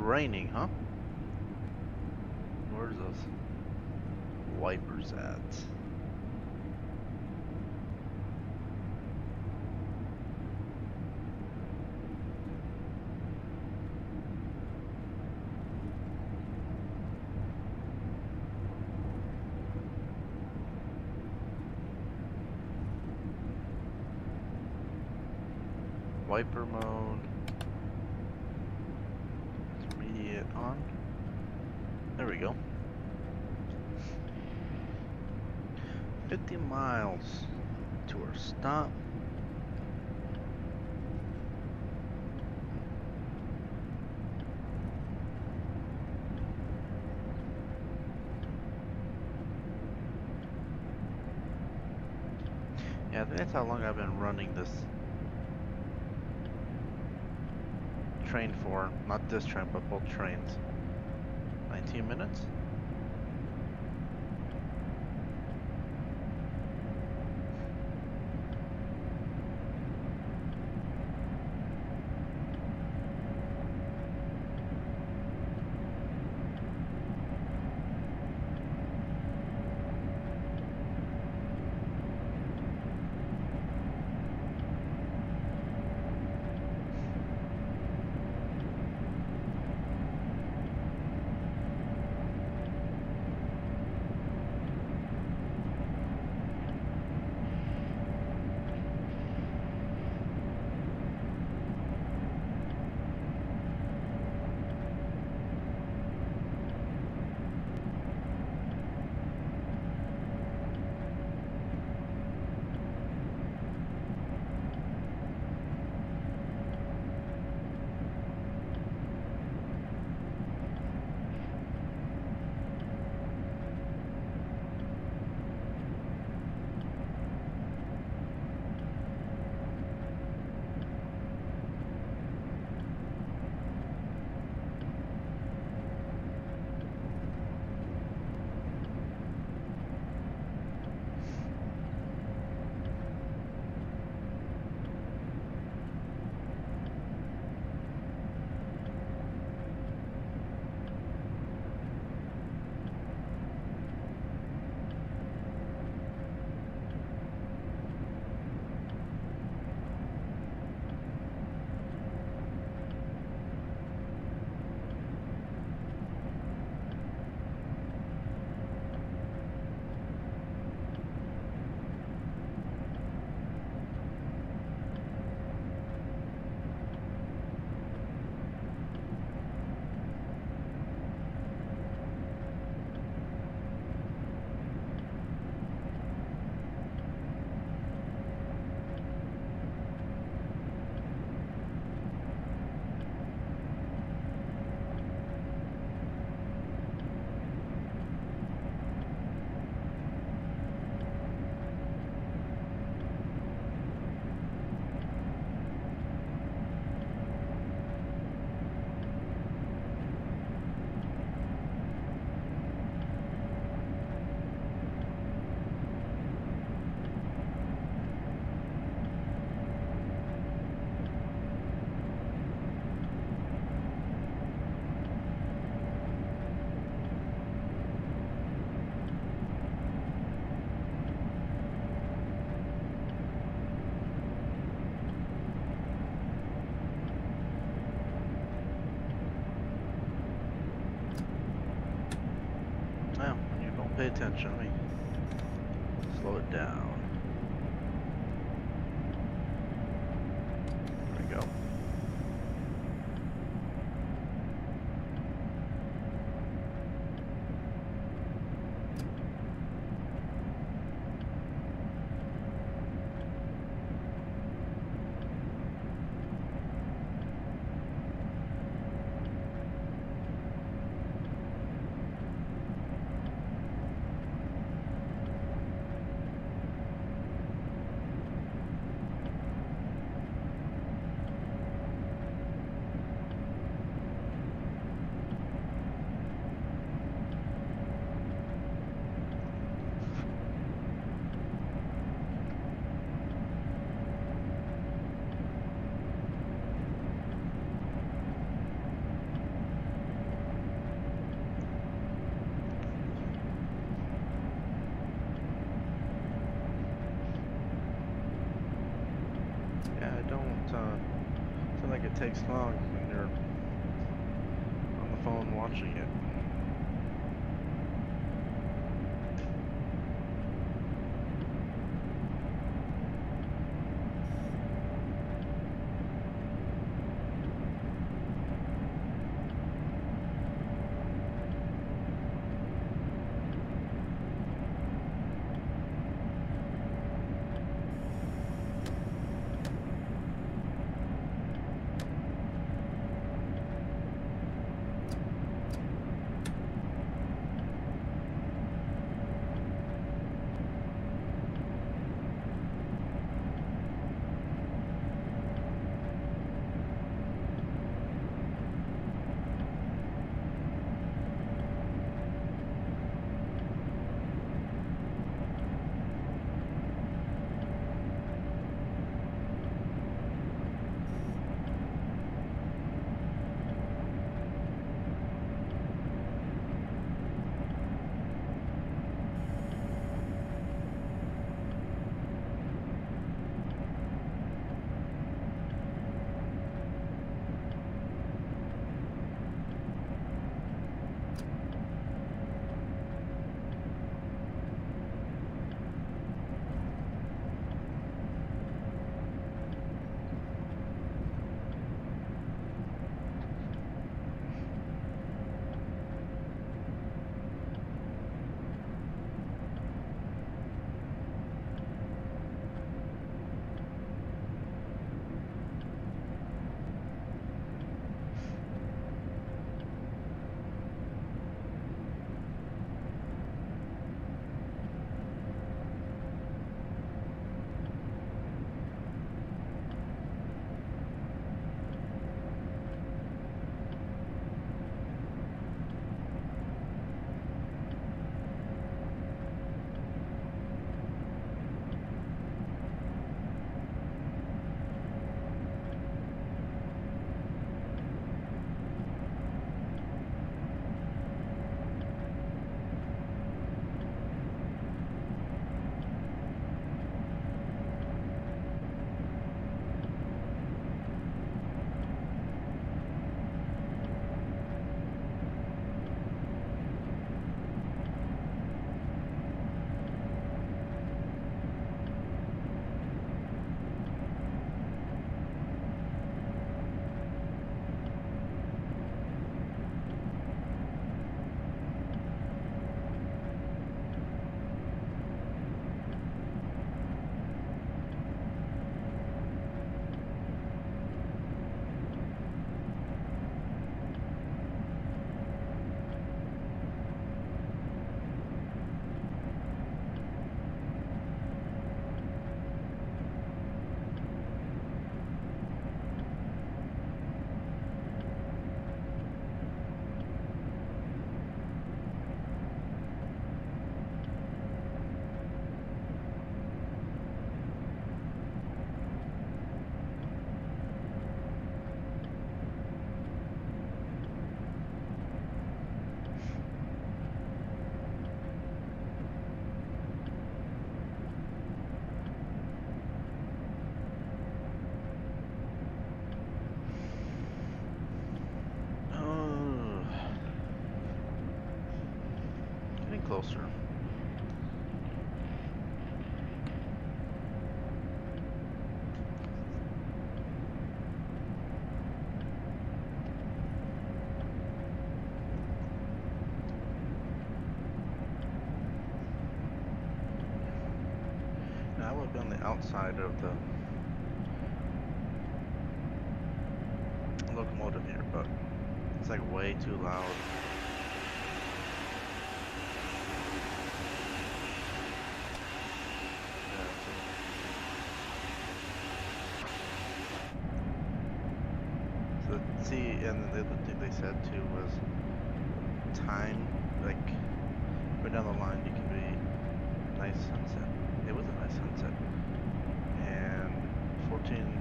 raining, huh? Where's those wipers at? Wiper mode. Intermediate on. There we go. 50 miles to our stop. Yeah, I think that's how long I've been running this train for. Not this train, but both trains. 19 minutes? Well, when you don't pay attention, let me slow it down. There we go. like it takes long when you're on the phone watching it. Getting closer. Now, I would be on the outside of the locomotive here, but it's like way too loud. Yeah, so see, and the other thing they said too was time, like go down the line, you can be a nice sunset. It was a nice sunset, and 14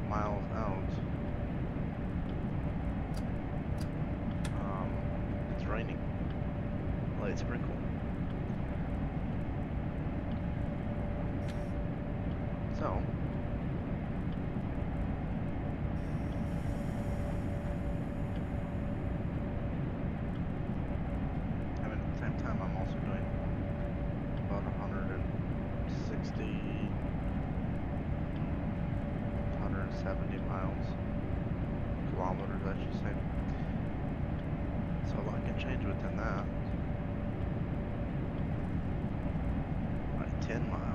miles out, it's raining. Well, it's pretty cool. So 70 miles. Kilometers, I should say. So a lot can change within that. Alright, 10 miles.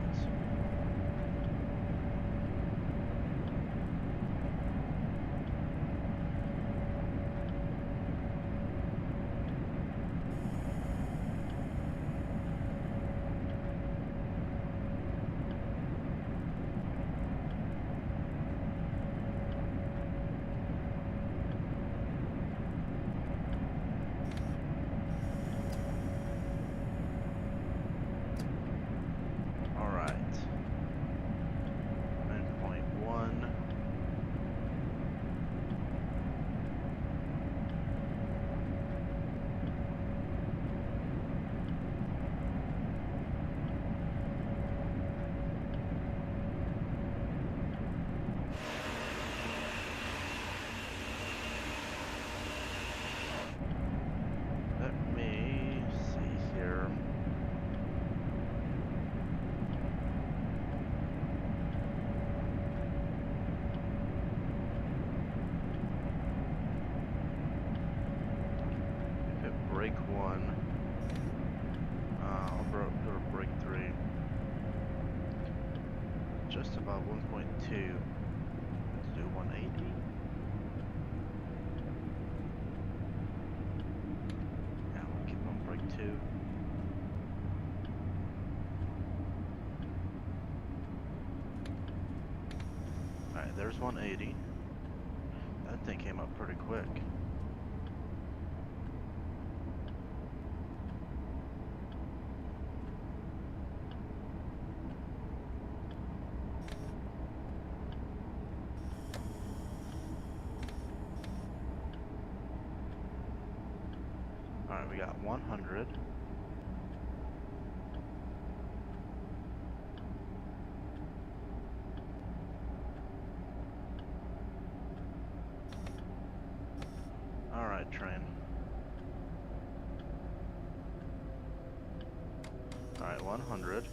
Alright. 9.1. Let me see here. If it break 1, I'll go to break 3. Just about 1.2. Let's do 180. Yeah, we'll keep on break 2. Alright, there's 180. That thing came up pretty quick. Alright, we got 100. Alright, train. Alright, 100.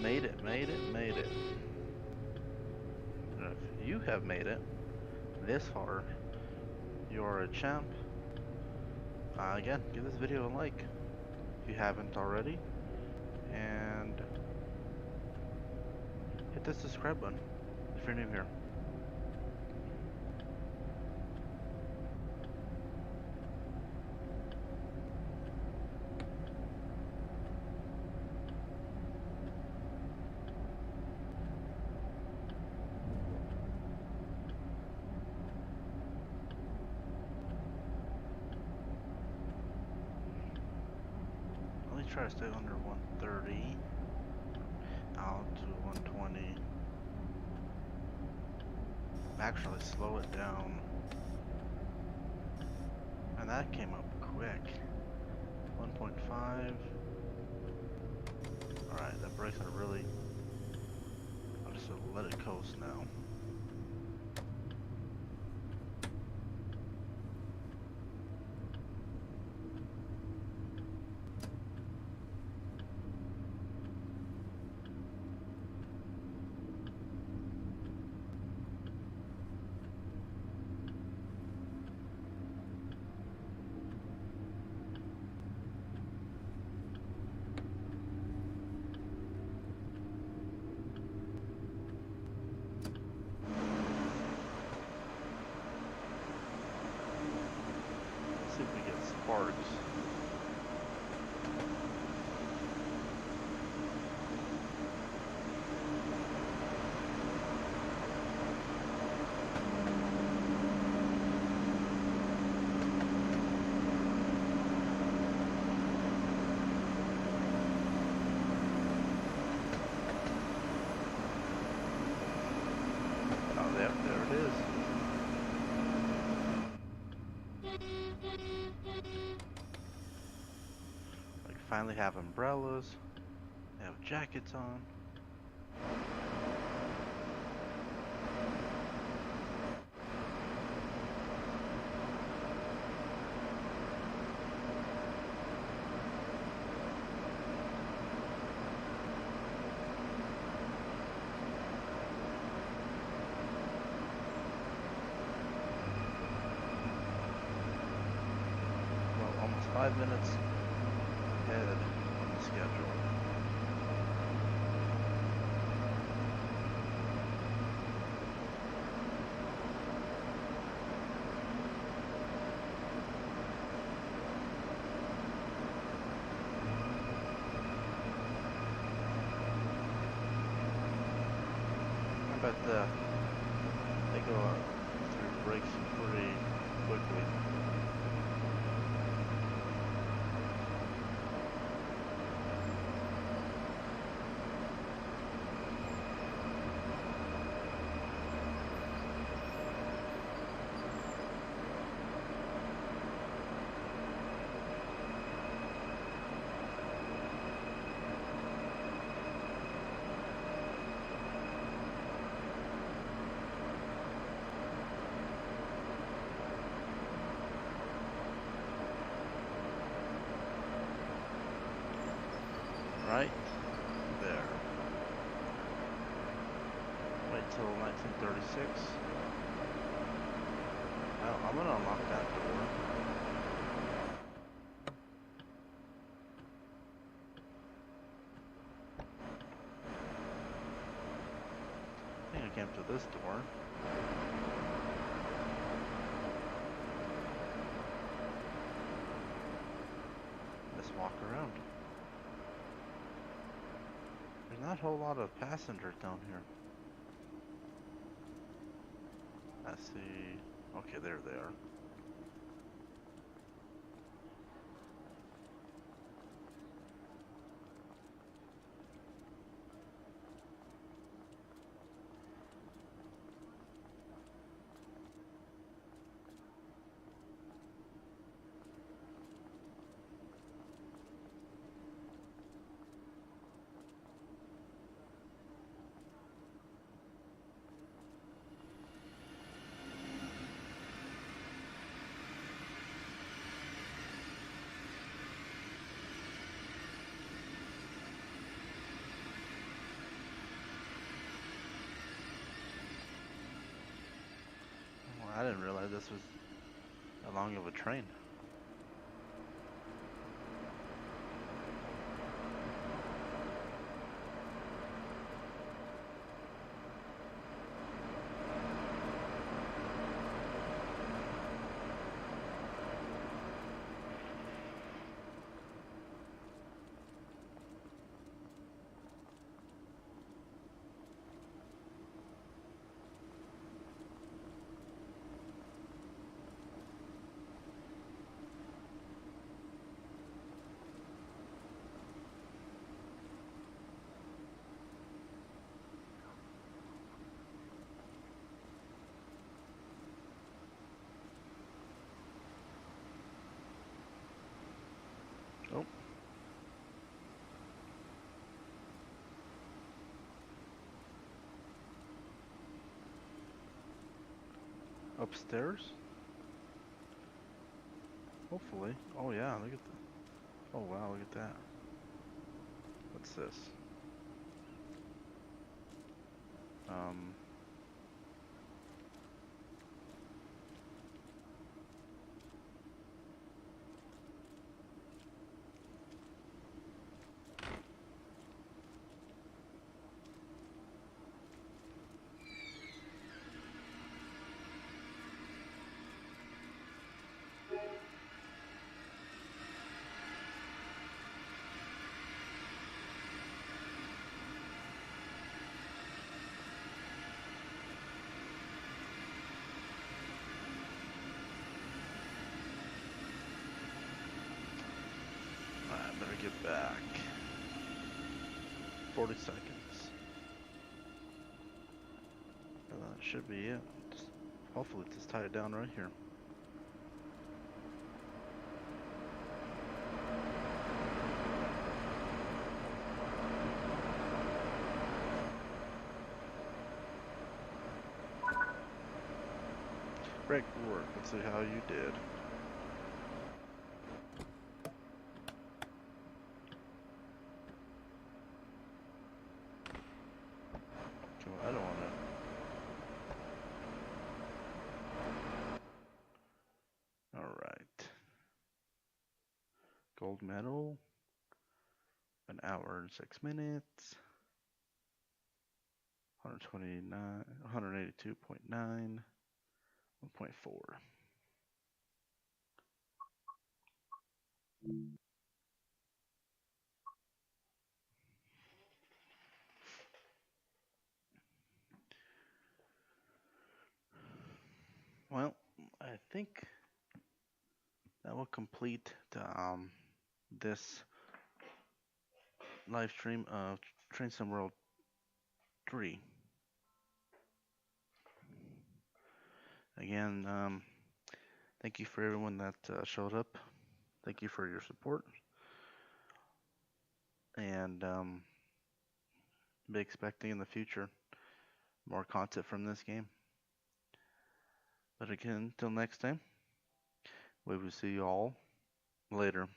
Made it, made it, made it. And if you have made it this far, you are a champ. Again, give this video a like if you haven't already, and hit the subscribe button if you're new here. Try to stay under 130 out to 120. Actually slow it down, and that came up quick. 1.5. Alright, that brakes are really, I'll just let it coast now. See if we get sparks. Oh, there it is. finally have umbrellas. They have jackets on. Well, almost 5 minutes ahead on the schedule. I bet they go through breaks pretty quickly. Right there. Wait till 1936. I'm gonna unlock that door. I think I came to this door. Let's walk around. There's not a whole lot of passengers down here. I see. Okay, there they are. Well, I didn't realize this was that long of a train. Oh, upstairs? Hopefully. Oh yeah, look at the. Oh wow, look at that. What's this? Um. I better get back. 40 seconds. That should be it. Hopefully just tie it down right here. Great work. Let's see how you did. Come on, I don't want to. All right. Gold medal. An hour and 6 minutes. 129, 182.9, 1.4. Well, I think that will complete this live stream of Train Sim World 3. Again, thank you for everyone that showed up. Thank you for your support. And be expecting in the future more content from this game. But again, until next time, we will see you all later.